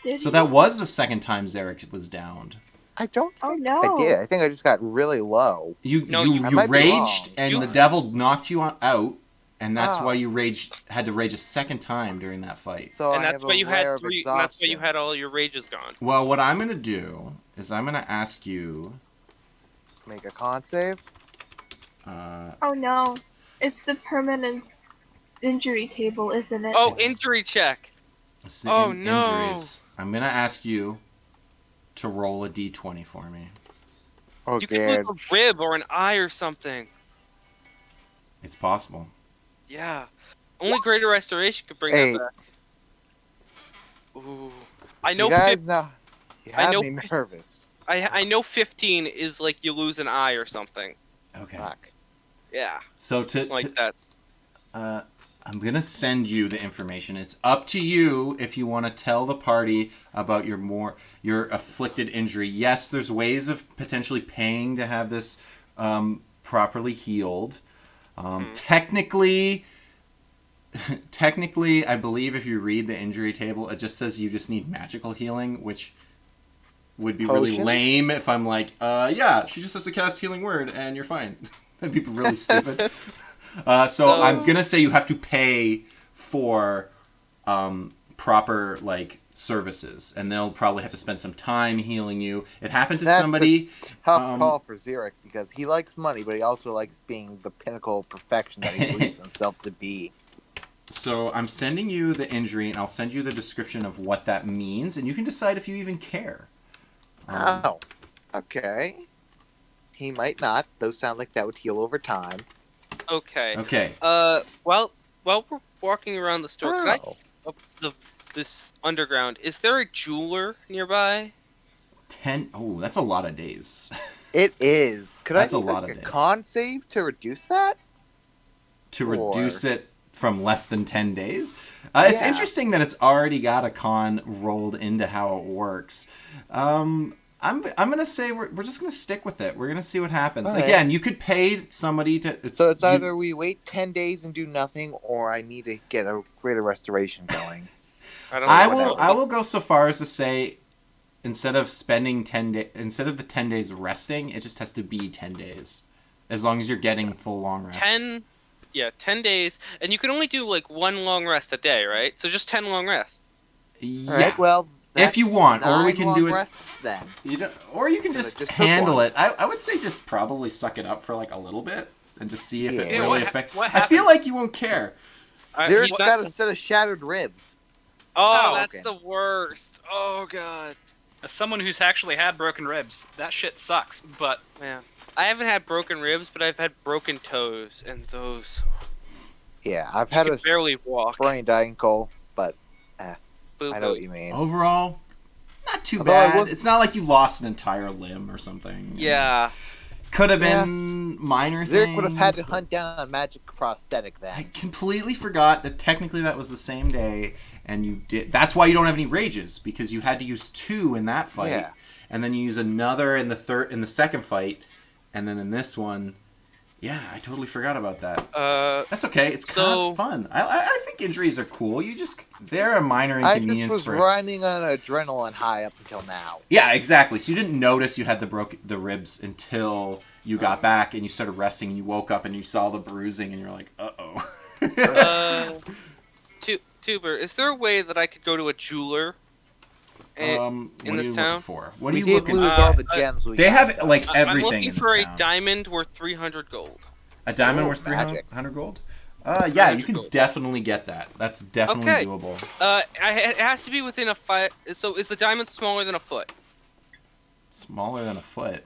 Did So he? that was the second time Zarek was downed. I don't Oh, think no. I did. I think I just got really low. You No, you, I you might be raged, wrong. and You- the devil knocked you out, and that's Oh. why you had to rage a second time during that fight. So And I that's have why a you layer had of three. And that's why you exhaustion. had all your rages gone. Well, what I'm gonna do is I'm gonna ask you. Make a con save. Oh no. It's the permanent injury table, isn't it? Oh, It's- injury check. It's the Oh, no. injuries. I'm gonna ask you to roll a d20 for me. Oh, You could lose God. a rib or an eye or something. It's possible. Yeah. Only greater restoration could bring Hey. that back. Ooh. I know. You guys know. You I have know- me nervous. I know 15 is like you lose an eye or something. Okay. Fuck. Yeah, So like that. I'm gonna send you the information. It's up to you if you want to tell the party about your afflicted injury. Yes, there's ways of potentially paying to have this properly healed. Technically, I believe if you read the injury table, it just says you just need magical healing, which would be really Potions? lame if I'm like, yeah, she just has to cast healing word and you're fine. That'd be really stupid. So I'm gonna say you have to pay for proper like services, and they'll probably have to spend some time healing you. It happened to That's somebody. Tough call for Xeric because he likes money, but he also likes being the pinnacle of perfection that he believes himself to be. So I'm sending you the injury, and I'll send you the description of what that means, and you can decide if you even care. Oh, okay. He might not. Those sound like that would heal over time. Okay. Okay. While we're walking around the store, can I Oh. up this underground? Is there a jeweler nearby? 10. Oh, that's a lot of days. It is. Could That's I a do lot like of a days. con save to reduce that? To Or- reduce it from less than 10 days. It's Yeah. interesting that it's already got a con rolled into how it works. I'm gonna say we're just gonna stick with it. We're gonna see what happens. Alright. Again, you could pay somebody to. So it's you- either we wait 10 days and do nothing, or I need to get a greater restoration going. I don't know. I what will. that I is. will go so far as to say, instead of spending 10 days, instead of the 10 days resting, it just has to be 10 days, as long as you're getting full long rest. 10 days, and you can only do like one long rest a day, right? So just 10 long rests. Yeah. Alright, well, If you that's want, or we 9 can long do it- rests then. You don't, or you can But it just just took handle one. it. I would say just probably suck it up for like a little bit and just see if it Yeah. really What affects. what I feel happened? like you won't care. Xeric's He's got not- a set of shattered ribs. Oh, Oh, that's okay. the worst. Oh god, As someone who's actually had broken ribs, that shit sucks. But man. I haven't had broken ribs, but I've had broken toes, and those Yeah, I've had you a can barely walk. sprained ankle, but Boo I know boo. what you mean. Overall, not too Although I bad. was- It's not like you lost an entire limb or something. Yeah. Could have Yeah. been minor Xeric things. would have had to but hunt down a magic prosthetic I then. completely forgot that technically that was the same day, and you did. That's why you don't have any rages, because you had to use 2 in that fight, Yeah. and then you use another in the second fight, and then in this one, yeah, I totally forgot about that. That's okay. It's kind So- of fun. I think injuries are cool. They're a minor I just inconvenience was for. riding on an adrenaline high up until now. Yeah, exactly. So you didn't notice you had the ribs until you got back and you started resting and you woke up and you saw the bruising and you're like, uh-oh. Tuber, is there a way that I could go to a jeweler? What in are this you looking town? for? What are We you did looking lose for? all the gems we They got, have though. like I'm everything looking in for this a town. diamond worth 300 gold. A diamond Ooh, worth magic. 300 gold? Yeah, 300 you can gold. definitely get that. That's definitely Okay. doable. It has to be within a 5. So is the diamond smaller than a foot? Smaller than a foot.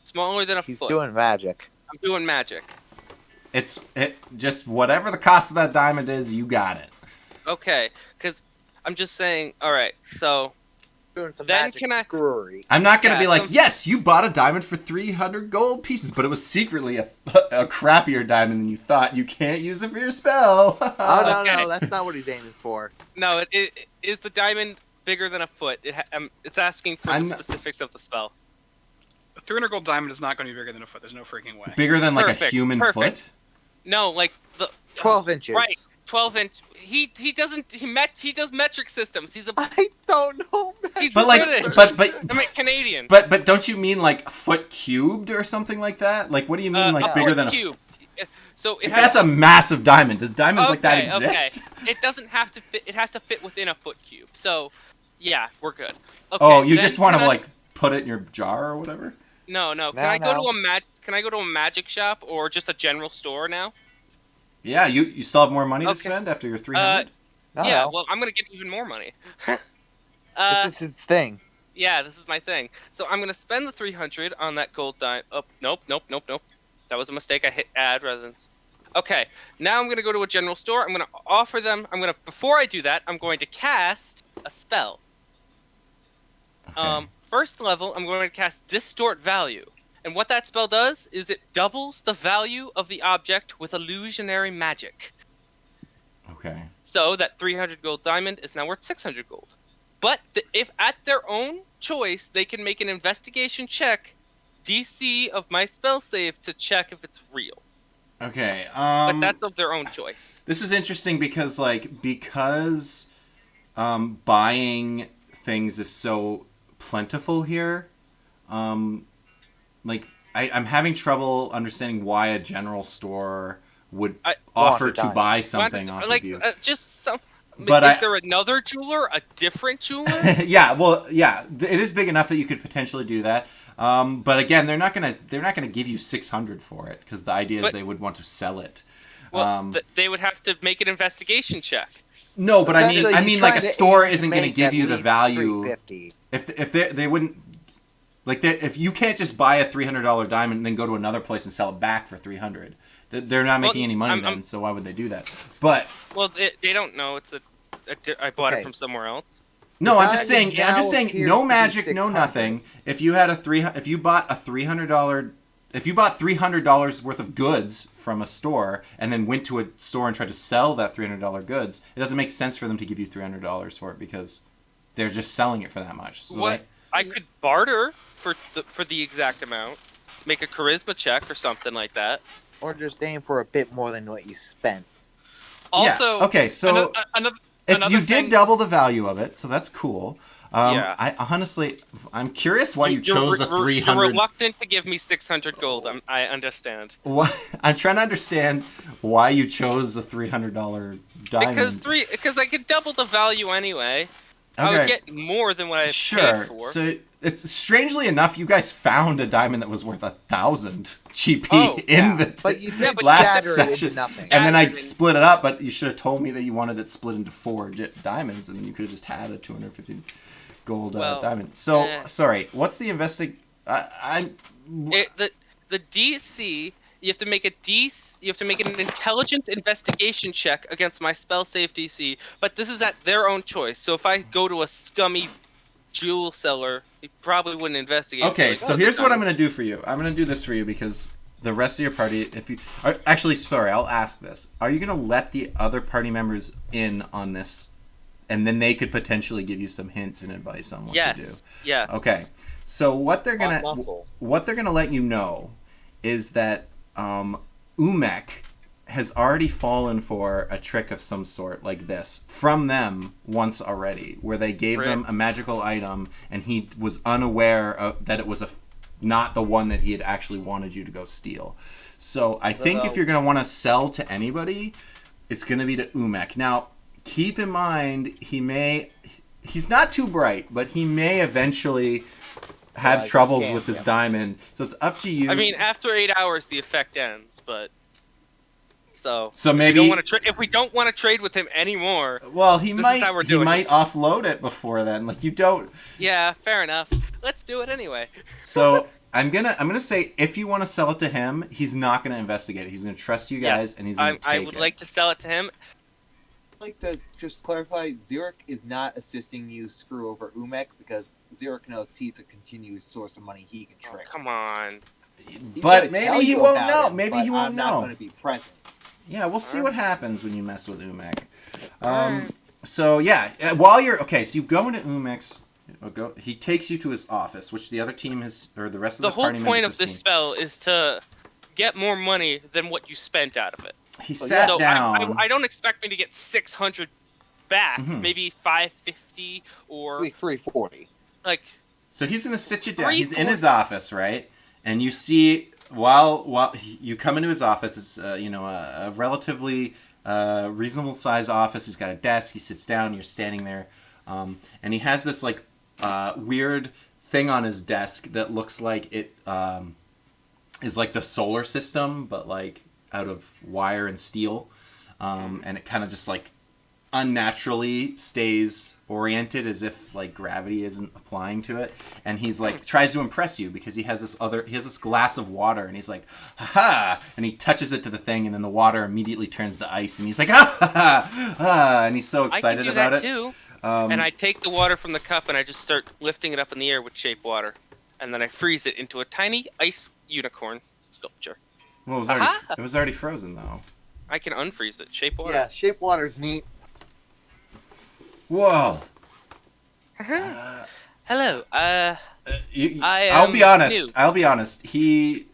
Smaller than a He's foot. doing magic. I'm doing magic. It's just whatever the cost of that diamond is, you got it. Okay, because I'm just saying. All right, so Doing some Then magic can I- screwery. I'm not gonna Yeah, be like, so- yes, you bought a diamond for 300 gold pieces, but it was secretly a crappier diamond than you thought. You can't use it for your spell. Oh no, Okay. no, that's not what he's aiming for. no, it is the diamond bigger than a foot. It's asking for I'm the not- specifics of the spell. A 300 gold diamond is not going to be bigger than a foot. There's no freaking way. Bigger than like a Perfect, human perfect. foot. No, like the 12 inches. Right, 12-inch. He does metric systems. He's I don't know. he's But like, British. but I mean Canadian. but don't you mean like foot cubed or something like that? Like, what do you mean like a bigger foot than a? cube. So it If has that's a massive diamond, does diamonds like that Okay, exist? Okay. It doesn't have to fit. It has to fit within a foot cube. So, yeah, we're good. Okay, Oh, you then just want to can I- like put it in your jar or whatever? No, no. Can No, I go no. to a Can I go to a magic shop or just a general store now? Yeah, you still have more money to Okay. spend after your 300. No, yeah. no. Well, I'm gonna get even more money. This is his thing. Yeah, this is my thing. So I'm gonna spend the 300 on that gold dime. Oh, nope. That was a mistake. I hit add rather than. Okay. Now I'm gonna go to a general store. I'm gonna offer them. Before I do that, I'm going to cast a spell. Okay. First level, I'm going to cast Distort Value. And what that spell does is it doubles the value of the object with illusionary magic. Okay. So that 300 gold diamond is now worth 600 gold. But if at their own choice, they can make an investigation check, DC of my spell save to check if it's real. Okay. But that's of their own choice. This is interesting because buying things is so plentiful here. I'm having trouble understanding why a general store would offer Want to to die. buy something off like of you. just some. But is I- there another jeweler, a different jeweler? Yeah, well, yeah, it is big enough that you could potentially do that. But again, they're not gonna give you 600 for it because the idea is But- they would want to sell it. Well, they would have to make an investigation check. No, but I Essentially, mean, he's like trying a to store aim to isn't going to make give at you the least value. 350. If they wouldn't like if you can't just buy a $300 diamond and then go to another place and sell it back for 300. They're not making any money then, so why would they do that? But Well, they don't know. I bought Okay. it from somewhere else. no, The I'm just value saying. I'm just now saying. appears No to be magic, no 600. nothing. If you had if you bought $300, if you bought $300 worth of goods from a store and then went to a store and tried to sell that $300 goods, it doesn't make sense for them to give you $300 for it because they're just selling it for that much. So What? I could barter for the exact amount. Make a charisma check or something like that. Or just aim for a bit more than what you spent. Also, yeah. Okay, so another you thing- did double the value of it, so that's cool. Yeah. I honestly, I'm curious why you chose a You're 300. reluctant to give me 600 gold. I understand. I'm trying to understand why you chose a $300 diamond. Because I could double the value anyway. I would Okay. get more than what I paid Sure. for. So it's strangely enough, you guys found a diamond that was worth 1,000 GP Oh, in the But you Yeah, did but last shatter it session. into nothing. And then I Scattered in- split it up, but you should have told me that you wanted it split into 4 diamonds, and then you could have just had a 250 gold Well, diamond. So, eh. sorry, what's the The DC, you have to make an intelligence investigation check against my spell save DC, but this is at their own choice. So if I go to a scummy jewel seller, he probably wouldn't investigate. Okay, Like, so oh, here's it's what not- I'm going to do for you. I'm going to do this for you because the rest of your party, if you actually, sorry, I'll ask this. Are you going to let the other party members in on this, and then they could potentially give you some hints and advice on what to do? Yes. Yeah. Okay, so what they're Hot gonna muscle. let you know is that Umek has already fallen for a trick of some sort like this from them once already, where they gave them a magical item and he was unaware that it was not the one that he had actually wanted you to go steal. So I think if you're going to want to sell to anybody, it's going to be to Umek. Now, keep in mind, he's not too bright, but he may eventually have Like, troubles scam with his him. diamond. So it's up to you. I mean, after 8 hours, the effect ends, but So maybe if we don't want to trade with him anymore. Well, he This is how we're might doing it. offload it before then. Like you don't. Yeah, fair enough. Let's do it anyway. So I'm gonna say if you want to sell it to him, he's not gonna investigate it. He's gonna trust you guys, and he's gonna take I would it. like to sell it to him. I'd like to just clarify, Xeric is not assisting you screw over Umek because Xeric knows he's a continuous source of money he can Oh, trick. come on. He's But gonna maybe tell he you won't about know. it, Maybe but he won't I'm not know. going to be present. Yeah, we'll see what happens when you mess with Umek. Alright. So yeah, while you're so you go into Umek's. He takes you to his office, which the other team has, or the rest of The the whole party point members of have this seen. spell is to get more money than what you spent out of it. He So, sat So down. I don't expect me to get 600 back. Mhm. Maybe 550 or Maybe 340. like. So he's gonna sit you down. He's in 340. his office, right? And you see while you come into his office, it's a relatively reasonable sized office. He's got a desk. He sits down. You're standing there, and he has this like weird thing on his desk that looks like it is like the solar system, but like out of wire and steel, and it kind of just like unnaturally stays oriented as if like gravity isn't applying to it, and he's like tries to impress you because he has this glass of water, and he's like ha, and he touches it to the thing, and then the water immediately turns to ice, and he's like ha, and he's so excited I can do about that it. too. Um, And I take the water from the cup and I just start lifting it up in the air with shape water, and then I freeze it into a tiny ice unicorn sculpture. well, Aha! it was already frozen though. I can unfreeze it. Shape water. Yeah, shape water's neat. Whoa. Hello. I I'll am be honest. new. I'll be honest.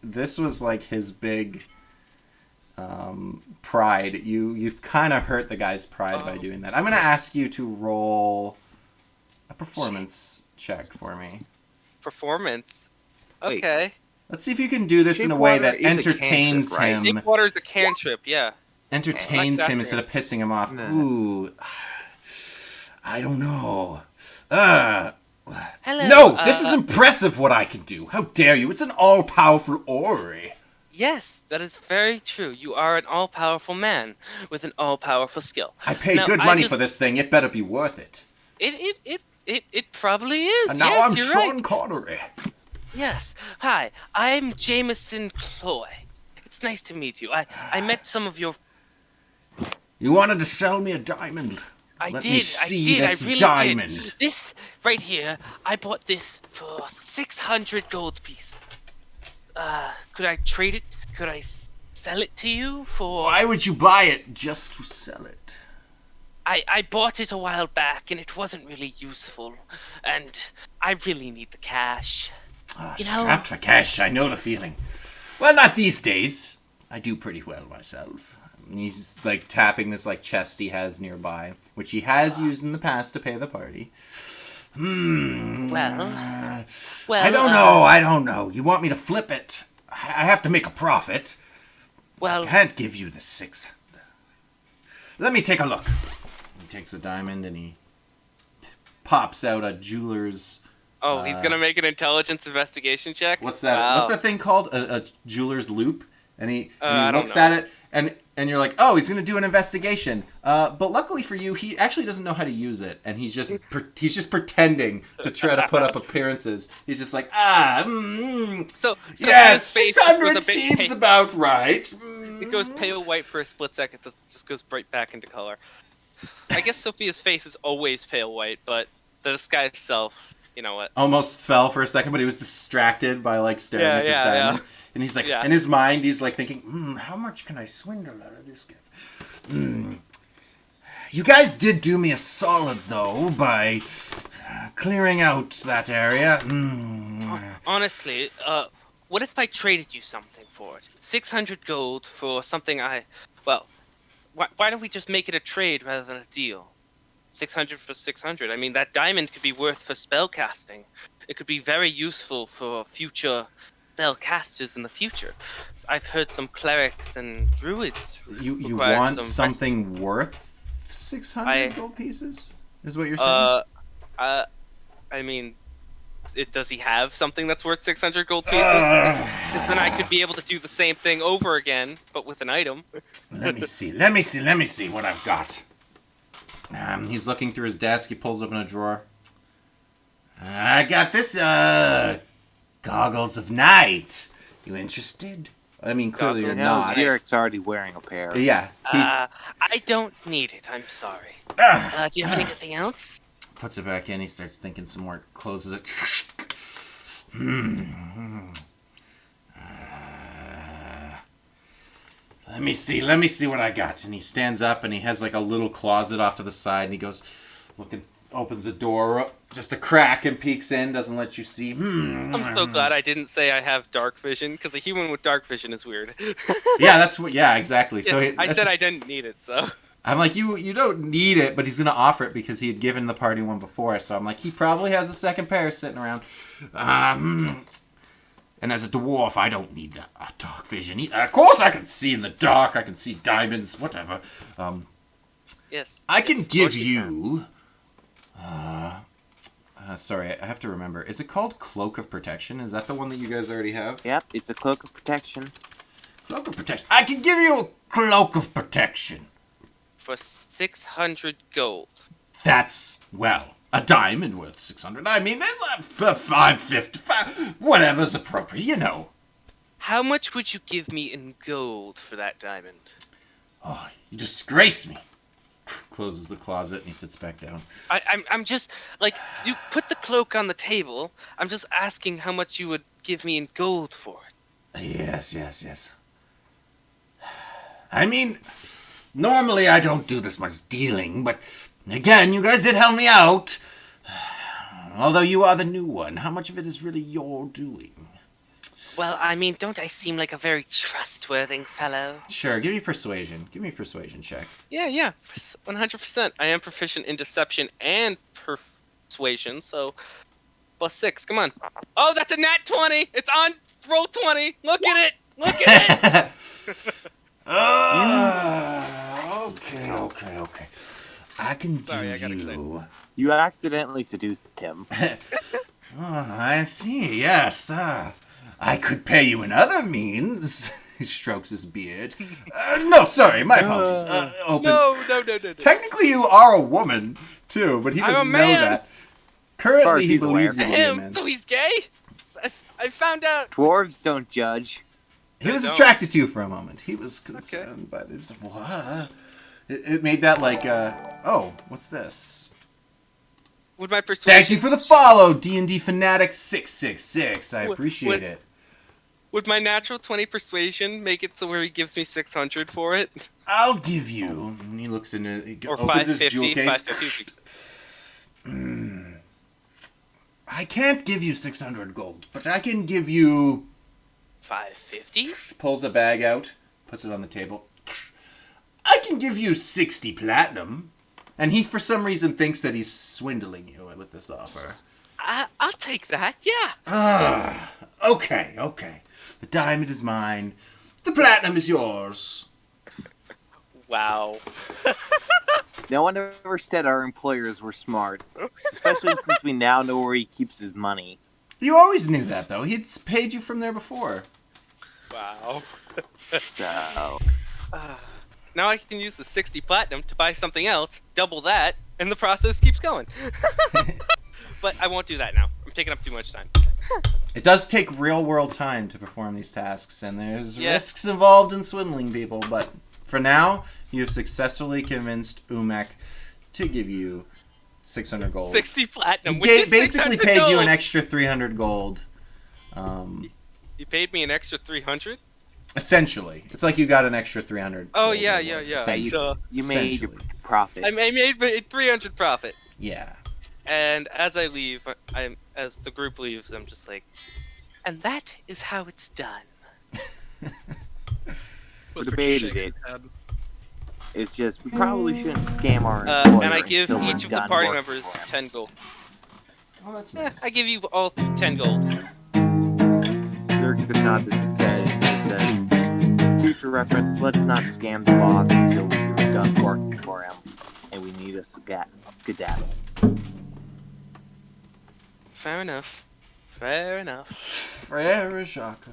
This was like his big pride. You've kind of hurt the guy's pride by Oh. doing that. I'm gonna ask you to roll a performance check for me. Performance. Wait. Okay. Let's see if you can do this in Shape a way water that is a entertains cantrip, right? him. Shape water is the cantrip. Yeah. Entertains Like that him instead of pissing him off. Nah. Ooh, I don't know. Hello. No, this is impressive what I can do. How dare you? It's an all-powerful orrery. Yes, that is very true. You are an all-powerful man with an all-powerful skill. I paid Now, good I money just- for this thing. It better be worth it. It probably is. And now yes, I'm you're Sean right. Connery. Yes. Hi, I'm Jameson Cloy. It's nice to meet you. I met some of your. You wanted to sell me a diamond. I Let did. me see I did. this I really diamond. did. This right here. I bought this for 600 gold pieces. Could I trade it? Could I sell it to you for? Why would you buy it just to sell it? I bought it a while back and it wasn't really useful, and I really need the cash. You know- Strapped for cash. I know the feeling. Well, not these days. I do pretty well myself. And he's like tapping this like chest he has nearby, which he has used in the past to pay the party. Well, I don't know. You want me to flip it? I have to make a profit. Well, Can't give you the 6. Let me take a look. He takes a diamond and he pops out a jeweler's. oh, he's gonna make an intelligence investigation check. What's that? Wow. What's that thing called? A jeweler's loop. And he I don't looks know. at it and you're like, oh, he's gonna do an investigation. But luckily for you, he actually doesn't know how to use it, and he's just pretending to try to put up appearances. He's just like, So yes, his face 600 was a bit seems pale. about right. It goes pale white for a split second, it just goes right back into color. I guess Sophia's face is always pale white, but the disguise itself, you know what? Almost fell for a second, but he was distracted by like staring at this diamond. And he's like, Yeah. in his mind, he's like thinking, how much can I swindle out of this gift? You guys did do me a solid though by clearing out that area. Honestly, what if I traded you something for it? 600 gold for something well, why don't we just make it a trade rather than a deal? 600 for 600. I mean, that diamond could be worth for spell casting. It could be very useful for future spell casters in the future. I've heard some clerics and druids. You require want some something worth 600 I- gold pieces? Is what you're saying? I mean, does he have something that's worth 600 gold pieces? Because then I could be able to do the same thing over again, but with an item. Let me see what I've got. He's looking through his desk. He pulls open a drawer. I got this, goggles of night. You interested? I mean, clearly you're not. Eric's already wearing a pair. Yeah. I don't need it, I'm sorry. Do you have anything else? Puts it back in. He starts thinking some more. Closes it. Let me see what I got. And he stands up and he has like a little closet off to the side and he goes, opens the door up, just a crack and peeks in, doesn't let you see. I'm so glad I didn't say I have dark vision, because a human with dark vision is weird. Yeah, exactly. So I said I didn't need it, so. I'm like, you don't need it, but he's going to offer it because he had given the party one before. So I'm like, he probably has a second pair sitting around. And as a dwarf, I don't need a dark vision. Of course I can see in the dark. I can see diamonds, whatever. Yes. I can give you... sorry, I have to remember. Is it called Cloak of Protection? Is that the one that you guys already have? Yep, it's a cloak of protection. Cloak of Protection. I can give you a Cloak of Protection. For 600 gold. That's, well, a diamond worth 600. I mean, there's a 550, whatever's appropriate, you know. How much would you give me in gold for that diamond? Oh, you disgrace me. Closes the closet and he sits back down. I'm just, like, you put the cloak on the table. I'm just asking how much you would give me in gold for it. Yes. I mean, normally I don't do this much dealing, but again, you guys did help me out. Although you are the new one, how much of it is really your doing? Well, I mean, don't I seem like a very trustworthy fellow? Sure, give me persuasion. Give me a persuasion check. Yeah, 100%. I am proficient in deception and persuasion, so +6. Come on. Oh, that's a nat 20. It's on roll 20. Look at it. Okay. I can do Sorry, I got you. excited. You accidentally seduced Tim. I see. Yes. I could pay you in other means. He strokes his beard. No, sorry, my apologies. Opens. No. Technically, you are a woman too, but he I'm a doesn't know man. that. Currently, he he's believes you aware. to be a Him, man. so he's gay? I found out. Dwarves don't judge. He was don't. attracted to you for a moment. He was concerned by this. What? It made that like, oh, what's this? Would my persuasion... Thank you for the follow, D&D Fanatic 666. I appreciate it. Would my natural 20 persuasion make it so where he gives me 600 for it? I'll give you. And he looks into. He Or opens his 550, jewel case. 550. I can't give you 600 gold, but I can give you. 550? Pulls a bag out, puts it on the table. I can give you 60 platinum. And he, for some reason, thinks that he's swindling you with this offer. I'll take that, yeah. Okay. The diamond is mine. The platinum is yours. Wow. No one ever said our employers were smart. Especially since we now know where he keeps his money. You always knew that, though. He'd paid you from there before. Wow. So... Now I can use the 60 platinum to buy something else, double that, and the process keeps going. But I won't do that now. I'm taking up too much time. It does take real-world time to perform these tasks, and there's Yes. risks involved in swindling people, but for now, you have successfully convinced Umek to give you 600 gold. 60 platinum, He which is basically 600 paid you an gold. extra 300 gold. He paid me an extra 300? Essentially. It's like you got an extra 300 Oh, gold yeah. reward, Yeah, essentially. you made your Essentially. profit. I made 300 profit. Yeah. And as I leave, as the group leaves, I'm just like, and that is how it's done. Whisper debated shakes it. his head. It's just, we probably shouldn't scam our employer. And I give until we're each of the done party working members for him. 10 gold. Oh, that's Yeah, nice. I give you all 10 gold. They're just not says, future reference, let's not scam the boss until we're done working for him. And we need a skedaddle. Fair enough. Fair enough. Frere Jacques.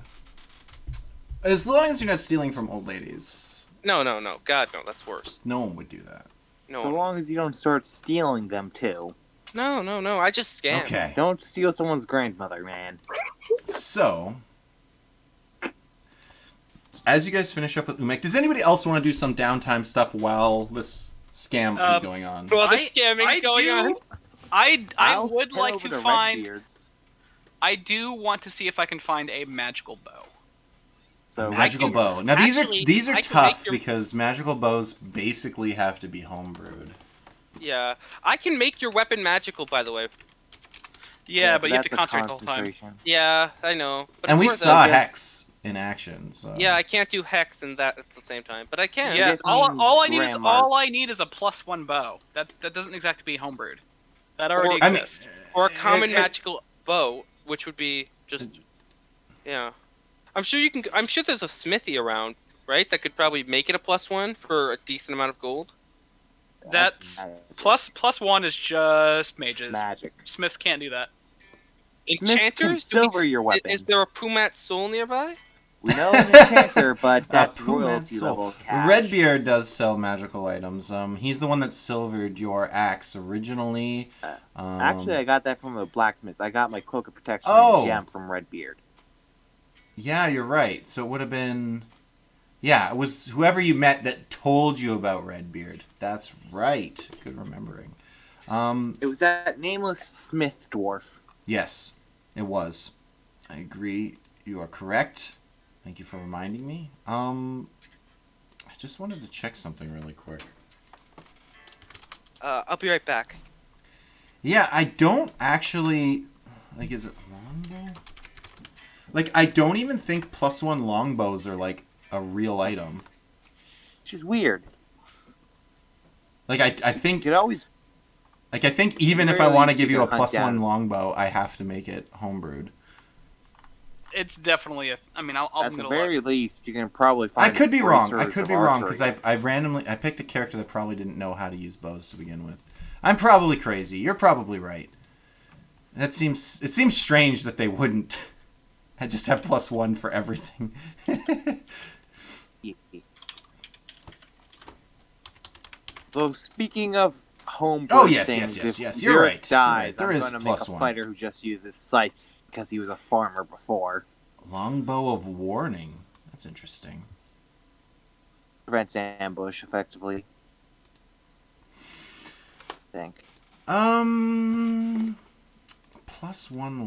As long as you're not stealing from old ladies. No. God, no. That's worse. No one would do that. No. So long as you don't start stealing them too. No. I just scam. Okay. Don't steal someone's grandmother, man. So, as you guys finish up with Umek, does anybody else want to do some downtime stuff while this scam is going on? Well, the scamming going on. I I'll would head like over to to find. Redbeard's. I do want to see if I can find a magical bow. So Magical can- bow. Now actually, these are I can tough make your- because magical bows basically have to be homebrewed. Yeah. I can make your weapon magical, by the way. Yeah, but you have that's to a concentrate the whole time. concentration. Yeah, I know. But And of we course, saw guess- Hex in action. So Yeah, I can't do hex and that at the same time, but I can. Yeah, guess all mean I need is a +1 bow. That doesn't exactly be homebrewed. That already I mean, exists. Or a common it- magical bow, which would be just. Yeah. I'm sure you can. I'm sure there's a smithy around, right? That could probably make it a +1 for a decent amount of gold. That's magic. +1 is just mages. Magic. Smiths can't do that. Smiths can Enchanters? Do we- silver your weapon. Is there a Pumat soul nearby? We know an enchanter, but that's Pumat royalty Soul. level cash. Redbeard does sell magical items. He's the one that silvered your axe originally. Actually, I got that from the blacksmith. I got my cloak of protection Oh. gem from Redbeard. Yeah, you're right. So it would have been... Yeah, it was whoever you met that told you about Redbeard. That's right. Good remembering. It was that nameless smith dwarf. Yes, it was. I agree. You are correct. Thank you for reminding me. I just wanted to check something really quick. I'll be right back. Yeah, I don't actually... Like, is it longbow? Like, I don't even think +1 longbows are, like, a real item. Which is weird. Like, I think... You could always... Like, I think even if I Really, want to give you you a can hunt +1 down. longbow, I have to make it homebrewed. It's definitely a. I mean, I'll At give the it a very look. least, you can probably I find... could be wrong. I bracers could of be wrong, because archery. I picked a character that probably didn't know how to use bows to begin with. I'm probably crazy. You're probably right. It seems strange that they wouldn't. I just have +1 for everything. Though, speaking of home Oh, yes, things, yes, if you're Xeric right. dies, There I'm is going to make a +1. fighter who just uses scythes because he was a farmer before. Longbow of warning. That's interesting. Prevents ambush, effectively. I think. +1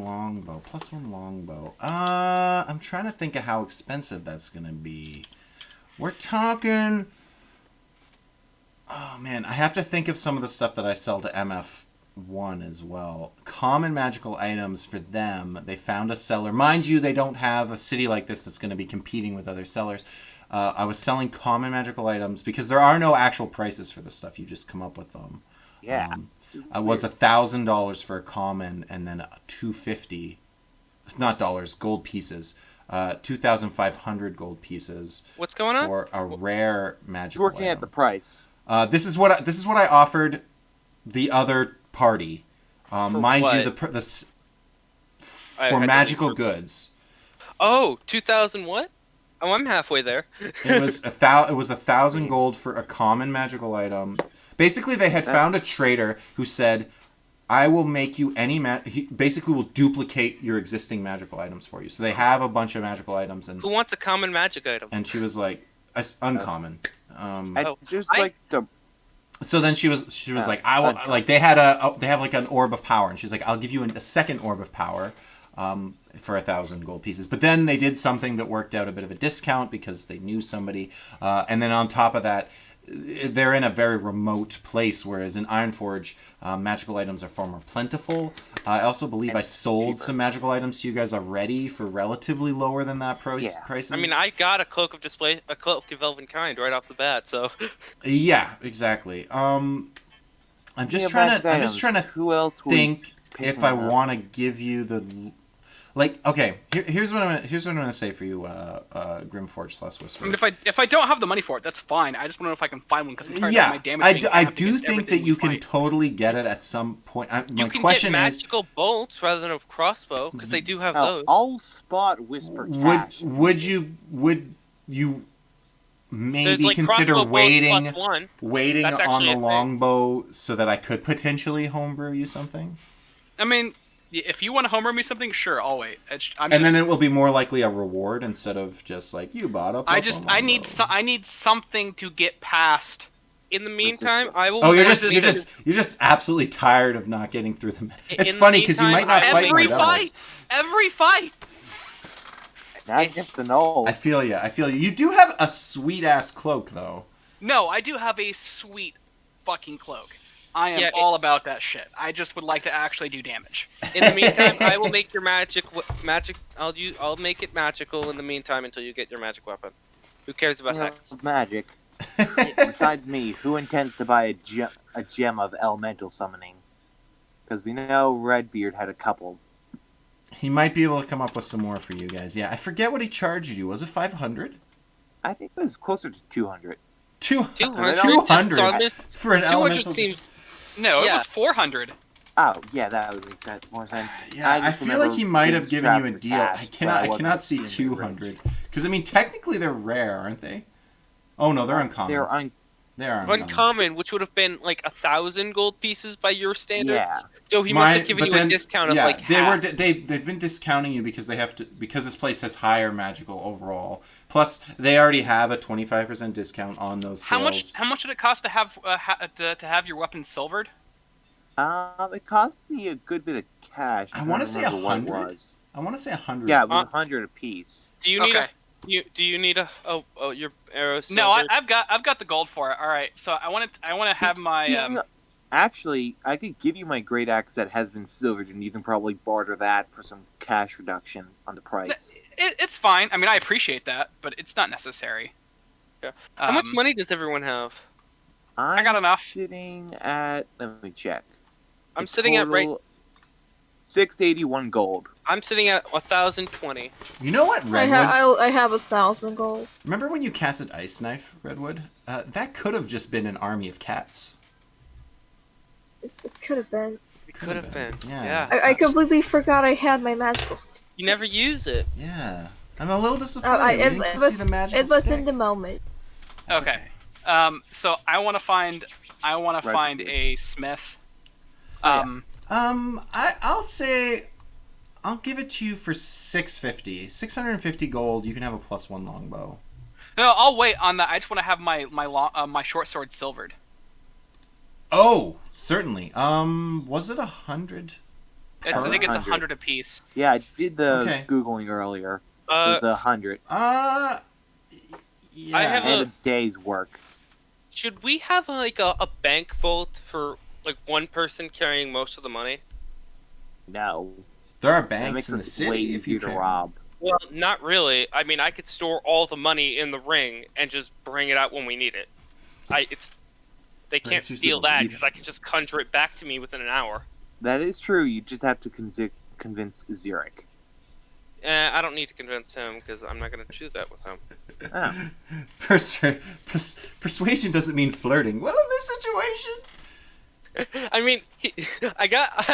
longbow. +1 longbow. I'm trying to think of how expensive that's gonna be. We're talking. Oh man, I have to think of some of the stuff that I sell to MF1 as well. Common magical items for them. They found a seller. Mind you, they don't have a city like this that's going to be competing with other sellers. I was selling common magical items because there are no actual prices for this stuff. You just come up with them. Yeah. I was $1,000 for a common, and then $250, not dollars, gold pieces. 2,500 gold pieces What's going on? for a rare He's magical working at item. the price. This is what I offered the other party. Mind you, what? I for had to magical leave goods. Oh, 2,000 what? Oh, I'm halfway there. It was it was 1,000 gold for a common magical item. Basically, they had found a trader who said, "I will make you any he basically will duplicate your existing magical items for you." So they have a bunch of magical items, Who wants a common magic item? and she was like, "Uncommon." I just I- like to... So then she was like, I will, Uncommon. like they have like an orb of power, and she's like, I'll give you a second orb of power for 1,000 gold pieces. But then they did something that worked out a bit of a discount because they knew somebody, and then on top of that, they're in a very remote place, whereas in Ironforge, magical items are far more plentiful. I also believe I sold cheaper. some magical items to you guys already for relatively lower than that Yeah. prices. I mean, I got a cloak of Elven Kind right off the bat, so Yeah, exactly. I'm just Yeah, trying magic to. I'm just items. trying to Who else would think pick if I one up? want to give you the Like, okay, here's what I'm gonna say for you, Grimforge / Whisper. I mean, if I don't have the money for it, that's fine. I just want to know if I can find one because I'm tired of my Yeah, damage being I capped do against think that everything you we can fight. totally get it at some point. My You can question get is, magical bolts rather than a crossbow because they do have Now, those. I'll spot Whisper Cash. would you maybe There's like consider crossbow waiting bolts +1. waiting That's on actually the a thing. longbow so that I could potentially homebrew you something? I mean, if you want to homer me something, sure, I'll wait. Then it will be more likely a reward instead of just like you bought a +1 I need longbow. I need something to get past. In the meantime, I will. Oh, you're resist- just absolutely tired of not getting through them. It's In the funny because you might meantime, not fight my Every devils. fight, every fight. Not against the gnolls. I feel you. You do have a sweet ass cloak though. No, I do have a sweet fucking cloak. I am Yeah, all about that shit. I just would like to actually do damage. In the meantime, I will make your magic. I'll make it magical in the meantime until you get your magic weapon. Who cares about hex? Magic. Besides me, who intends to buy a gem of elemental summoning? Because we know Redbeard had a couple. He might be able to come up with some more for you guys. Yeah, I forget what he charged you. Was it 500? I think it was closer to 200. 200 for an 200 elemental. seems. No, it Yeah. was 400. Oh, yeah, that would make sense. More sense. Yeah, I just feel remember like he might have being given you a strapped for deal. cash, I but cannot wasn't see extremely 200 because I mean technically they're rare, aren't they? Oh no, they're rich. uncommon. They're They are uncommon. Uncommon, which would have been like 1,000 gold pieces by your standards. Yeah. So he must have given but you then- a discount of yeah, like half. they've been discounting you because they have to because this place has higher magical overall. Plus they already have a 25% discount on those sales. How much did it cost to have to have your weapon silvered? It cost me a good bit of cash. I wanna say remember what it 100. was. I want to say 100. Yeah, it was 100 apiece. Do you need Okay. do you need a your arrows? No, I've got the gold for it. All right, so I want to have my Actually, I could give you my great axe that has been silvered, and you can probably barter that for some cash reduction on the price. It's fine. I mean, I appreciate that, but it's not necessary. Yeah. How much Um, money does everyone have? I'm got enough. Sitting at. Let me check. I'm A sitting at right. total 681 gold. I'm sitting at 1,020. You know what, I Redwood? I have 1,000 gold. Remember when you casted Ice Knife, Redwood? That could have just been an army of cats. It could have been. It could have been. Yeah. I completely forgot I had my magical stick. You never use it. Yeah. I'm a little disappointed. We It didn't get to was see the magical it was stick. in the moment. Okay. So I want to find Right. a smith. Oh, yeah. I'll give it to you for 650. 650 gold. You can have a +1 longbow. No, I'll wait on that. I just want to have my short sword silvered. Oh, certainly. Was it 100? I think it's 100. 100 apiece. Yeah, I did the Okay. Googling earlier. It Uh, was 100. Yeah. I have And a day's work. should we have like a bank vault for like one person carrying most of the money? No. There are That banks makes in the us way city if you easier to can. rob. Well, not really. I mean, I could store all the money in the ring and just bring it out when we need it. They can't That's steal usable. that because I can just conjure it back to me within an hour. That is true. You just have to convince Zurich. I don't need to convince him because I'm not going to choose that with him. Oh. Persuasion doesn't mean flirting. Well, in this situation. I mean, I got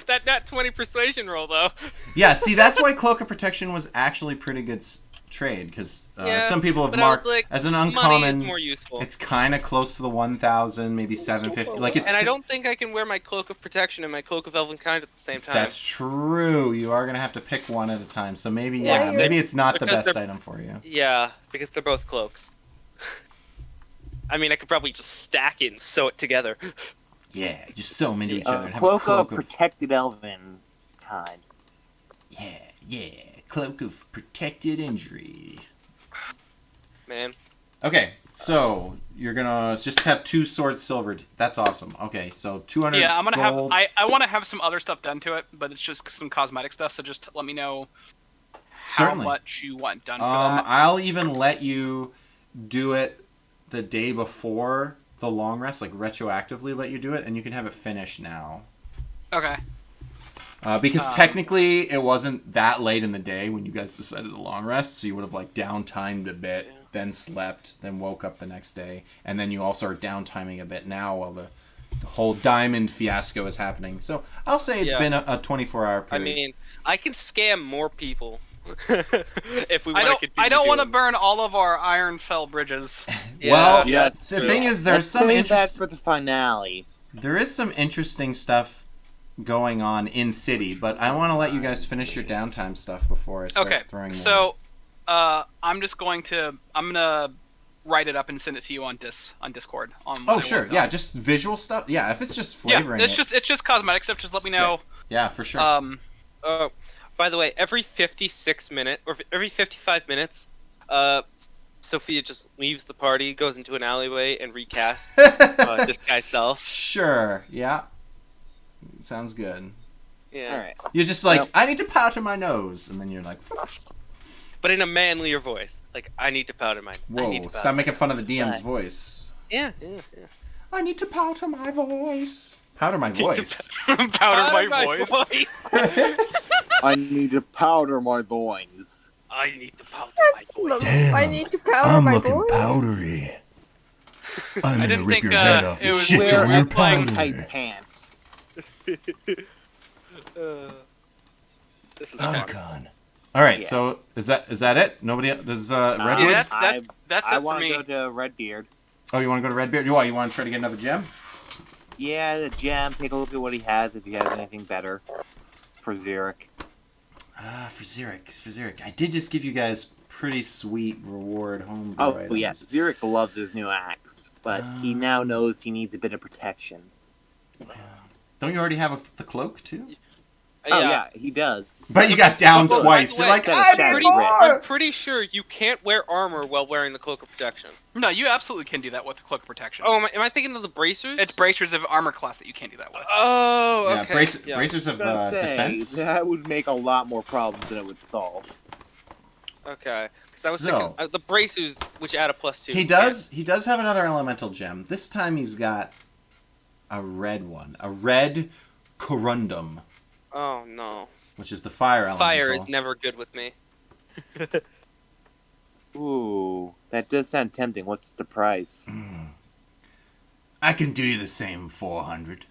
that nat 20 persuasion roll though. Yeah, see, that's why Cloak of Protection was actually pretty good trade, because Yeah, some people have but I was marked like, as an Money is uncommon. more useful. It's kind of close to the 1,000, maybe 750. Like it's. And I don't think I can wear my cloak of protection and my cloak of elvenkind at the same time. That's true. You are gonna have to pick one at a time. So maybe, Yeah, maybe it's not the because best they're- item for you. Yeah, because they're both cloaks. I mean, I could probably just stack it and sew it together. Yeah, just sew them into each other and have a Cloak of cloak of. protected elven kind. Yeah, cloak of protected injury. Man, Okay, so you're gonna just have 2 swords silvered. That's awesome. Okay, so 200. Yeah, I'm gonna gold. have. I want to have some other stuff done to it, but it's just some cosmetic stuff. So just let me know how Certainly. much you want done for that. I'll even let you do it the day before the long rest, like retroactively let you do it, and you can have it finished now. Okay. Because technically it wasn't that late in the day when you guys decided to long rest, so you would have like downtimed a bit, then slept, then woke up the next day, and then you also are downtiming a bit now while the whole diamond fiasco is happening. So I'll say it's been a 24-hour period. I mean, I can scam more people if we want to continue. I don't want to burn all of our Ironfell bridges. Well, Yes, the thing is, there's Let's some save that interest. for the finale. There is some interesting stuff going on in city, but I want to let you guys finish your downtime stuff before I start throwing them. So I'm gonna write it up and send it to you on Discord. Oh sure, yeah, just visual stuff. Yeah, if it's just flavoring, it's just cosmetic stuff. Just let me know. Yeah, for sure. By the way, every 56 minutes or every 55 minutes, Sophia just leaves the party, goes into an alleyway, and recasts disguise self. Sure. Yeah. Sounds good. Yeah. All right. You're just like, I need to powder my nose, and then you're like, But in a manlier voice, like I need to powder my. whoa, stop making fun of the DM's Right. voice. Yeah. I need to powder my voice. Powder my voice. Powder my voice. I need to powder my boings. I need to powder my voice. Damn, I need to powder my voice. powdery. I'm I didn't think it was Wear flying tight pants. This is fun. Icon. All right, Yeah. so is that it? Nobody. Does Redwood? Yeah, that's I it for want me. to go to Redbeard. Oh, you want to go to Redbeard? You want to try to get another gem? Yeah, the gem. Take a look at what he has. If he has anything better for Xeric. For Xeric. I did just give you guys pretty sweet reward home. Oh yes, Xeric loves his new axe, but he now knows he needs a bit of protection. Don't you already have the cloak too? Oh yeah, he does. But you got down By the twice. way, You're like, instead of I shattered need wrist. more. I'm pretty sure you can't wear armor while wearing the cloak of protection. No, you absolutely can do that with the cloak of protection. Oh, am I thinking of the bracers? It's bracers of armor class that you can't do that with. Oh, Yeah, okay. bracers of I was gonna say, defense. that would make a lot more problems than it would solve. Okay. Because I was So- thinking the bracers, which add a +2. He does have another elemental gem. This time he's got a red one, a red corundum, Oh no. which is the fire elemental. Fire is never good with me. Ooh, that does sound tempting. What's the price? I can do you the same 400.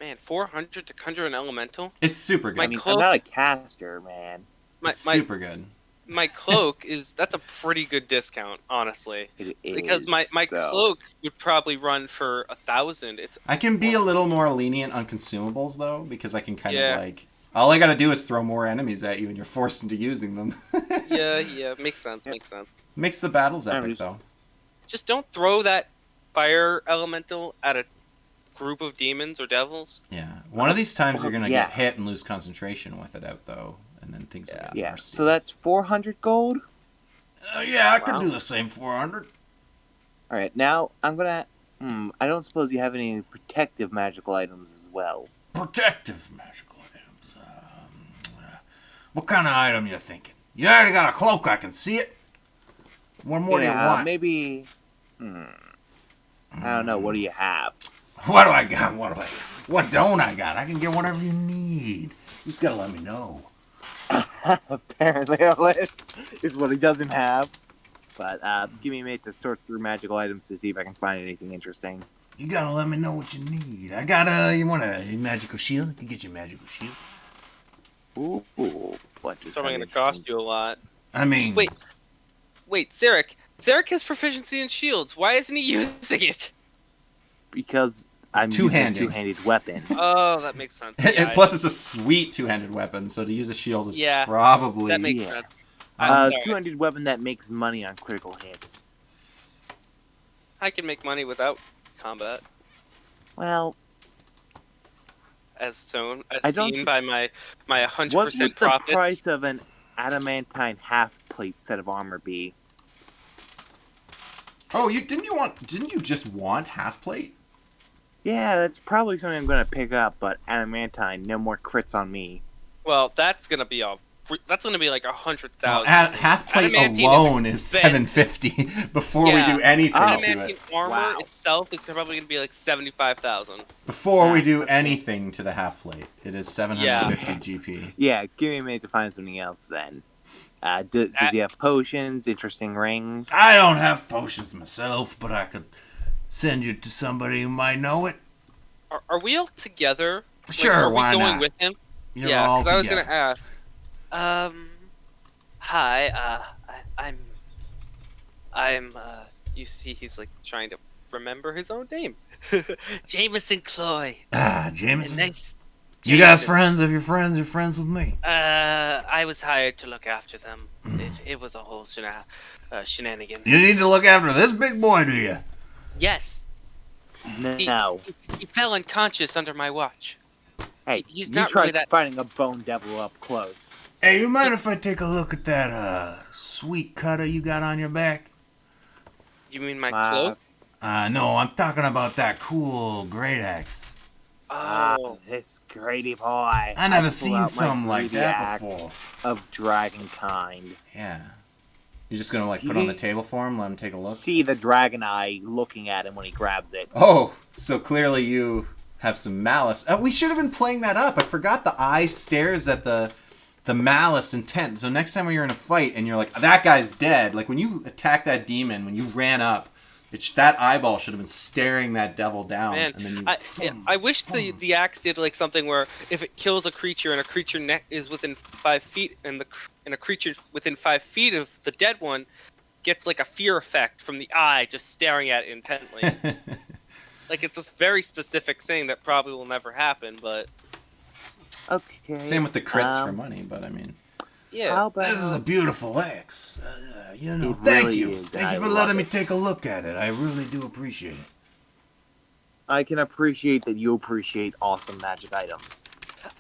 Man, 400 to conjure an elemental? It's super good. My I mean, cloak- I'm not a caster, man. My Super good. my cloak that's a pretty good discount, honestly. It is, Because my so. cloak would probably run for 1,000. It's I can be a little more lenient on consumables though, because I can kind Yeah. of like, all I gotta do is throw more enemies at you, and you're forced into using them. yeah, makes sense, makes sense. Makes the battles I'm epic just- though. Just don't throw that fire elemental at a group of demons or devils. Yeah. One of these times you're gonna Yeah. get hit and lose concentration with it out though, and then things will get Yeah, worse. so that's 400 gold? Yeah, I can Wow. do the same 400. Alright, now I'm gonna... I don't suppose you have any protective magical items as well. Protective magical items. What kind of item you thinking? You already got a cloak, I can see it. What more do you want? Maybe... I don't know, what do you have? What do I got? What don't I got? I can get whatever you need. You just gotta let me know. Apparently a list is what he doesn't have. But give me a minute to sort through magical items to see if I can find anything interesting. You gotta let me know what you need. I got you want a magical shield? You get your magical shield. Ooh, what It's probably going to cost you a lot. I mean... Wait, Xeric. Xeric has proficiency in shields. Why isn't he using it? Because I'm using a Two-handed. two-handed weapon. Oh, that makes sense. And Yeah, plus it's a sweet two-handed weapon, so to use a shield is Yeah, probably... that makes Yeah. sense. I'm sorry. Two-handed weapon that makes money on critical hits. I can make money without combat, Well, as I don't seen s- by my what 100% would the profits. price of an adamantine half-plate set of armor be? Oh, didn't you just want half plate? Yeah, that's probably something I'm gonna pick up, but adamantine, no more crits on me. Well, that's gonna be a that's gonna be like 100,000. Well, half plate Adamantine alone is is expensive. 750 before we Yeah. do anything to Adamantine it. armor Wow. itself is probably gonna be like 75,000. Before we Yeah, do that's cool. anything to the half plate, it is 750 GP. Yeah, give me a minute to find something else then. Does he have potions, interesting rings? I don't have potions myself, but I could send you to somebody who might know it. Are we all together? Like, Sure, are we why going not? with him? You're yeah, all because I was together. gonna ask. Hi. I'm. You see, he's like trying to remember his own name. Jameson Cloy. Jameson. Nice. You guys Jameson. friends? If you're friends, you're friends with me. I was hired to look after them. Hmm. It was a whole shenanigan. You need to look after this big boy, do you? Yes, No. he fell unconscious under my watch. Hey, he's you not tried really that- fighting a bone devil up close. Hey, you mind if I take a look at that sweet cutter you got on your back? You mean my Uh, cloak? No, I'm talking about that cool great axe. Oh, This grady boy. I never pull seen out my something like greedy that axe before. Of dragon kind. Yeah. You're just gonna like put it on the table for him, let him take a look? See the dragon eye looking at him when he grabs it. Oh, so clearly you have some malice. We should have been playing that up. I forgot the eye stares at the malice intent. So next time when you're in a fight and you're like, that guy's dead, like when you attack that demon, when you ran up, that eyeball should have been staring that devil down. man. And then you, I wish the axe did like something where if it kills a creature and a creature is within 5 feet and a creature within 5 feet of the dead one gets like a fear effect from the eye just staring at it intently. Like it's a very specific thing that probably will never happen, but Okay. Same with the crits for money, but I mean, yeah. How about... this is a beautiful axe. It Thank really you. is, Thank I you for love letting me it. take a look at it. I really do appreciate it. I can appreciate that you appreciate awesome magic items.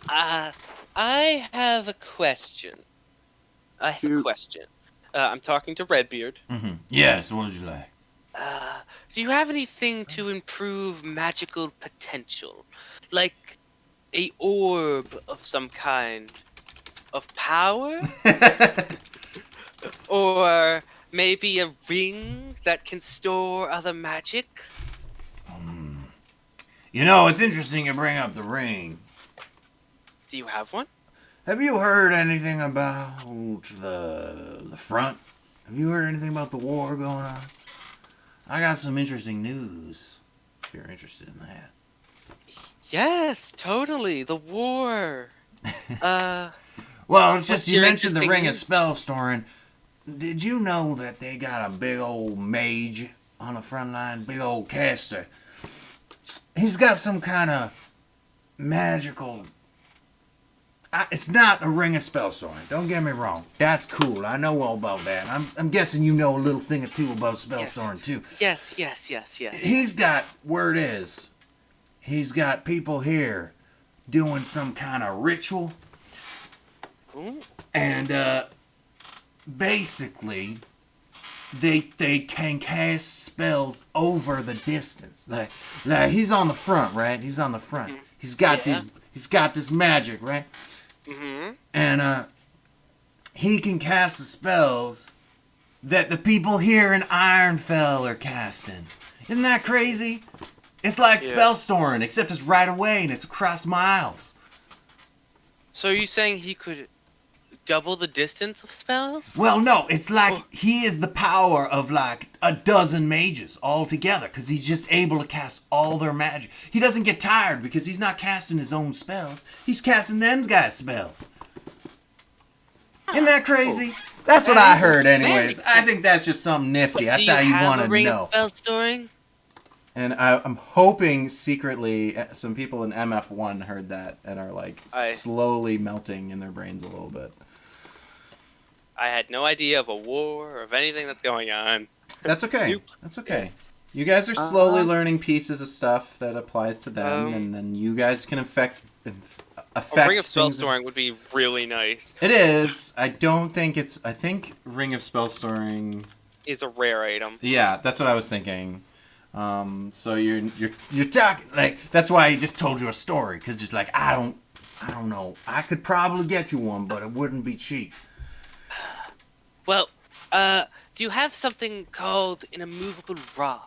I have a question. Shoot. I'm talking to Redbeard. Mm-hmm. Yes, what would you like? Do you have anything to improve magical potential? Like a orb of some kind of power? Or maybe a ring that can store other magic? You know, it's interesting you bring up the ring. Do you have one? Have you heard anything about the front? Have you heard anything about the war going on? I got some interesting news, if you're interested in that. Yes, totally. The war. Well, it's What's just you your mentioned the interesting ring of news? spell storing. Did you know that they got a big old mage on the front line? Big old caster. He's got some kind of magical... it's not a ring of spell storing. Don't get me wrong. That's cool. I know all about that. I'm guessing you know a little thing or two about spell Yes. storing too. Yes. He's got, word is, he's got people here doing some kind of ritual. Ooh. And basically, they can cast spells over the distance. Like he's on the front, right? He's on the front. He's got Yeah. he's got this magic, right? Mm-hmm. And he can cast the spells that the people here in Ironfell are casting. Isn't that crazy? It's like Yeah. spell storing, except it's right away and it's across miles. So are you saying he could double the distance of spells? Well, no, it's like Oh. he is the power of like a dozen mages all together because he's just able to cast all their magic. He doesn't get tired because he's not casting his own spells. He's casting them guys' spells. Isn't that crazy? That's what I heard anyways. Very I think that's just something nifty. I Do thought you have want a to ring know. of spell storing? And I'm hoping secretly some people in MF1 heard that and are like slowly melting in their brains a little bit. I had no idea of a war or of anything that's going on. That's okay. Nope. That's okay. You guys are slowly learning pieces of stuff that applies to them, and then you guys can affect A ring of spell things. storing would be really nice. It is. I don't think it's. I think ring of spell storing. Is a rare item. Yeah, that's what I was thinking. So you're talking like that's why I just told you a story because just like I I don't know. I could probably get you one, but it wouldn't be cheap. Well, do you have something called an immovable rod?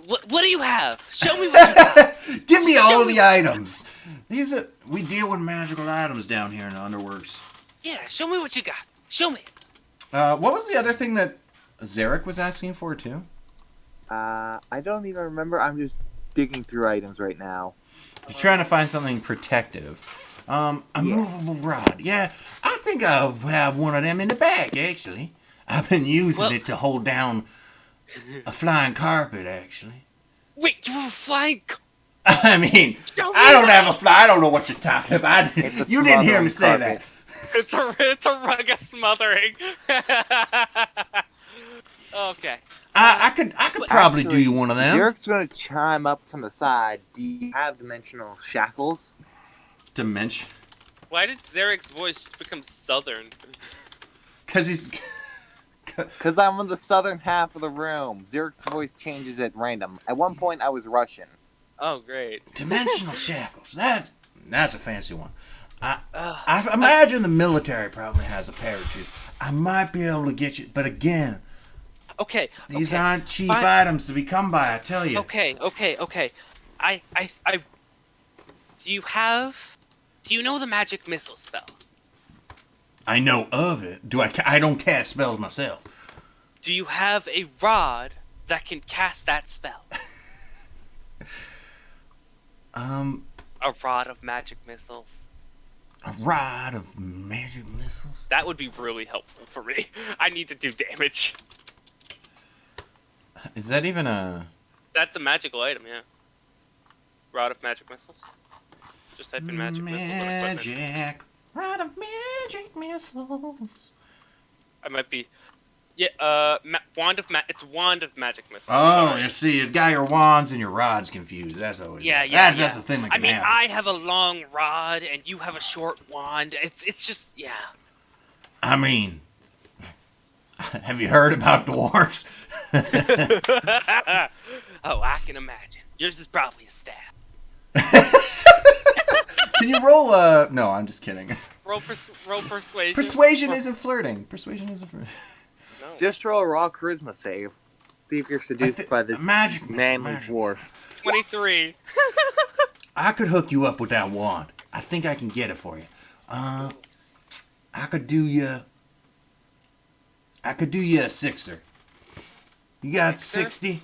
What do you have? Show me what you got. Give me all the items. We deal with magical items down here in the Underworks. Yeah, show me what you got. Show me. What was the other thing that Zarek was asking for too? I don't even remember. I'm just digging through items right now. You're trying to find something protective. A movable rod. Yeah, I think I'll have one of them in the bag, actually. I've been using it to hold down a flying carpet, actually. Wait, you have a flying... I mean, I don't have a fly. I don't know what you're talking about. You didn't hear me say that. It's a rug of smothering. Okay. I could probably do you one of them. Derek's going to chime up from the side. Do you have dimensional shackles? Dimension? Why did Zarek's voice become southern? Because he's... Because I'm in the southern half of the room. Zerek's voice changes at random. At one point, I was Russian. Oh, great. Dimensional shackles. That's a fancy one. I imagine the military probably has a pair or two. I might be able to get you, but again, Okay. these aren't cheap items to be come by. I tell you. Okay. I do you know the magic missile spell? I know of it. I don't cast spells myself. Do you have a rod that can cast that spell? A rod of magic missiles. A rod of magic missiles. That would be really helpful for me. I need to do damage. Is that even a? That's a magical item, yeah. Rod of magic missiles. Just type in magic missiles. Magic rod of magic missiles. I might be. Yeah. It's wand of magic missiles. Oh, Sorry. you see, you got your wands and your rods confused. That's always Yeah. That's a thing that can happen. I have a long rod and you have a short wand. It's just yeah. I mean, have you heard about dwarves? Oh, I can imagine. Yours is probably a staff. Can you roll No, I'm just kidding. Roll persuasion. Persuasion isn't flirting. Persuasion isn't flirting. No. Just roll a raw charisma save. See if you're seduced by this magic manly dwarf. 23. I could hook you up with that wand. I think I can get it for you. I could do you a sixer. You got Sixer? 60?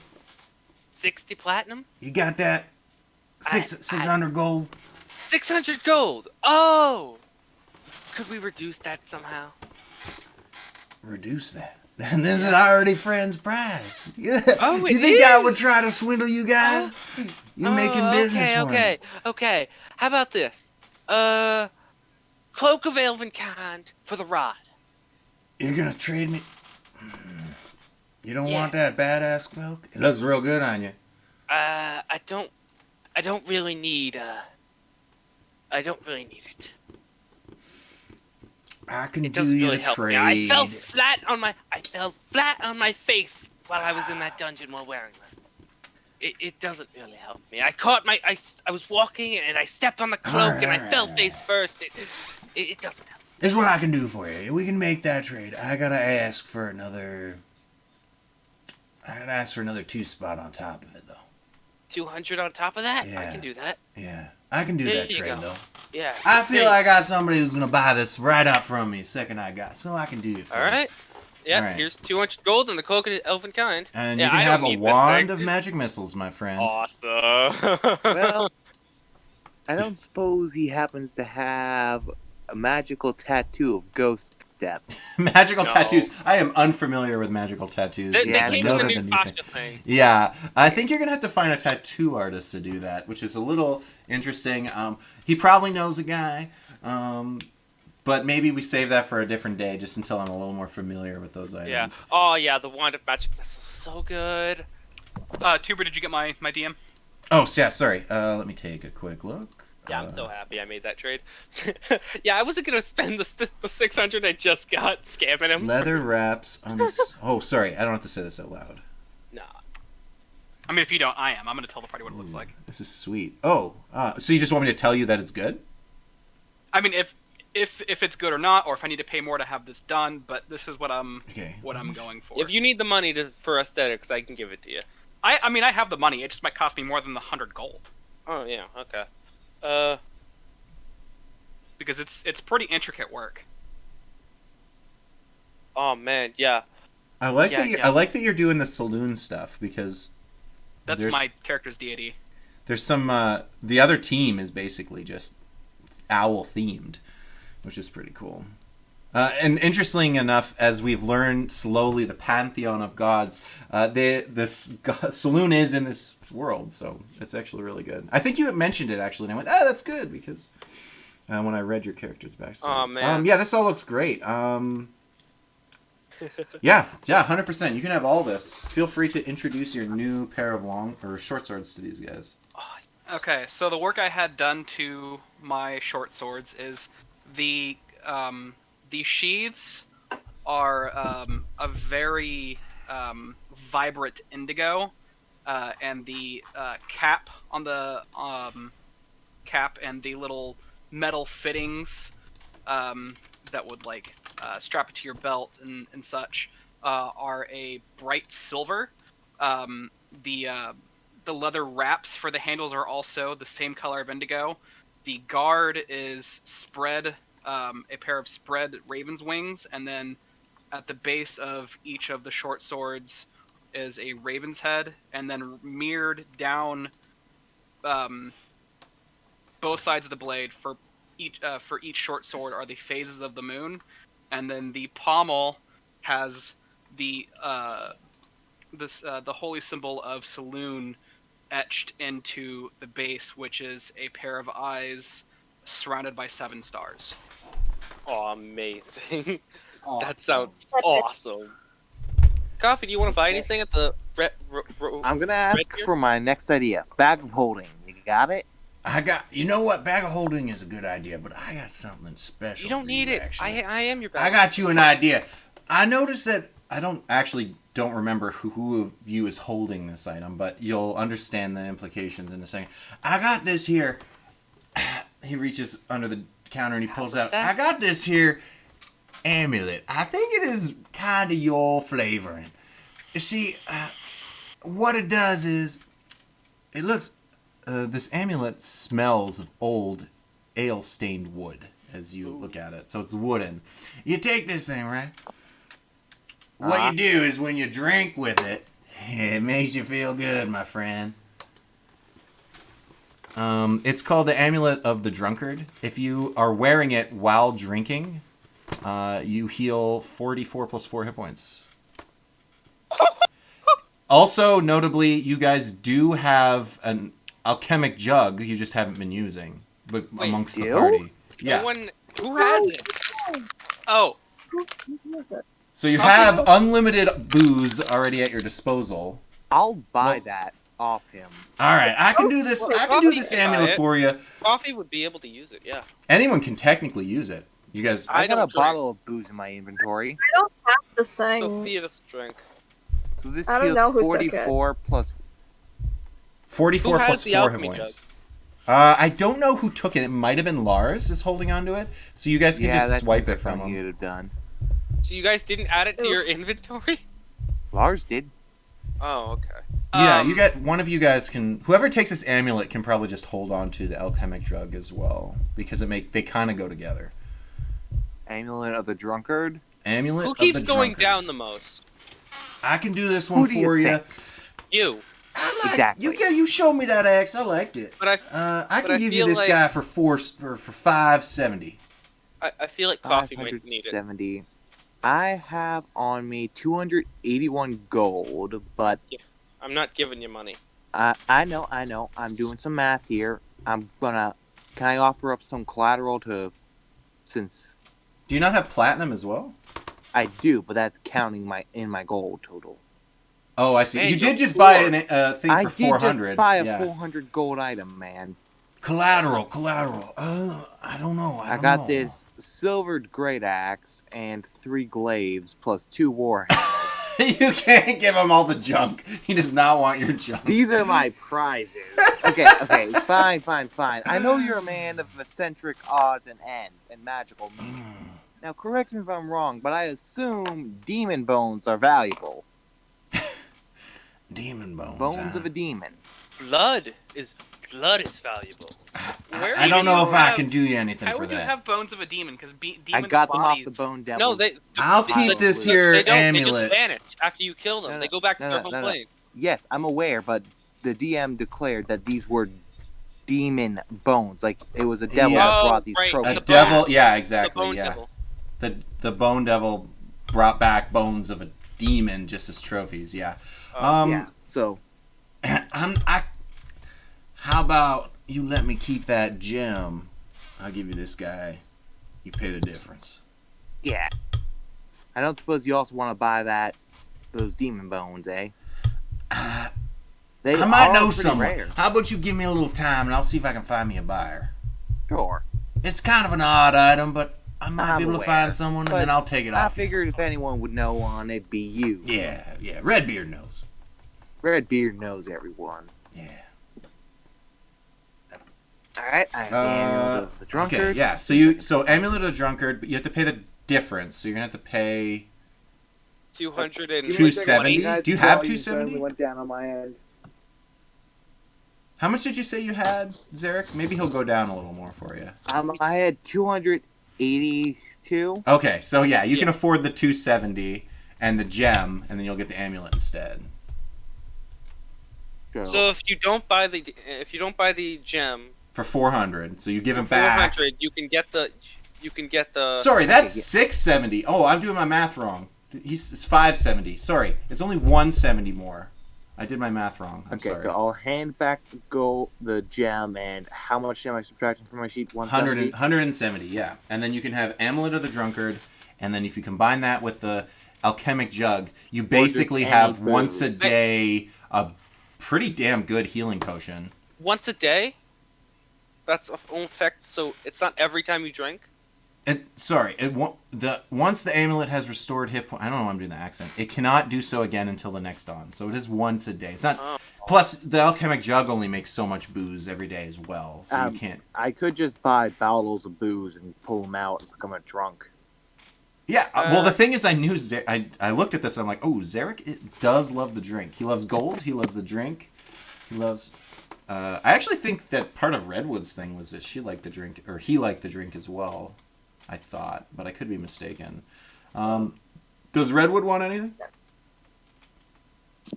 60 platinum? You got that? 600 gold? 600 gold. Oh. Could we reduce that somehow? Reduce that. And this is already friend's prize. Oh, you think I would try to swindle you guys? You're making business for me. Okay. How about this? Cloak of Elvenkind for the rod. You're gonna trade me? You don't want that badass cloak? It looks real good on you. I don't really need it. I can It do doesn't you really a help trade. me. I fell flat on my face while I was in that dungeon while wearing this. It doesn't really help me. I was walking and I stepped on the cloak and I fell face first. It doesn't help. Here's what I can do for you. We can make that trade. I gotta ask for another 2 spot on top of it, though. 200 on top of that? Yeah. I can do that. Yeah, I can do There that you trade, go. though. Yeah. I feel I got somebody who's gonna buy this right up from me second I got, so I can do it for you. Alright. Yeah, Alright. here's 200 gold and the cloak of Elvenkind. And Yeah, you can I have don't a need this wand thing. of magic missiles, my friend. Awesome. Well, I don't suppose he happens to have a magical tattoo of ghost death. Magical No. tattoos. I am unfamiliar with magical tattoos. They Yeah, came know with the that new thing. Tasha thing. Yeah, I think you're gonna have to find a tattoo artist to do that, which is a little interesting. He probably knows a guy, but maybe we save that for a different day, just until I'm a little more familiar with those items. Yeah. Oh yeah, the wand of magic missiles, so good. Tuber, did you get my DM? Oh, yeah. Sorry. Let me take a quick look. Yeah, I'm so happy I made that trade. Yeah, I wasn't gonna spend the 600 I just got scamming him. Leather wraps. Oh, sorry. I don't have to say this out loud. Nah. I mean, if you don't, I am. I'm going to tell the party what it looks like. This is sweet. Oh, so you just want me to tell you that it's good? I mean, if it's good or not, or if I need to pay more to have this done, but this is what I'm going for. If you need the money for aesthetics, I can give it to you. I mean, I have the money. It just might cost me more than the 100 gold. Oh yeah, okay. Because it's pretty intricate work. Oh man, yeah. I like that you're doing the saloon stuff because that's my character's deity. There's some the other team is basically just owl themed, which is pretty cool. And interesting enough, as we've learned slowly the pantheon of gods, this saloon is in this world, so it's actually really good. I think you mentioned it actually, and I went, that's good, because when I read your character's backstory. Oh man. Yeah, this all looks great. Yeah, 100%. You can have all this. Feel free to introduce your new pair of long or short swords to these guys. Okay, so the work I had done to my short swords is the sheaths are a very vibrant indigo, and the cap on the cap and the little metal fittings that would like strap it to your belt and such are a bright silver. The leather wraps for the handles are also the same color of indigo. The guard is spread, a pair of spread raven's wings, and then at the base of each of the short swords is a raven's head, and then mirrored down both sides of the blade for each short sword are the phases of the moon, and then the pommel has the holy symbol of saloon etched into the base, which is a pair of eyes surrounded by 7 stars. Oh, amazing. Awesome. That sounds awesome. Coffee, do you want to buy anything at the I'm gonna ask Red for my next idea. Bag of holding. You got it? You know what? Bag of holding is a good idea, but I got something special. You don't need it. Actually. I am your bag. I got you an idea. I noticed that I don't remember who of you is holding this item, but you'll understand the implications in a second. I got this here. He reaches under the counter and he pulls out. that? I got this here amulet. I think it is kind of your flavoring. You see, what it does is it looks. This amulet smells of old ale-stained wood as you look at it. So it's wooden. You take this thing, right? What you do is when you drink with it, it makes you feel good, my friend. It's called the Amulet of the Drunkard. If you are wearing it while drinking, you heal 44 plus 4 hit points. Also, notably, you guys do have an alchemic jug you just haven't been using amongst the party. Yeah. Who has it? Oh, So you have unlimited booze already at your disposal. I'll buy that off him. All right, I can do this. I can do this amulet for you. Coffee would be able to use it, yeah. Anyone can technically use it. You guys. I got don't a drink. bottle of booze in my inventory. I don't have the thing. Sophia's drink. So this I don't know feels who took it. 44 plus 44 Who has plus the 4 hit alchemy points. I don't know who took it. It might have been Lars is holding onto it. So you guys can just that swipe sounds it like from something him. you'd have done. So you guys didn't add it to your inventory? Lars did. Oh, okay. Yeah, you get one of you guys can. Whoever takes this amulet can probably just hold on to the alchemic drug as well because they kind of go together. Amulet of the Drunkard. Amulet. Who of keeps the going drunkard. down the most? I can do this one Who do you for you. think? You. Exactly. You showed me that axe. I liked it. But I I but can I give you feel this like- guy for $570. I feel like coffee might need it. 570. I have on me 281 gold, but I'm not giving you money. I know. I'm doing some math here. Can I offer up some collateral since Do you not have platinum as well? I do, but that's counting my gold total. Oh, I see. Hey, you you're did just buy poor. a thing I for did 400. just buy a yeah. 400 gold item, man. Collateral. I don't know. I got this silvered great axe and 3 glaives plus 2 war hammers. You can't give him all the junk. He does not want your junk. These are my prizes. Okay, fine. I know you're a man of eccentric odds and ends and magical means. Now, correct me if I'm wrong, but I assume demon bones are valuable. Demon bones. Bones of a demon. Blood is valuable. Where I do don't know you if I have- can do you anything How for would you that. have bones of a demon? Because I demons' got them off bodies... the bone devils. No, they. I'll they- keep they- this they here don't, amulet. They just vanish after you kill them. No, They go back to their home no. plane. Yes, I'm aware, but the DM declared that these were demon bones. Like, it was a devil Yeah. that brought these Oh, right. A trophies. The devil, bone- yeah, The exactly, bone yeah. devil. The bone devil brought back bones of a demon just as trophies, yeah. Yeah, so... How about you let me keep that gem? I'll give you this guy. You pay the difference. Yeah. I don't suppose you also want to buy those demon bones, eh? They I might are know pretty someone. rare. How about you give me a little time and I'll see if I can find me a buyer. Sure. It's kind of an odd item, but I might I'm be able to aware, find someone and but then I'll take it I off. figured if anyone would know on it'd be you. Yeah. Redbeard knows. Redbeard knows everyone. Yeah. Alright, I have the Amulet of the Drunkard. Okay, yeah. So Amulet of the Drunkard, but you have to pay the difference. So you're gonna have to pay 200 270? Do you have Volume 270? suddenly went down on my end. How much did you say you had, Zarek? Maybe he'll go down a little more for you. I had 282. Okay, so yeah, you can afford the 270 and the gem, and then you'll get the amulet instead. So if you don't buy the gem For 400, so you give him for back. 400, you can get the Sorry, that's 670. Oh, I'm doing my math wrong. It's 570. Sorry, it's only 170 more. I did my math wrong. I'm Okay, sorry. so I'll hand back the gem, and how much am I subtracting from my sheet? 170? 170, yeah. And then you can have Amulet of the Drunkard, and then if you combine that with the Alchemic Jug, you basically just have any once a booze. day a pretty damn good healing potion. once a day. That's a full effect, so it's not every time you drink. Once the amulet has restored hit point, I don't know why I'm doing the accent. It cannot do so again until the next dawn. So it is once a day. It's not. Oh. Plus, the alchemic jug only makes so much booze every day as well. So you can't. I could just buy bottles of booze and pull them out and become a drunk. Yeah. Well, the thing is, I knew. I looked at this. And I'm like, oh, Zarek does love the drink. He loves gold. He loves the drink. He loves. I actually think that part of Redwood's thing was that she liked the drink, or he liked the drink as well. I thought, but I could be mistaken. Does Redwood want anything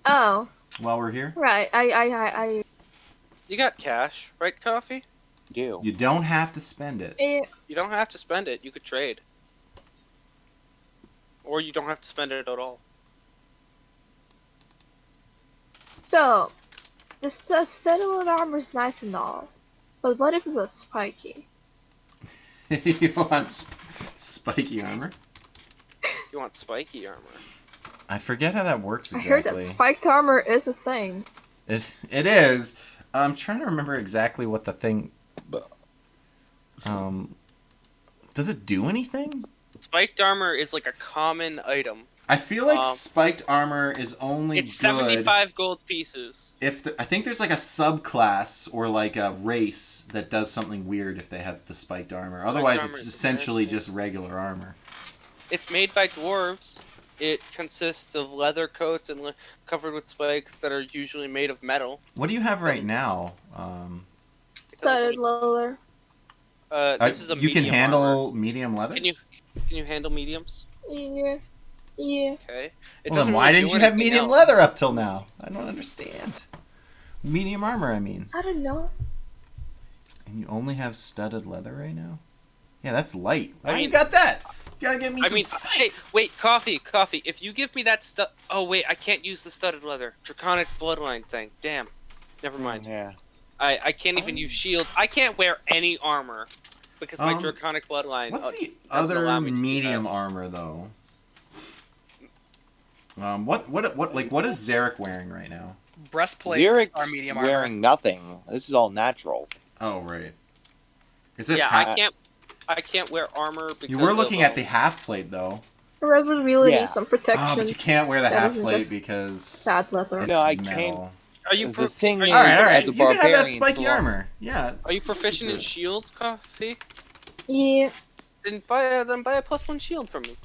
Oh, while we're here? right. I You got cash, right, Coffee? Do. You don't have to spend it. You don't have to spend it. You could trade. Or you don't have to spend it at all. So, the satellite armor is nice and all, but what if it was spiky? You want spiky armor? You want spiky armor. I forget how that works I heard exactly. that spiked armor is a thing. It is. I'm trying to remember exactly what the thing. Does it do anything? Spiked armor is like a common item. I feel like spiked armor is only It's good 75 gold pieces. if I think there's like a subclass or like a race that does something weird if they have the spiked armor. Otherwise, armor it's is essentially very cool. just regular armor. It's made by dwarves. It consists of leather coats and covered with spikes that are usually made of metal. What do you have right now? Studded leather. This is a you can medium handle armor. medium leather. Can you handle mediums? Yeah. Okay. Well, then why didn't you have medium leather up till now? I don't understand. Medium armor, I mean. I don't know. And you only have studded leather right now? Yeah, that's light. Why I mean- you got that? You gotta get me I some mean, hey, spikes. wait, coffee. If you give me that stuff, oh wait, I can't use the studded leather. Draconic bloodline thing. Damn. Never mind. Yeah. I can't even use shields. I can't wear any armor because my draconic bloodline. What's the doesn't allow other me to do medium that. armor though? What is Zarek wearing right now? Breastplates Xeric's are medium armor. wearing nothing. This is all natural. Oh right. Is it? Yeah, I can't wear armor because You were looking of, at the half plate though. Red would really Yeah. need some Oh, protection. but you can't wear the That half isn't plate just because sad leather. it's No, I metal. can't- Are you The thing are is- you, All right, all right. as a You can have that barbarian, spiky so long- armor. Yeah. are you proficient in it's a- shields, Coffee? Yeah. Then buy a +1 shield from me.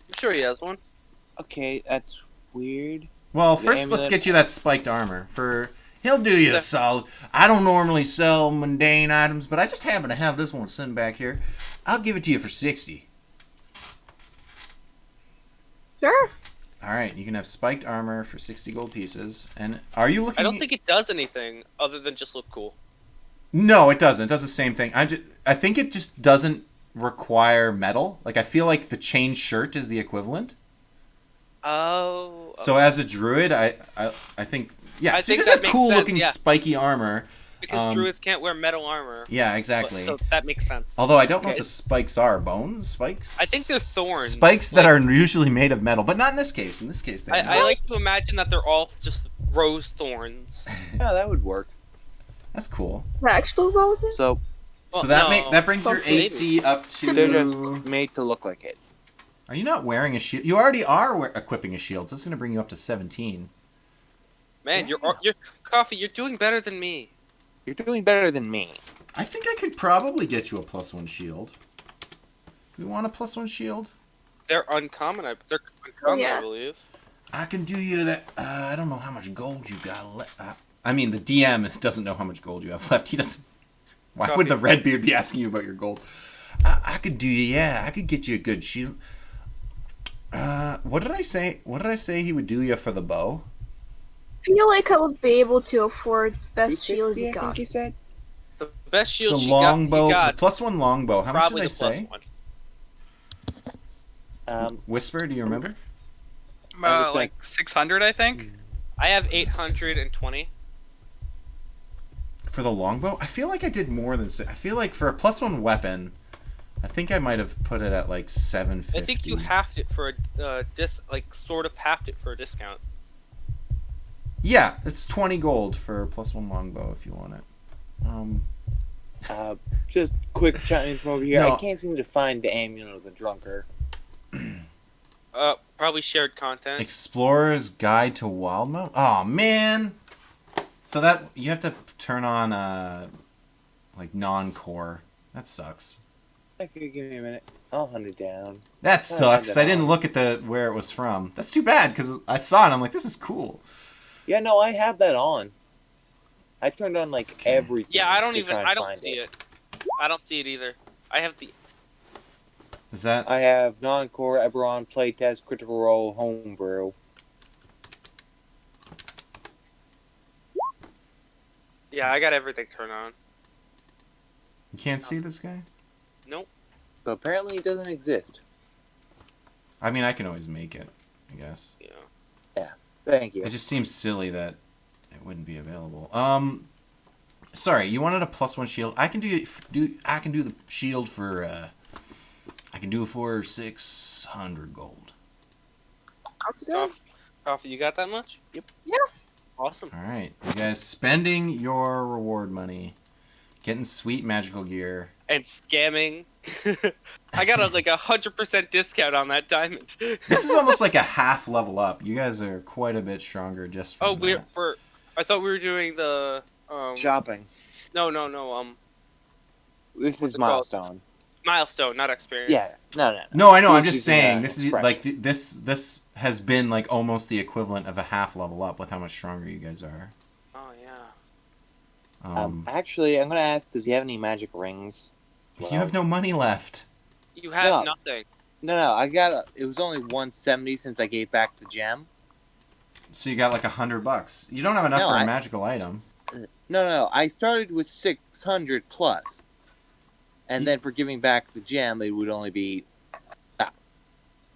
I'm sure he has one. Okay, that's weird. Well, The first let's amulet- get you that spiked armor. He'll do you a Yeah. solid. I don't normally sell mundane items, but I just happen to have this one sitting back here. I'll give it to you for 60. Sure. All right, you can have spiked armor for 60 gold pieces. And are you looking? I don't think it does anything other than just look cool. No, it doesn't. It does the same thing. I think it just doesn't require metal. Like I feel like the chain shirt is the equivalent. Oh. So as a druid, I think yeah. I So you think just that have makes cool sense, looking yeah. spiky armor. Because druids can't wear metal armor. Yeah, but- exactly. So that makes sense. Although I don't know what Okay. the spikes are. Bone spikes? I think they're thorns. Spikes that Like- are usually made of metal, but not in this case. In this case, they I like to imagine that they're all just rose thorns. Yeah, that would work. That's cool. The actual roses? So Well, So that no. that brings your Okay. AC up to. they're just made to look like it. Are you not wearing a shield? You already are equipping a shield, so it's going to bring you up to 17. Man, you're Coffee. You're doing better than me. You're doing better than me. I think I could probably get you a +1 shield. You want a +1 shield? They're uncommon. They're uncommon, Yeah. I believe. I can do you that. I don't know how much gold you got left. I mean, the DM doesn't know how much gold you have left. He doesn't. Why would the Redbeard be asking you about your gold? I could do you. Yeah, I could get you a good shield. What did I say? What did I say he would do you for the bow? I feel like I would be able to afford best shield 260, you I think got. you said. The best shield The she longbow, got, the +1 longbow. How much did probably I the say? +1. Whisper, do you remember? just Like 600, I think. I have 820. For the longbow, I feel like I did more than. I feel like for a +1 weapon, I think I might have put it at like 750. I think you halved it for a sort of halved it for a discount. Yeah, it's 20 gold for a +1 longbow if you want it. Just quick chime in from over here. No. I can't seem to find the amulet of the drunkard. Probably shared content. Explorer's Guide to Wildmount. Oh man! So that you have to turn on like non-core. That sucks. Okay, give me a minute. I'll hunt it down. That sucks. I didn't on. look at where it was from. That's too bad because I saw it and I'm like, this is cool. Yeah, no, I have that on. I turned on like Okay. everything. Yeah, I don't to try and don't find see it. I don't see it either. I have the. Is that? I have non-core, Eberron, playtest, critical role, homebrew. Yeah, I got everything turned on. You can't see this guy? Nope. So apparently it doesn't exist. I mean, I can always make it, I guess. Yeah. Thank you. It just seems silly that it wouldn't be available. Sorry, you wanted a +1 shield. I can do the shield for I can do it for 600 gold. Sounds good. Coffee, you got that much? Yep. Yeah. Awesome. All right, you guys spending your reward money, getting sweet magical gear. And scamming. I got a 100% discount on that diamond. This is almost like a half level up. You guys are quite a bit stronger just from that. I thought we were doing the Shopping. No. This What's is it called? milestone. Milestone, not experience. Yeah. No. No, I know. I'm This just is, saying this is fresh. like this has been like almost the equivalent of a half level up with how much stronger you guys are. Oh yeah. Actually, I'm gonna ask. Does he have any magic rings? You have no money left. You have No. nothing. No. I got. It was only 170 since I gave back the gem. So you got like $100. You don't have enough No, for a I- magical item. No. I started with 600 plus, and then for giving back the gem, it would only be.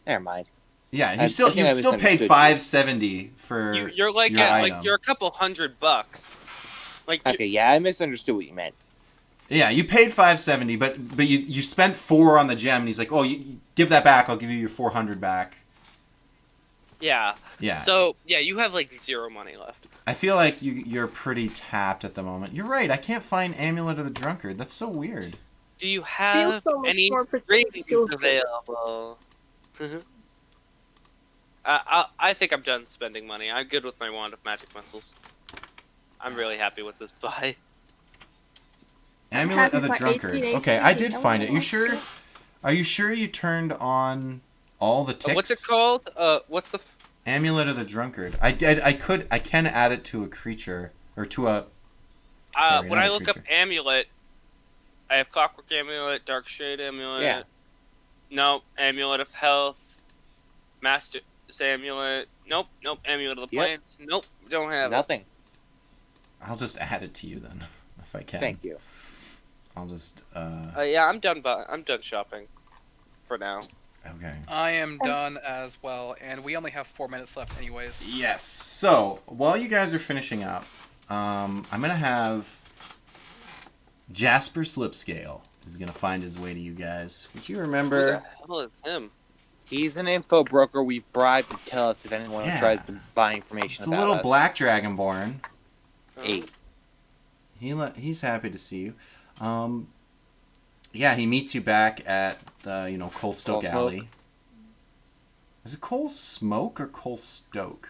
Never mind. Yeah, you I still think I paid misunderstood you. $570 for You're like your at item. you're a couple $100. Like Okay, yeah, I misunderstood what you meant. Yeah, you paid $570, but you spent 4 on the gem, and he's like, "Oh, you give that back. I'll give you your 400 back." yeah. Yeah. So yeah, you have like 0 money left. I feel like you're pretty tapped at the moment. You're right. I can't find Amulet of the Drunkard. That's so weird. Do you Feels have so much any more rings feels good. available? I think I'm done spending money. I'm good with my wand of magic missiles. I'm really happy with this buy. Amulet happy of the for Drunkard. 18 Okay, AC. I did find it. You Oh, sure? Are you sure you turned on all the ticks? What's it called? What's the? Amulet of the Drunkard. I can add it to a creature or to a. Sorry, When not I a look up creature. amulet, I have Clockwork Amulet, Dark Shade Amulet. Yeah. Nope. Amulet of Health. Master's Amulet. Nope. Amulet of the Yep. Plants. Nope. Don't have it. Nothing. I'll just add it to you then, if I can. Thank you. I'll just. Yeah, I'm done. I'm done shopping, for now. Okay. I am done as well, and we only have 4 minutes left, anyways. Yes. So while you guys are finishing up, I'm gonna have Jasper Slipscale is gonna find his way to you guys. Would you Who the remember? hell is him? He's an info broker we've bribed to tell us if anyone Yeah. tries to buy information It's a about little us. black dragonborn. Eight. He's happy to see you. Yeah, he meets you back at the Coal Stoke Coal Smoke. Alley. Is it Coal Smoke or Coal Stoke?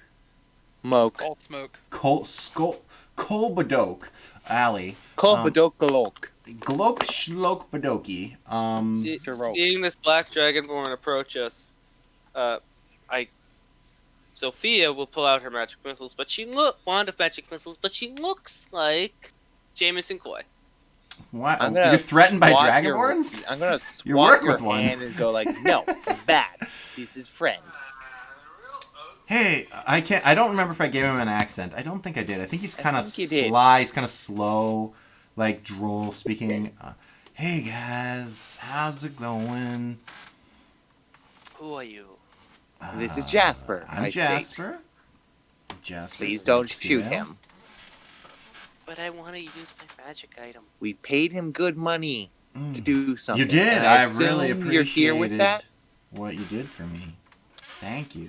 Moke. Cold smoke. Coal Badoke Alley. Kolbadokalok. Glok Shlok Badoki. Seeing this black dragonborn approach us, Sophia will pull out her magic missiles, but wand of magic missiles, but she looks like Jameson Coy. What? I'm gonna You're threatened by swat dragonborns? I'm gonna You swat work your with one. hand and go like, no, bad. He's his friend. Hey, I don't remember if I gave him an accent. I don't think I did. I think he's kind of think you did. sly. He's kind of slow, like droll speaking. Hey guys, how's it going? Who are you? This is Jasper. I'm I state. Jasper. Jasper. Please don't Slipscale. shoot him. But I want to use my magic item. We paid him good money to do something. You did. and I assume really You're appreciated here with that. what you did for me. Thank you.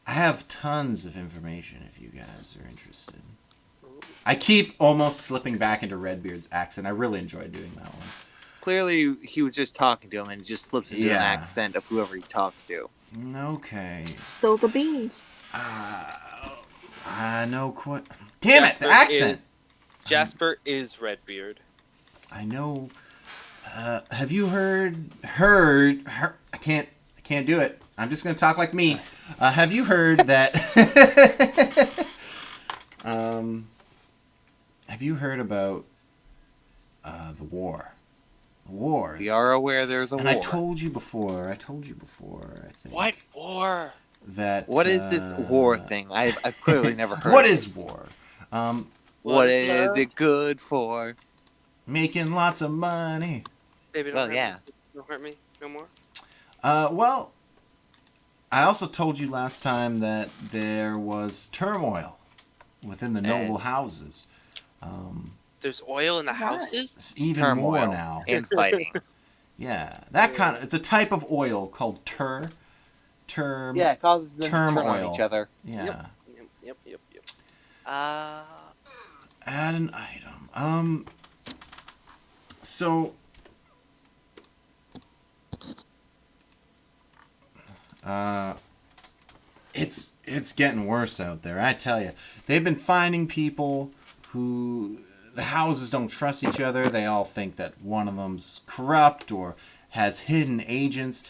I have tons of information if you guys are interested. I keep almost slipping back into Redbeard's accent. I really enjoy doing that one. Clearly, he was just talking to him, and he just slips into Yeah. an accent of whoever he talks to. Okay. Spill the beans. I know quite. Damn it! The accent. Jasper is Redbeard. I know. Have you heard? I can't do it. I'm just gonna talk like me. Have you heard that? Have you heard about the war? Wars. We are aware there's a And war. I told you before. I think. What war? That. What is this war thing? I've clearly never heard. What of it. is war? What is is love? it good for? Making lots of money. Baby, don't Well, hurt yeah. me. Don't hurt me. No more. Well, I also told you last time that there was turmoil within the noble houses. There's oil in the Right. houses? It's even more Turmoil now. and fighting. Yeah, that kind of. It's a type of oil called term. Yeah, it causes them to turn Turmoil. on each other. Yeah. Yep. Add an item. So. It's getting worse out there. I tell you, they've been finding people who the houses don't trust each other. They all think that one of them's corrupt or has hidden agents.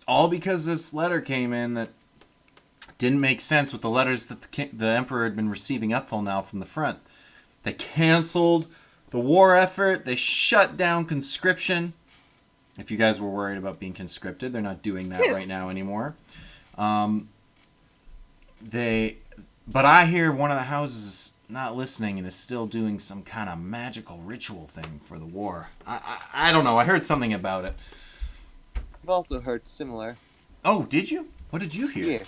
All because this letter came in that didn't make sense with the letters that the Emperor had been receiving up till now from the front. They canceled the war effort. They shut down conscription. If you guys were worried about being conscripted, they're not doing that right now anymore. But I hear one of the houses is not listening and is still doing some kind of magical ritual thing for the war. I don't know. I heard something about it. I've also heard similar. Oh, did you? What did you hear? Yeah.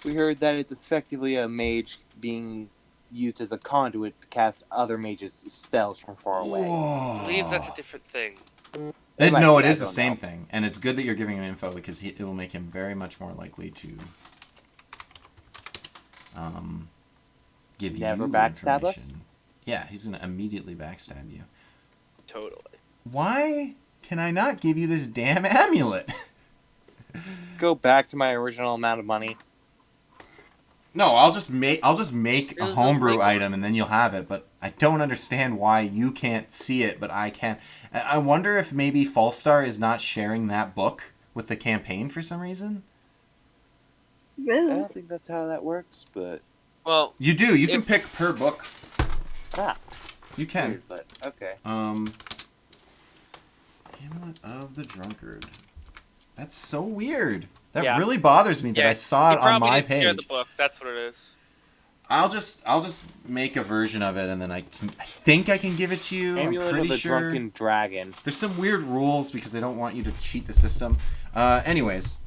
We heard that it's effectively a mage being used as a conduit to cast other mages' spells from far away. Whoa. I believe that's a different thing. It might No, be, it I is the don't same know. thing, and it's good that you're giving him info because it will make him very much more likely to give Never you backstab us? information. Yeah, he's gonna immediately backstab you. Totally. Why can I not give you this damn amulet? Go back to my original amount of money. No, I'll just make a It'll homebrew make one. item and then you'll have it. But I don't understand why you can't see it, but I can. I wonder if maybe Falstar is not sharing that book with the campaign for some reason. I Really? don't think that's how that works, but Well, You do. You can If- pick per book. ah, You can. weird, but okay. Amulet of the Drunkard. That's so weird. That Yeah. really bothers me that yeah, I saw you it on probably my didn't share page. the book. That's what it is. I'll just make a version of it and then I think I can give it to you. Amulet I'm of pretty the sure. Drunken Dragon. There's some weird rules because they don't want you to cheat the system. Anyways,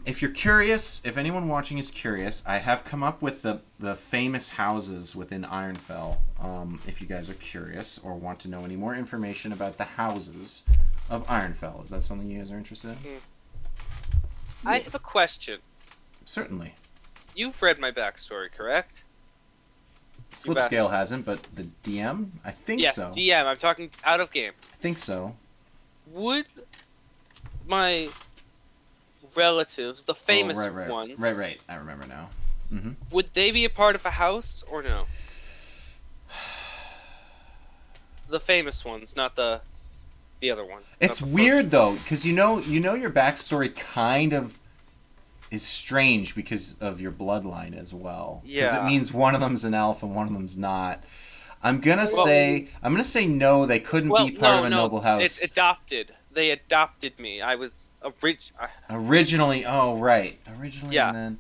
if you're curious, if anyone watching is curious, I have come up with the famous houses within Ironfell. If you guys are curious or want to know any more information about the houses of Ironfell, is that something you guys are interested in? I have a question. Certainly. You've read my backstory, correct? Slipscale hasn't, but the DM, I think Yes, so. DM. I'm talking out of game. I think so. Would my relatives, the famous right. ones, Right. I remember now. Mm-hmm. would they be a part of a house or no? The famous ones, not the other one. It's Not the weird though, because you know your backstory kind of is strange because of your bloodline as well. Because it Yeah. means one of them's an elf and one of them's not. I'm gonna say no. They couldn't Well, be part of a no, noble house. It's adopted. They adopted me. I was Originally, originally, Yeah. and then.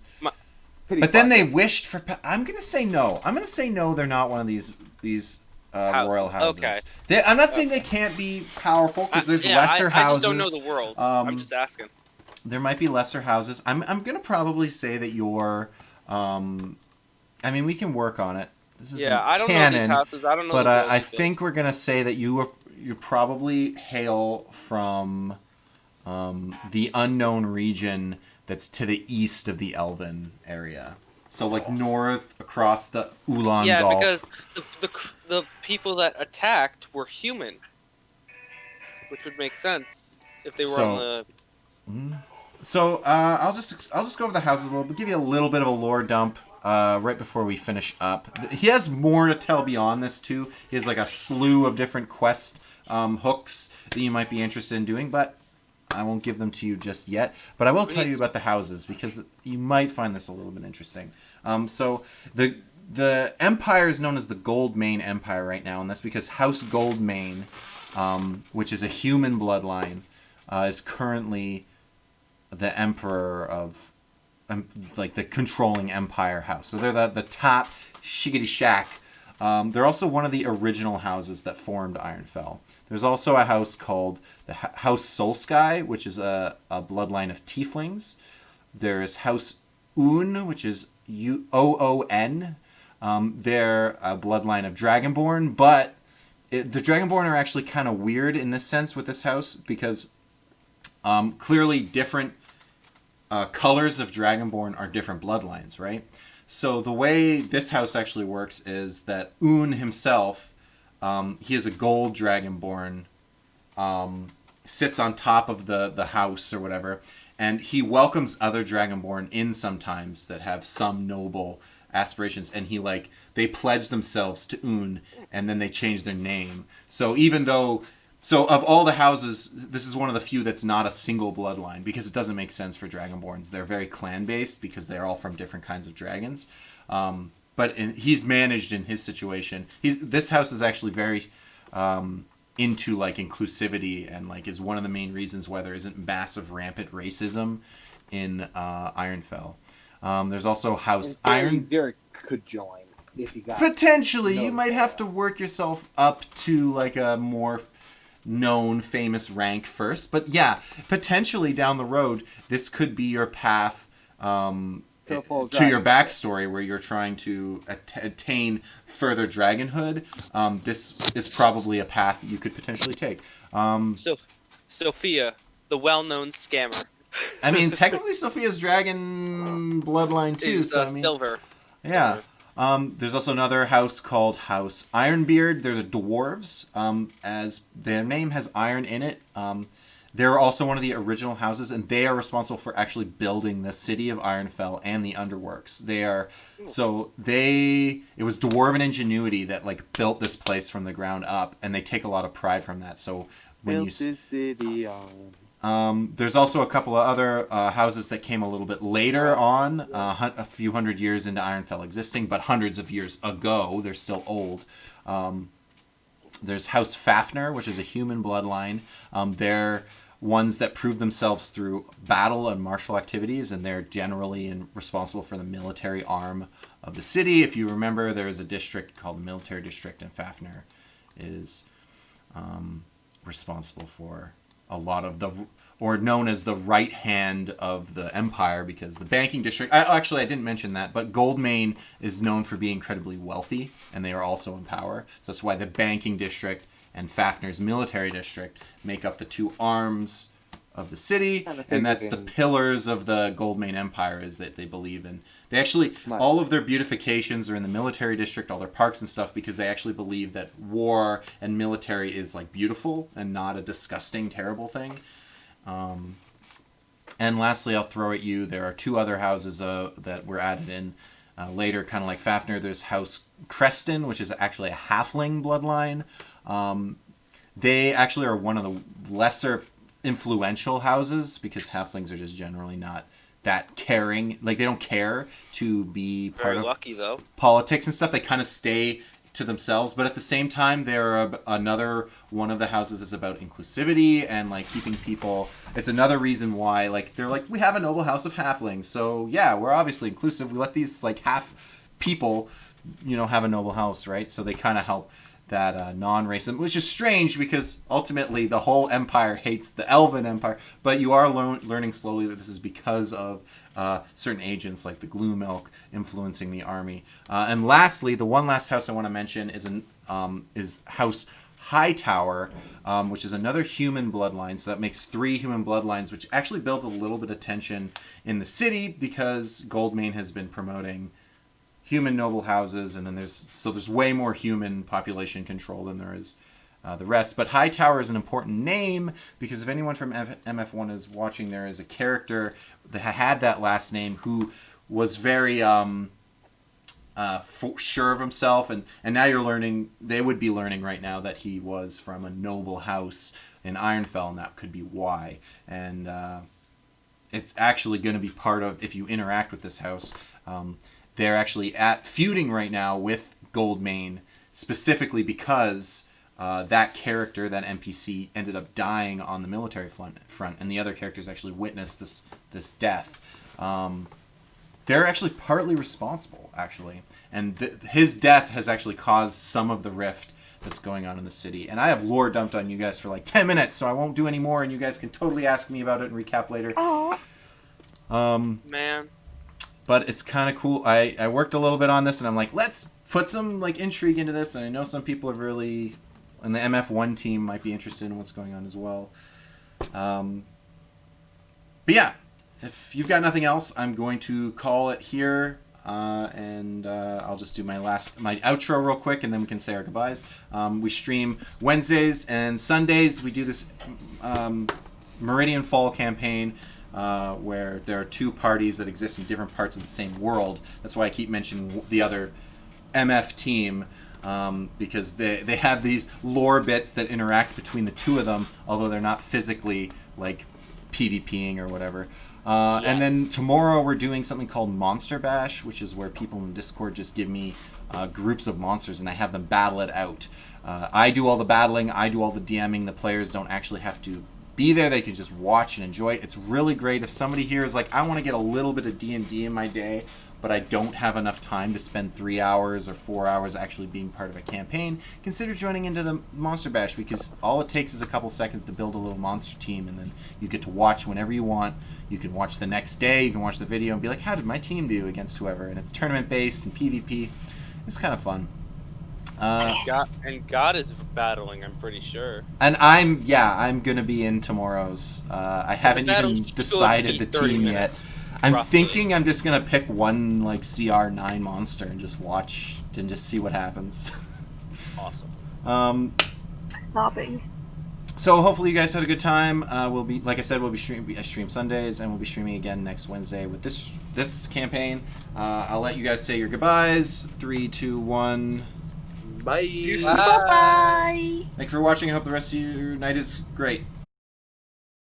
Pity But then party. they wished for. I'm gonna say no. I'm gonna say no. They're not one of these royal houses. Okay. I'm not saying they can't be powerful because there's yeah, lesser I houses. just don't know the world. I'm just asking. There might be lesser houses. I'm gonna probably say that you're. I mean, we can work on it. This is Yeah, I don't know canon, these houses. I don't know. but the world I either. think we're gonna say that you probably hail from the unknown region that's to the east of the Elven area. So like north across the Ulan Yeah, Gulf. because the people that attacked were human, which would make sense if they were So- on the. So I'll just go over the houses a little bit, give you a little bit of a lore dump right before we finish up. He has more to tell beyond this too. He has like a slew of different quest hooks that you might be interested in doing, but I won't give them to you just yet. But I will tell you about the houses because you might find this a little bit interesting. So the empire is known as the Goldmane Empire right now, and that's because House Goldmane, which is a human bloodline, is currently the emperor of like the controlling empire house. So they're the top shiggity shack. They're also one of the original houses that formed Ironfell. There's also a house called the House Solsky, which is a bloodline of tieflings. There's House Un, which is Oon. They're a bloodline of Dragonborn, but the Dragonborn are actually kind of weird in this sense with this house because clearly different colors of Dragonborn are different bloodlines, right? So the way this house actually works is that Un himself, he is a gold Dragonborn, sits on top of the house or whatever, and he welcomes other Dragonborn in sometimes that have some noble aspirations, and they pledge themselves to Un, and then they change their name. So of all the houses, this is one of the few that's not a single bloodline because it doesn't make sense for Dragonborns. They're very clan-based because they're all from different kinds of dragons. He's managed in his situation. This house is actually very into inclusivity and is one of the main reasons why there isn't massive rampant racism in Ironfell. There's also House Iron. Zurich could join if he got. Potentially, No, you might have to work yourself up to a more known famous rank first, but yeah, potentially down the road this could be your path to your backstory where you're trying to attain further dragonhood. This is probably a path that you could potentially take. So, Sophia, the well-known scammer. I mean, technically Sophia's dragon bloodline too, is, so I mean, silver. yeah. There's also another house called House Ironbeard. They're the dwarves. As their name has iron in it, they're also one of the original houses, and they are responsible for actually building the city of Ironfell and the underworks. It was dwarven ingenuity that like built this place from the ground up, and they take a lot of pride from that. So when Built this city on. there's also a couple of other houses that came a little bit later on, a few hundred years into Ironfell existing, but hundreds of years ago. They're still old. There's House Fafnir, which is a human bloodline. They're ones that prove themselves through battle and martial activities, and they're generally responsible for the military arm of the city. If you remember, there is a district called the Military District, and Fafnir is responsible for a lot of or known as the right hand of the empire, because the banking district, I didn't mention that, but Goldmane is known for being incredibly wealthy, and they are also in power. So that's why the banking district and Fafnir's military district make up the two arms of the city, and that's the pillars of the Goldmane Empire, is that they believe in. They actually, all of their beautifications are in the military district, all their parks and stuff, because they actually believe that war and military is like beautiful and not a disgusting, terrible thing. And lastly, I'll throw at you, there are two other houses that were added in later, kind of like Fafnir. There's House Creston, which is actually a halfling bloodline. They actually are one of the lesser influential houses, because halflings are just generally not that caring. Like, they don't care to be part Very of lucky, though. politics and stuff. They kind of stay to themselves, but at the same time, they're another one of the houses is about inclusivity and like keeping people. It's another reason why, like, they're like, we have a noble house of halflings, so yeah, we're obviously inclusive. We let these like half people, have a noble house, right? So they kind of help that non-racism, which is strange because ultimately the whole empire hates the Elven Empire, but you are learning slowly that this is because of certain agents like the Gloom Elk influencing the army. And lastly, the one last house I want to mention is House Hightower, which is another human bloodline. So that makes 3 human bloodlines, which actually builds a little bit of tension in the city because Goldmane has been promoting human noble houses, and then there's way more human population control than there is the rest. But Hightower is an important name because if anyone from MF1 is watching, there is a character that had that last name who was very sure of himself, and now they would be learning right now that he was from a noble house in Ironfell, and that could be why. And it's actually going to be part of, if you interact with this house, they're actually feuding right now with Goldmane, specifically because that character, that NPC, ended up dying on the military front, and the other characters actually witnessed this death. They're actually partly responsible, actually, and his death has actually caused some of the rift that's going on in the city. And I have lore dumped on you guys for like 10 minutes, so I won't do any more, and you guys can totally ask me about it and recap later. Man. But it's kind of cool. I worked a little bit on this, and I'm like, let's put some like intrigue into this. And I know some people are really, and the MF1 team might be interested in what's going on as well. But yeah, if you've got nothing else, I'm going to call it here. And I'll just do my outro real quick, and then we can say our goodbyes. We stream Wednesdays and Sundays. We do this Meridian Fall campaign. Where there are 2 parties that exist in different parts of the same world. That's why I keep mentioning the other MF team, because they have these lore bits that interact between the 2 of them, although they're not physically like PvPing or whatever. And then tomorrow we're doing something called Monster Bash, which is where people in Discord just give me groups of monsters and I have them battle it out. I do all the battling, I do all the DMing. The players don't actually have to be there. They can just watch and enjoy it. It's really great. If somebody here is like, I want to get a little bit of D&D in my day, but I don't have enough time to spend 3 hours or 4 hours actually being part of a campaign, consider joining into the Monster Bash, because all it takes is a couple seconds to build a little monster team, and then you get to watch whenever you want. You can watch the next day, you can watch the video and be like, how did my team do against whoever? And it's tournament based and PvP. It's kind of fun. God is battling, I'm pretty sure. And I'm gonna be in tomorrow's. I haven't even decided the team yet. I'm thinking I'm just gonna pick one like CR9 monster and just watch and just see what happens. Awesome. Stopping. So hopefully you guys had a good time. We'll be, like I said, we'll be I stream Sundays, and we'll be streaming again next Wednesday with this campaign. I'll let you guys say your goodbyes. 3, 2, 1. Bye. Bye bye. Thanks for watching. I hope the rest of your night is great.